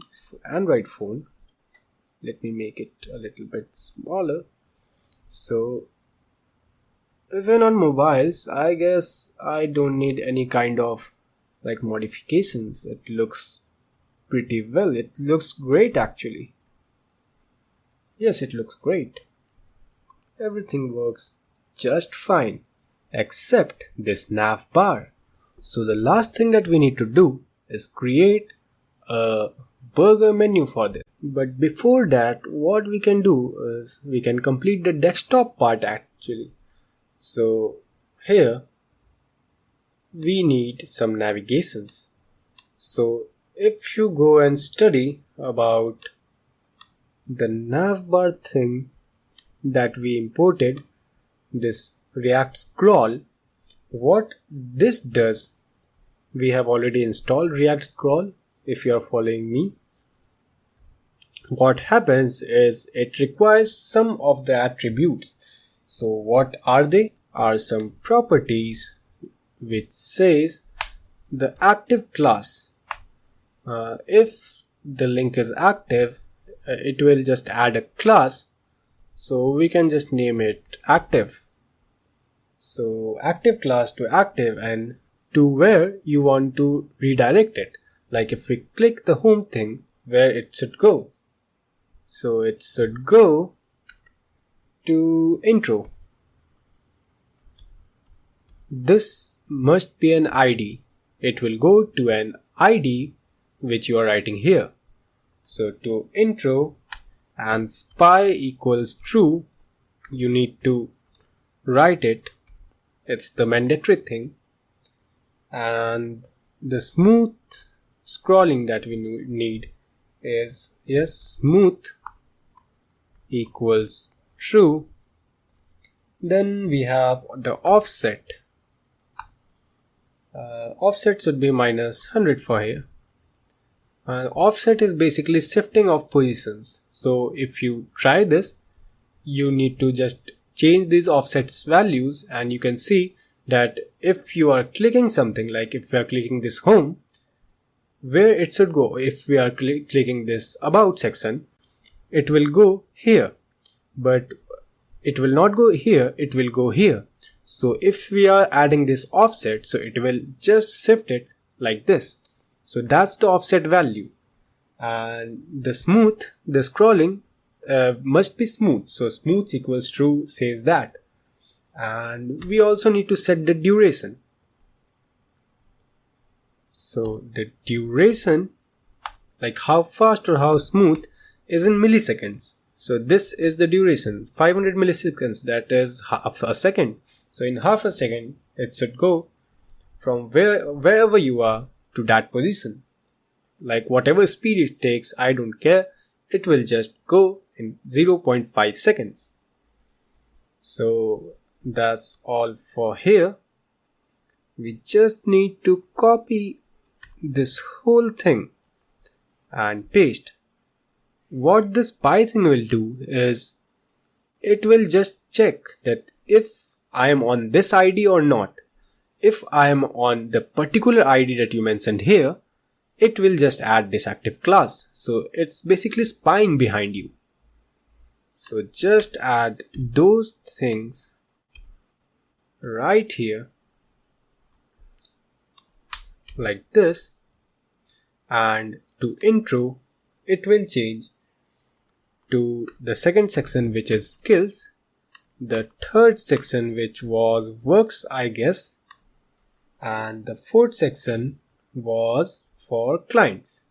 Android phone, let me make it a little bit smaller. So even on mobiles, I guess I don't need any kind of like modifications. It looks pretty well. It looks great actually. Yes, it looks great. Everything works just fine except this navbar. So the last thing that we need to do is create a burger menu for this. But before that, what we can do is we can complete the desktop part actually. So here we need some navigations. So if you go and study about the navbar thing that we imported, this React scroll, what this does, we have already installed React scroll. If you are following me, what happens is it requires some of the attributes. So what are they? Are some properties which says the active class. If the link is active, it will just add a class. So we can just name it active. So active class to active and to where you want to redirect it. Like if we click the home thing, where it should go. So it should go to intro. This must be an ID. It will go to an ID which you are writing here. So to intro and spy equals true, you need to write it. It's the mandatory thing. And the smooth scrolling that we need is smooth equals true. Then we have the offset. Offset should be -100 for here. Offset is basically shifting of positions. So if you try this, you need to just change these offsets values, and you can see that if you are clicking something, like if we are clicking this home, where it should go. If we are clicking this about section, it will go here, but it will not go here, it will go here. So if we are adding this offset, so it will just shift it like this. So that's the offset value. And the smooth, the scrolling must be smooth. So smooth equals true says that. And we also need to set the duration. So the duration, like how fast or how smooth, is in milliseconds. So this is the duration, 500 milliseconds, that is half a second. So in half a second, it should go from wherever you are to that position. Like whatever speed it takes, I don't care. It will just go in 0.5 seconds. So that's all for here. We just need to copy this whole thing and paste. What this py thing will do is it will just check that if I am on this ID or not. If I am on the particular ID that you mentioned here, it will just add this active class. So it's basically spying behind you. So just add those things right here like this, and to intro it will change to the second section, which is skills, the third section which was works I guess, and the fourth section was for clients.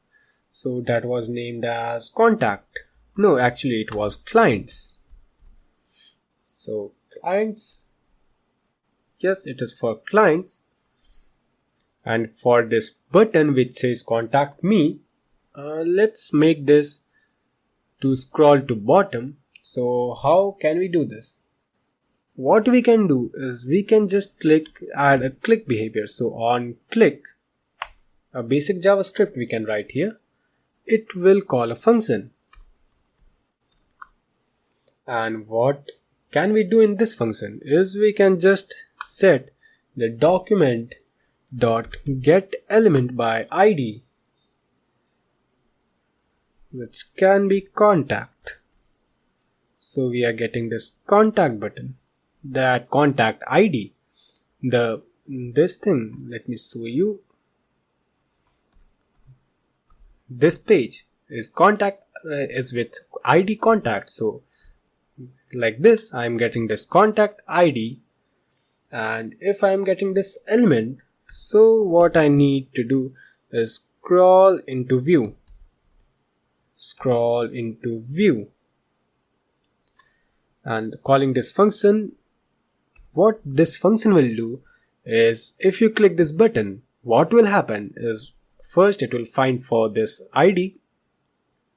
So that was named as contact. No, actually it was clients. So clients, yes, it is for clients. And for this button which says contact me, let's make this to scroll to bottom. So how can we do this? What we can do is we can just add a click behavior. So on click, a basic JavaScript we can write here. It will call a function. And what can we do in this function is we can just set the document dot get element by ID, which can be contact. So we are getting this contact button, that contact ID. This thing, let me show you. This page is contact is with ID contact. So like this, I am getting this contact ID, and if I am getting this element, so what I need to do is scroll into view, and calling this function. What this function will do is, if you click this button, what will happen is first it will find for this ID,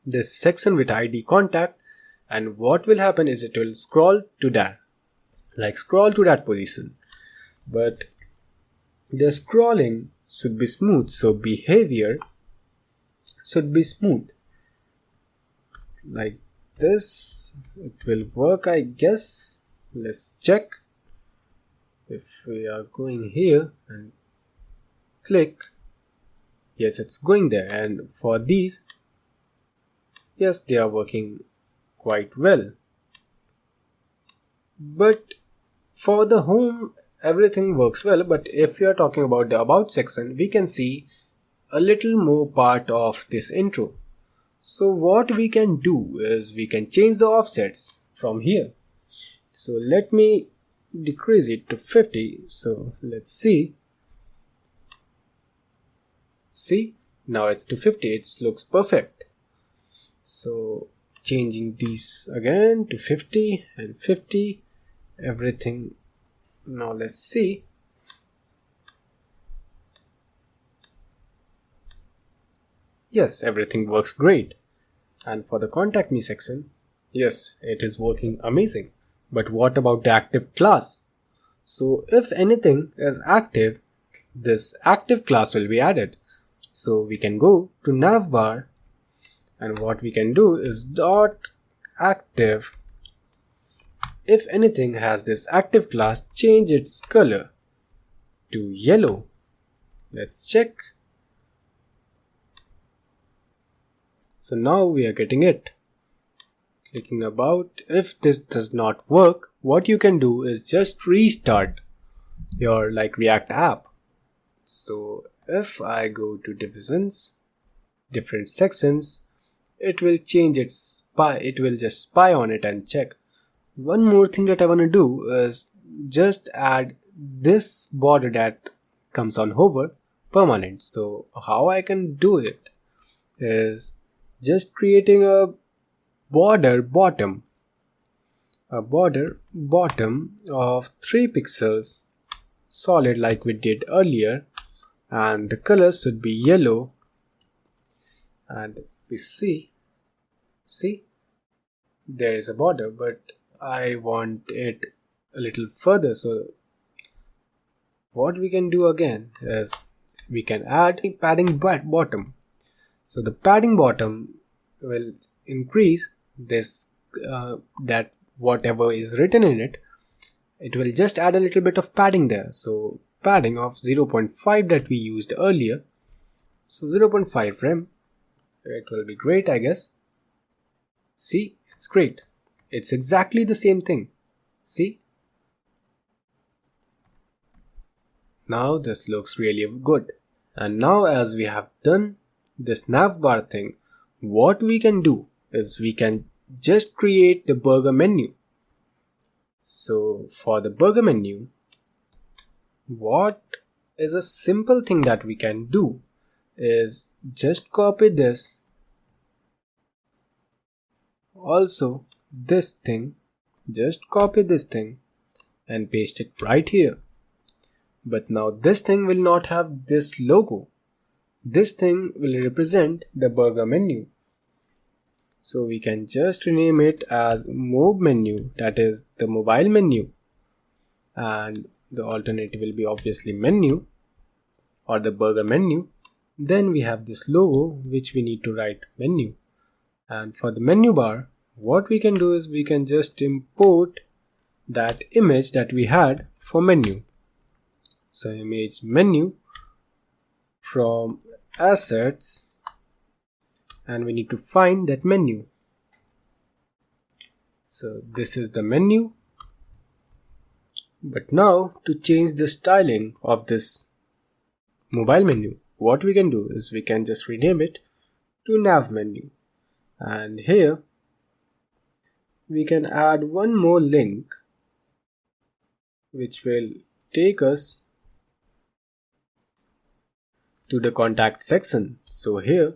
this section with ID contact, and what will happen is it will scroll to that, scroll to that position. But the scrolling should be smooth, so behavior should be smooth like this. It will work I guess. Let's check. If we are going here and click, yes, it's going there. And for these, yes, they are working quite well. But for the home, everything works well. But if we are talking about the about section, we can see a little more part of this intro. So what we can do is we can change the offsets from here. So let me decrease it to 50. So let's see. See, now it's to 50. It looks perfect. So changing these again to 50 and 50, everything. Now let's see. Yes, everything works great. And for the contact me section, yes, it is working amazing. But what about the active class? So if anything is active, this active class will be added. So we can go to Navbar, and what we can do is dot active. If anything has this active class, change its color to yellow. Let's check. So now we are getting it. Clicking about. If this does not work, what you can do is just restart your React app. So if I go to divisions, different sections, it will change its spy. It will just spy on it and check. One more thing that I want to do is just add this border that comes on hover permanent. So how I can do it is just creating a border bottom of 3 pixels solid like we did earlier, and the color should be yellow. And if we see there is a border, but I want it a little further. So what we can do again is we can add padding bottom. So the padding bottom will increase this that whatever is written in it, it will just add a little bit of padding there. So padding of 0.5 that we used earlier. So 0.5 rem, it will be great I guess. See, it's great. It's exactly the same thing. See? Now this looks really good. And now as we have done this navbar thing, what we can do is we can just create the burger menu. So for the burger menu, what is a simple thing that we can do is just copy this, also this thing, just copy this thing and paste it right here. But now this thing will not have this logo. This thing will represent the burger menu. So we can just rename it as mob menu, that is the mobile menu, and the alternative will be obviously menu or the burger menu. Then we have this logo which we need to write menu. And for the menu bar, what we can do is we can just import that image that we had for menu. So image menu from assets, and we need to find that menu. So this is the menu. But now to change the styling of this mobile menu, what we can do is we can just rename it to nav menu. And here we can add one more link which will take us to the contact section. So here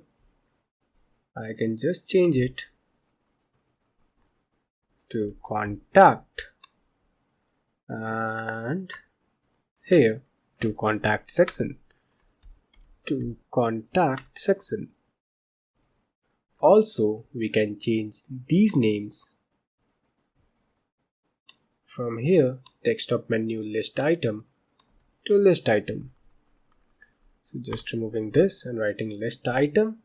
I can just change it to contact, and here to contact section, to contact section. Also we can change these names from here, desktop menu list item to list item. So just removing this and writing list item.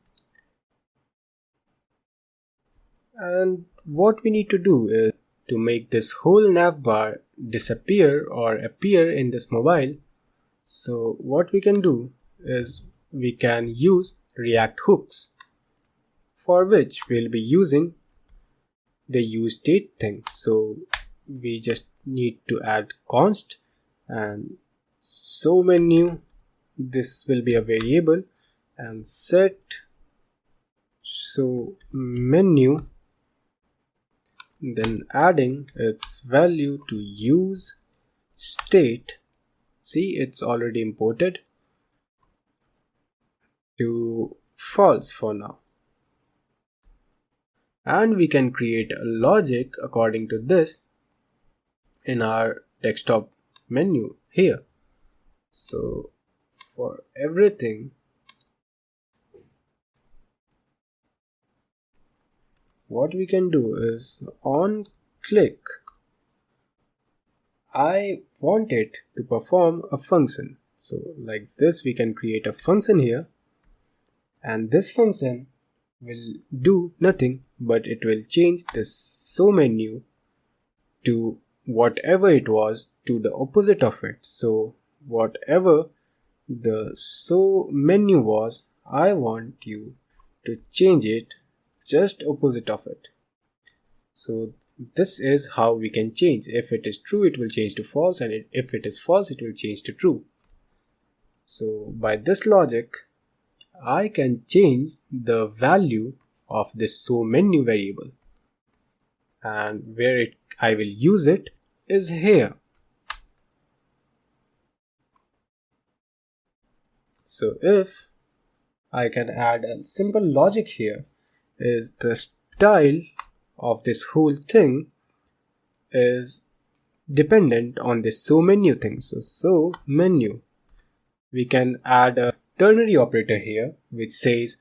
And what we need to do is to make this whole navbar disappear or appear in this mobile. So what we can do is we can use React hooks, for which we'll be using the useState thing. So we just need to add const and so menu, this will be a variable, and set so menu, then adding its value to use state. See, it's already imported to false for now. And we can create a logic according to this in our desktop menu here. So for everything, what we can do is on click, I want it to perform a function. So like this, we can create a function here, and this function will do nothing, but it will change the so menu to whatever it was to the opposite of it. So whatever the so menu was, I want you to change it just opposite of it. So this is how we can change. If it is true, it will change to false, and if it is false, it will change to true. So by this logic, I can change the value of this so menu variable, and where I will use it is here. So if I can add a simple logic here, is the style of this whole thing is dependent on this so menu thing. So menu, we can add a ternary operator here which says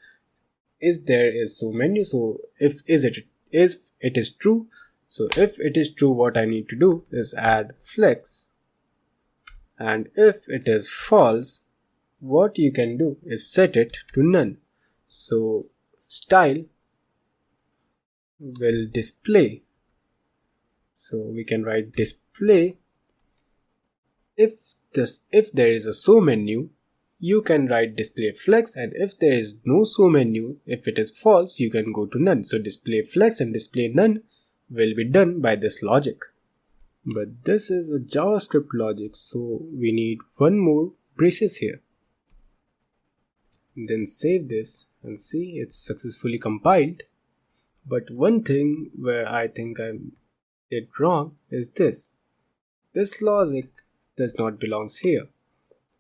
is there is so menu. So if it is true, so if it is true, what I need to do is add flex, and if it is false, what you can do is set it to none. So style will display. So we can write display. If there is a so menu, you can write display flex, and if there is no so menu, if it is false, you can go to none. So display flex and display none will be done by this logic. But this is a JavaScript logic, so we need one more braces here. Then save this and see it's successfully compiled. But one thing where I think I did wrong is this. This logic does not belongs here.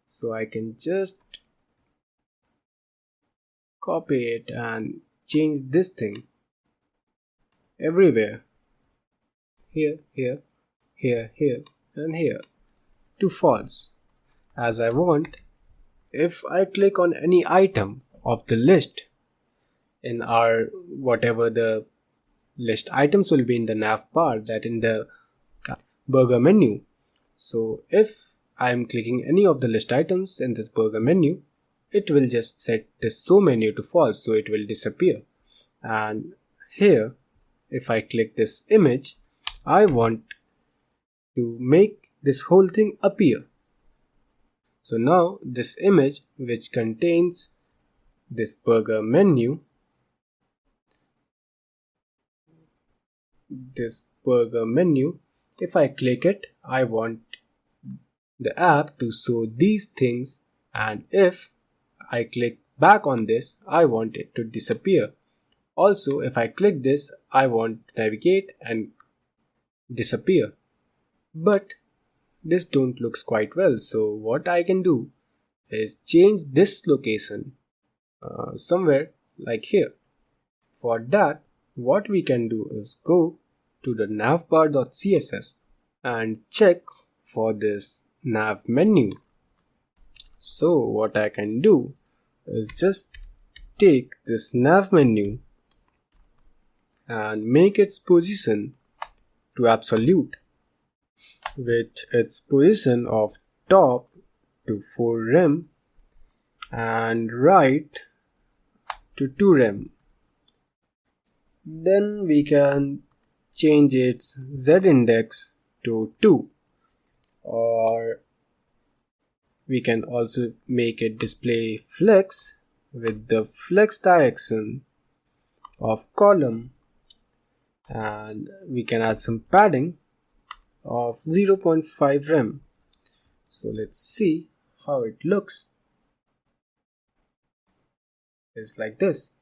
So I can just copy it and change this thing everywhere. Here, here, here, here, and here to false. As I want, if I click on any item of the list in our whatever the list items will be in the navbar, that in the burger menu. So if I am clicking any of the list items in this burger menu, it will just set this show menu to false, so it will disappear. And here, if I click this image, I want to make this whole thing appear. So now this image, which contains this burger menu, if I click it, I want the app to show these things, and if I click back on this, I want it to disappear. Also, if I click this, I want to navigate and disappear. But this don't looks quite well, so what I can do is change this location somewhere like here. For that, what we can do is go to the navbar.css and check for this nav menu. So what I can do is just take this nav menu and make its position to absolute, with its position of top to 4 rem and right to 2 rem. Then we can change its z index to 2, or we can also make it display flex with the flex direction of column, and we can add some padding of 0.5 rem. So let's see how it looks. It's like this.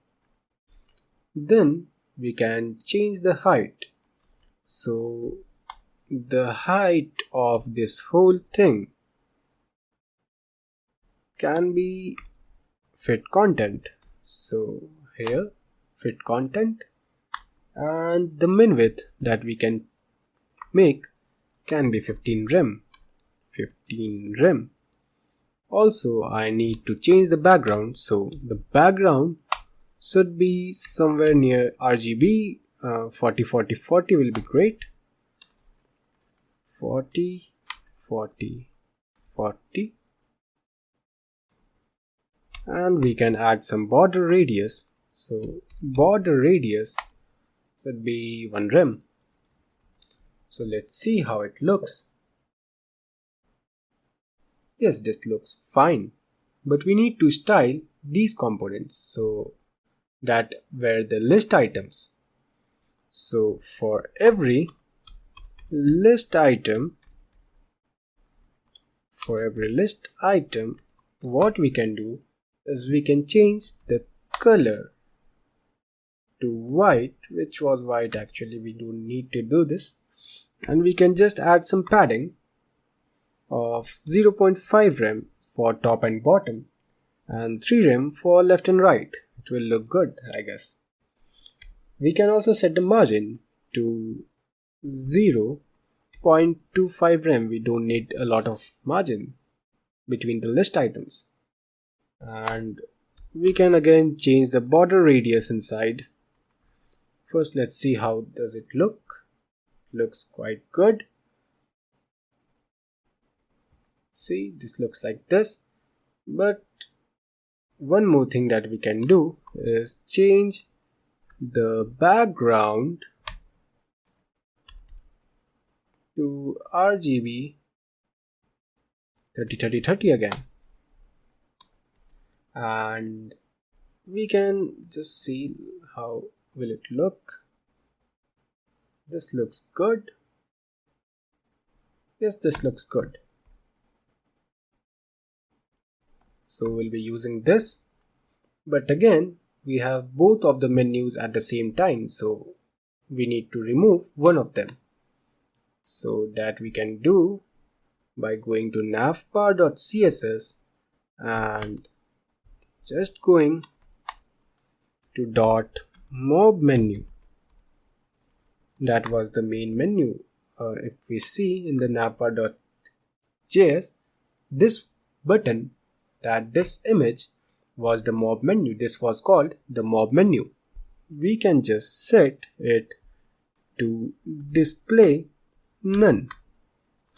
Then we can change the height. So the height of this whole thing can be fit content. So here, fit content, and the min width that we can make can be 15 rem. Also, I need to change the background, so the background should be somewhere near RGB. 40 40 40 will be great. 40 40 40, and we can add some border radius. So border radius should be 1 rem. So let's see how it looks. Yes, this looks fine, but we need to style these components so that were the list items. So for every list item, what we can do is we can change the color to white, which was white actually, we don't need to do this, and we can just add some padding of 0.5 rem for top and bottom and 3 rem for left and right. It will look good, I guess. We can also set the margin to 0.25 rem. We don't need a lot of margin between the list items. And we can again change the border radius inside. First, let's see how does it look. Looks quite good. See, this looks like this. But one more thing that we can do is change the background to RGB 30 30 30 again, and we can just see how will it look. This looks good. Yes, this looks good. So we'll be using this. But again, we have both of the menus at the same time, so we need to remove one of them. So that we can do by going to navbar.css and just going to .mob menu. That was the main menu. If we see in the navbar.js, this button, this image was the mob menu. This was called the mob menu. We can just set it to display none.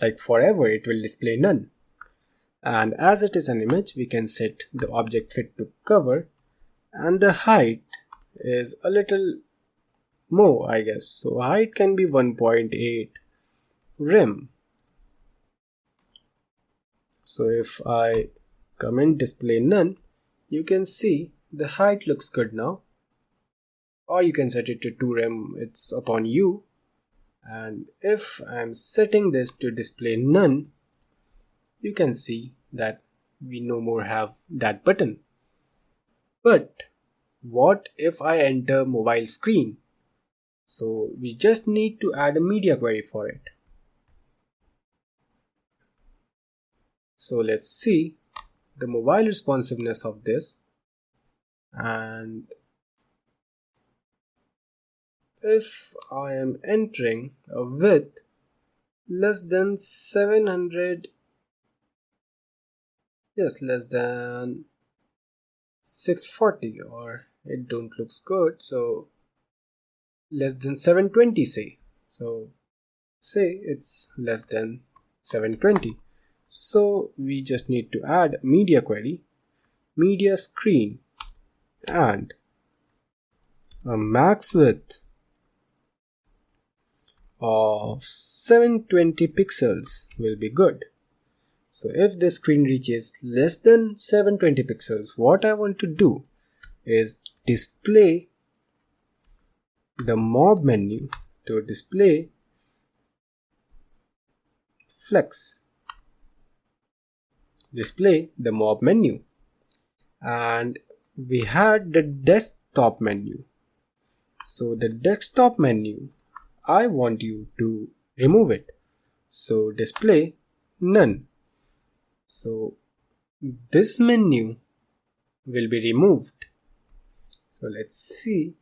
Like forever it will display none. And as it is an image, we can set the object fit to cover, and the height is a little more, I guess. So height can be 1.8 rem. So if I comment display none, you can see the height looks good now. Or you can set it to 2 rem, it's upon you. And if I'm setting this to display none, you can see that we no more have that button. But what if I enter mobile screen? So we just need to add a media query for it. So let's see the mobile responsiveness of this, and if I am entering a width less than 700, yes, less than 640, or it don't looks good, so less than 720 say. So say it's less than 720. So we just need to add a media query, media screen, and a max width of 720 pixels will be good. So if the screen reaches less than 720 pixels, what I want to do is display the mob menu to display flex. Display the mob menu. And we had the desktop menu. So the desktop menu, I want you to remove it. So display none. So this menu will be removed. So let's see.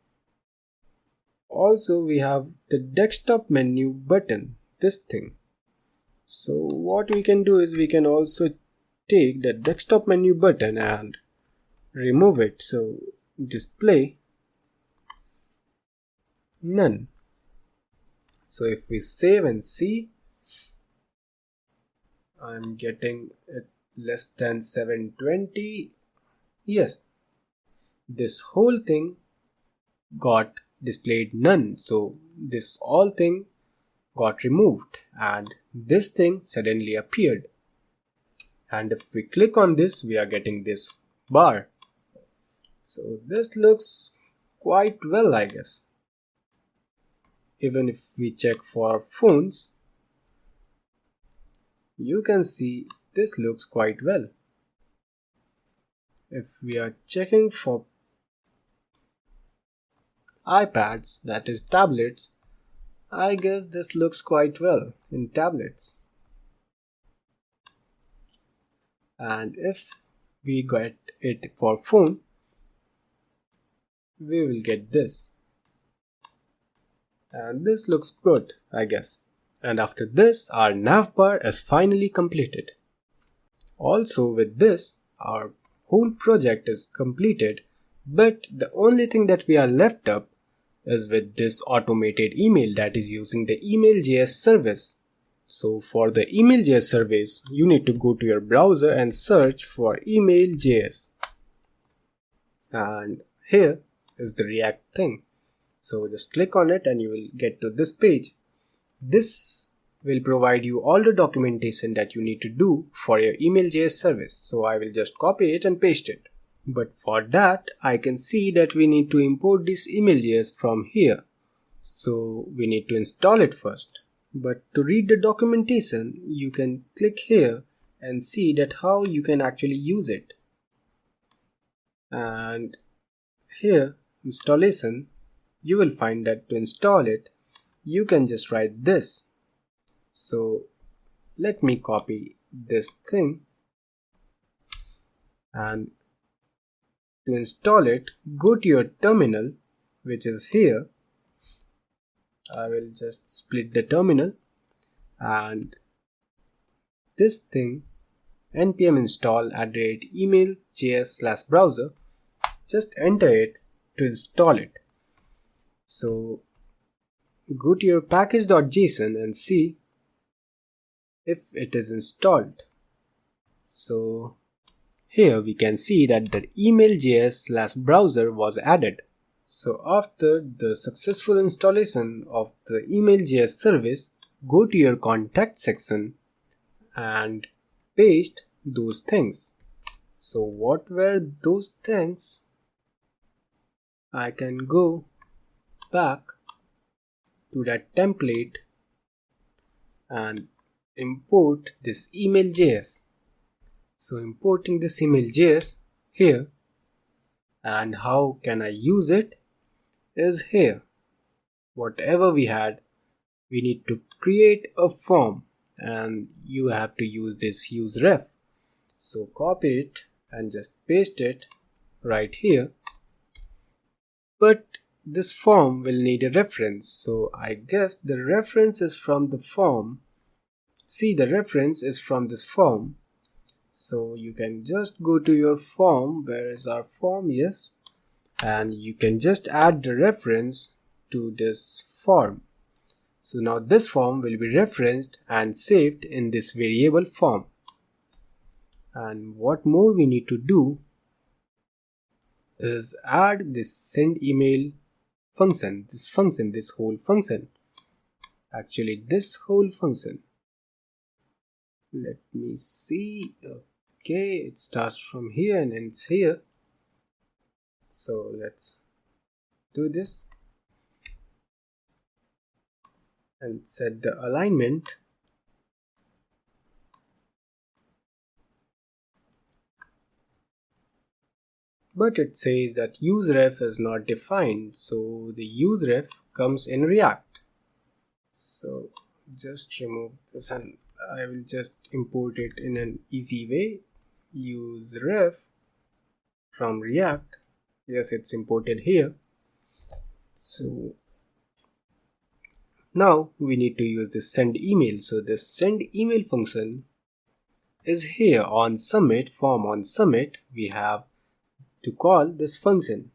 Also we have the desktop menu button, this thing. So what we can do is we can also take the desktop menu button and remove it. So display none. So if we save and see, I'm getting it less than 720. Yes, this whole thing got displayed none. So this all thing got removed and this thing suddenly appeared. And if we click on this, we are getting this bar. So this looks quite well, I guess. Even if we check for phones, you can see this looks quite well. If we are checking for iPads, that is tablets, I guess this looks quite well in tablets. And if we get it for phone, we will get this. And this looks good, I guess. And after this, our navbar is finally completed. Also with this, our whole project is completed, but the only thing that we are left up is with this automated email that is using the email.js service. So for the email.js service, you need to go to your browser and search for email.js. And here is the React thing. So just click on it and you will get to this page. This will provide you all the documentation that you need to do for your email.js service. So I will just copy it and paste it. But for that, I can see that we need to import this email.js from here. So we need to install it first. But to read the documentation, you can click here and see that how you can actually use it. And here, installation, you will find that to install it, you can just write this. So let me copy this thing, and to install it, go to your terminal, which is here. I will just split the terminal, and this thing npm install @email.js/browser, just enter it to install it. So go to your package.json and see if it is installed. So here we can see that the email.js/browser was added. So after the successful installation of the email.js service, go to your contact section and paste those things. So what were those things? I can go back to that template and import this email.js. So importing this email.js here, and how can I use it is here. Whatever we had, we need to create a form, and you have to use this useRef. So copy it and just paste it right here. But this form will need a reference, so I guess the reference is from the form. See, the reference is from this form. So you can just go to your form. Where is our form? Yes. And you can just add the reference to this form. So now this form will be referenced and saved in this variable form. And what more we need to do is add this send email function, this whole function. Actually, this whole function. Let me see. Okay, it starts from here and ends here. So let's do this and set the alignment. But it says that useRef is not defined, so the useRef comes in React. So just remove this and I will just import it in an easy way. Useref from React. Yes, it's imported here. So now we need to use this send email. So this send email function is here on submit, form on submit. We have to call this function.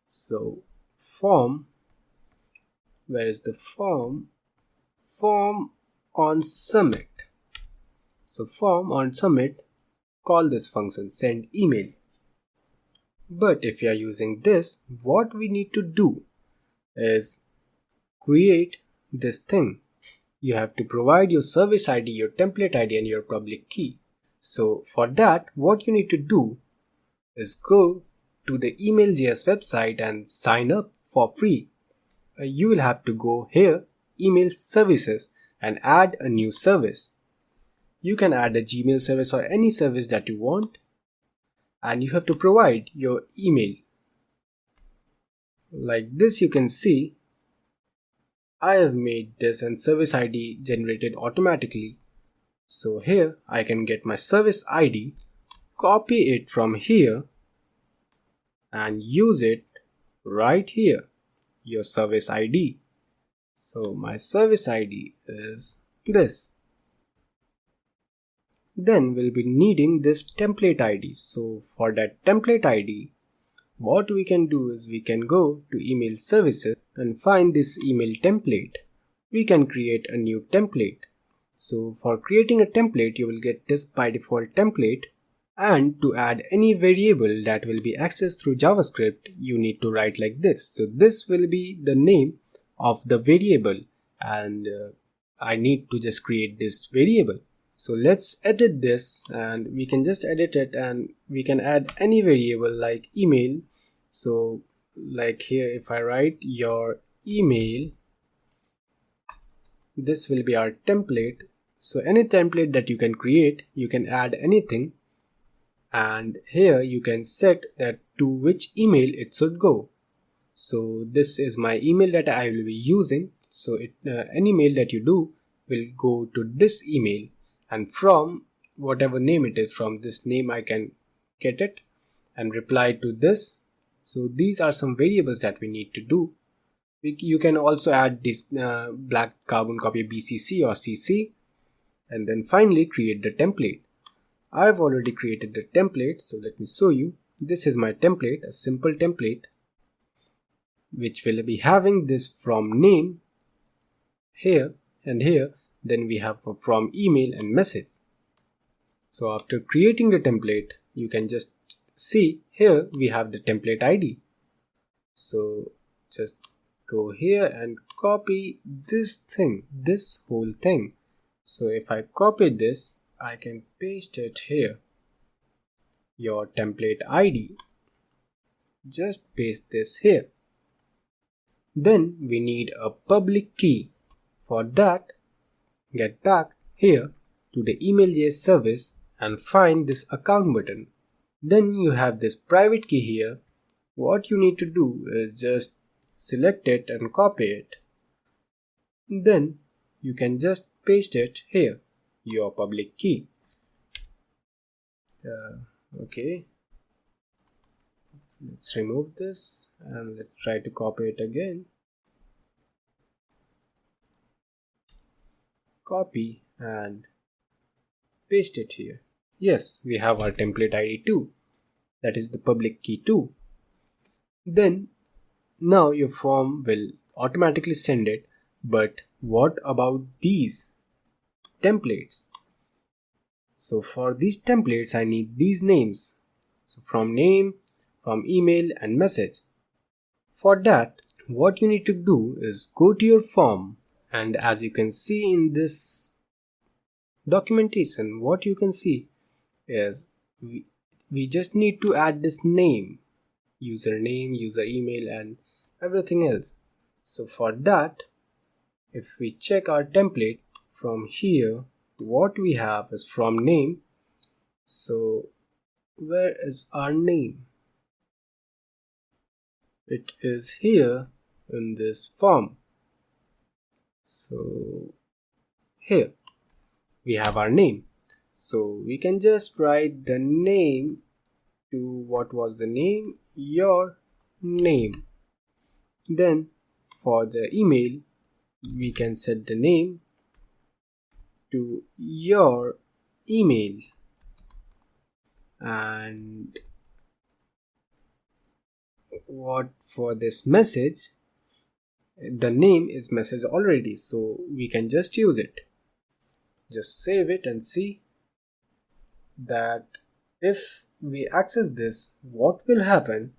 So form, where is the form? Form on submit. So form on submit, call this function send email. But if you are using this, what we need to do is create this thing. You have to provide your service ID, your template ID, and your public key. So for that, what you need to do is go to the email.js website and sign up for free. You will have to go here, email services, and add a new service. You can add a Gmail service or any service that you want, and you have to provide your email. Like this, you can see I have made this and service ID generated automatically. So here I can get my service ID, copy it from here and use it right here, your service ID. So my service ID is this. Then we'll be needing this template ID. So for that template ID, what we can do is we can go to email services and find this email template. We can create a new template. So for creating a template, you will get this by default template, and to add any variable that will be accessed through JavaScript, you need to write like this. So this will be the name of the variable, and I need to just create this variable. So let's edit this, and we can just edit it and we can add any variable like email. So like here, if I write your email this will be our template. So any template that you can create, you can add anything, and here you can set that to which email it should go. So this is my email that I will be using. So any mail that you do will go to this email, and from whatever name it is, from this name I can get it and reply to this. So these are some variables that we need to do. You can also add this black carbon copy BCC or CC, and then finally create the template. I've already created the template, so let me show you. This is my template, a simple template, which will be having this from name here and here. Then we have from email and message. So after creating the template, you can just see here we have the template ID. So just go here and copy this thing, this whole thing. So if I copy this, I can paste it here. Your template ID. Just paste this here. Then we need a public key. For that, get back here to the email.js service and find this account button. Then you have this private key here. What you need to do is just select it and copy it. Then you can just paste it here, your public key. Okay, let's remove this and let's try to copy it again. Copy and paste it here. Yes, we have our template ID too. That is the public key too. Then now your form will automatically send it. But what about these templates? So for these templates, I need these names. So from name, from email and message. For that, what you need to do is go to your form, and as you can see in this documentation, what you can see is we just need to add this name, username, user email and everything else. So for that, if we check our template from here, what we have is from name. So where is our name? It is here in this form. So here we have our name. So we can just write the name to what was the name? Your name. Then for the email, we can set the name to your email, and what for this message, the name is message already, so we can just use it. Just save it and see that if we access this, what will happen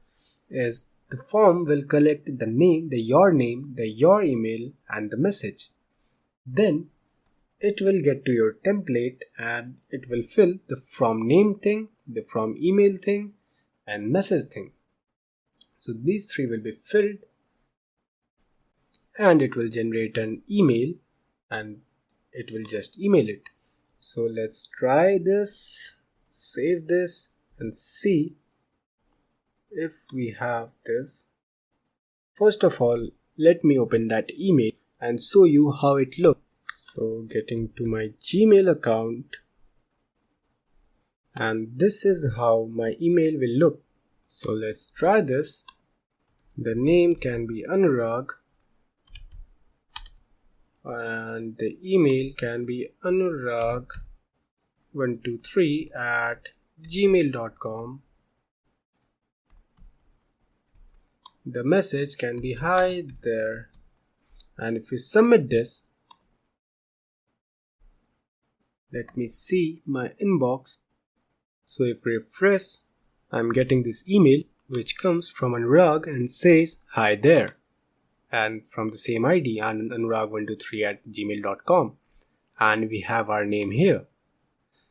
is the form will collect the name, your email and the message. Then it will get to your template and it will fill the from name thing, the from email thing and message thing. So these three will be filled and it will generate an email and it will just email it. So let's try this, save this and see if we have this. First of all, let me open that email and show you how it looks. So getting to my Gmail account, and this is how my email will look. So let's try this. The name can be Anurag and the email can be anurag123@gmail.com. The message can be hi there, and if you submit this, let me see my inbox. So if we refresh, I'm getting this email which comes from Anurag and says hi there, and from the same ID, anurag123@gmail.com, and we have our name here.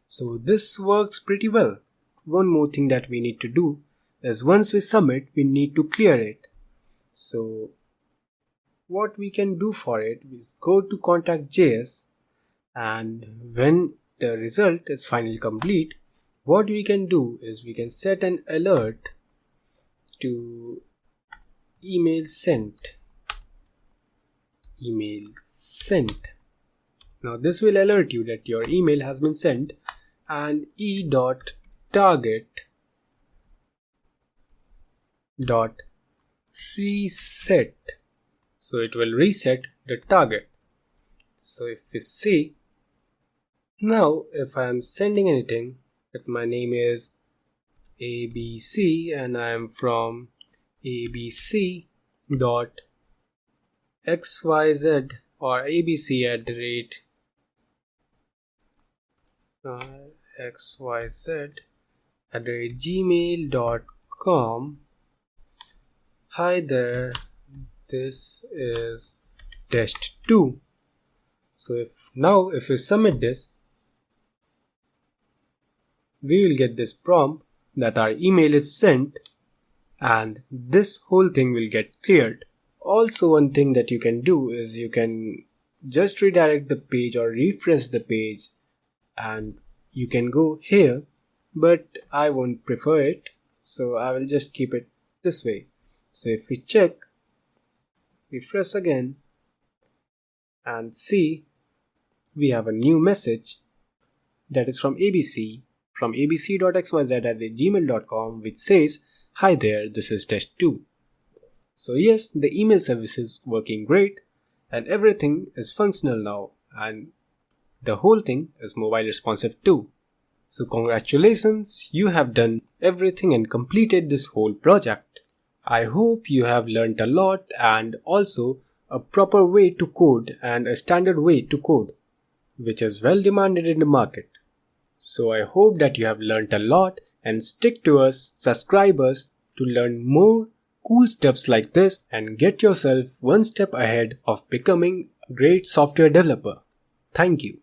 So this works pretty well. One more thing that we need to do is once we submit, we need to clear it. So what we can do for it is go to contact.js, and when the result is finally complete, what we can do is we can set an alert to email sent. Now this will alert you that your email has been sent, and e.target.reset. So it will reset the target. So if we see, now if I am sending anything, that my name is ABC and I am from abc.xyz or abc@xyz@gmail.com. Hi there, this is test 2. So if we submit this, we will get this prompt that our email is sent, and this whole thing will get cleared. Also, one thing that you can do is you can just redirect the page or refresh the page, and you can go here, but I won't prefer it, so I will just keep it this way. So if we check, refresh again, and see, we have a new message that is from ABC, from abc.xyz@gmail.com, which says, hi there, this is test 2. So yes, the email service is working great and everything is functional now, and the whole thing is mobile responsive too. So congratulations, you have done everything and completed this whole project. I hope you have learned a lot, and also a proper way to code and a standard way to code, which is well demanded in the market. So I hope that you have learned a lot, and stick to us, subscribe us to learn more cool stuffs like this and get yourself one step ahead of becoming a great software developer. Thank you.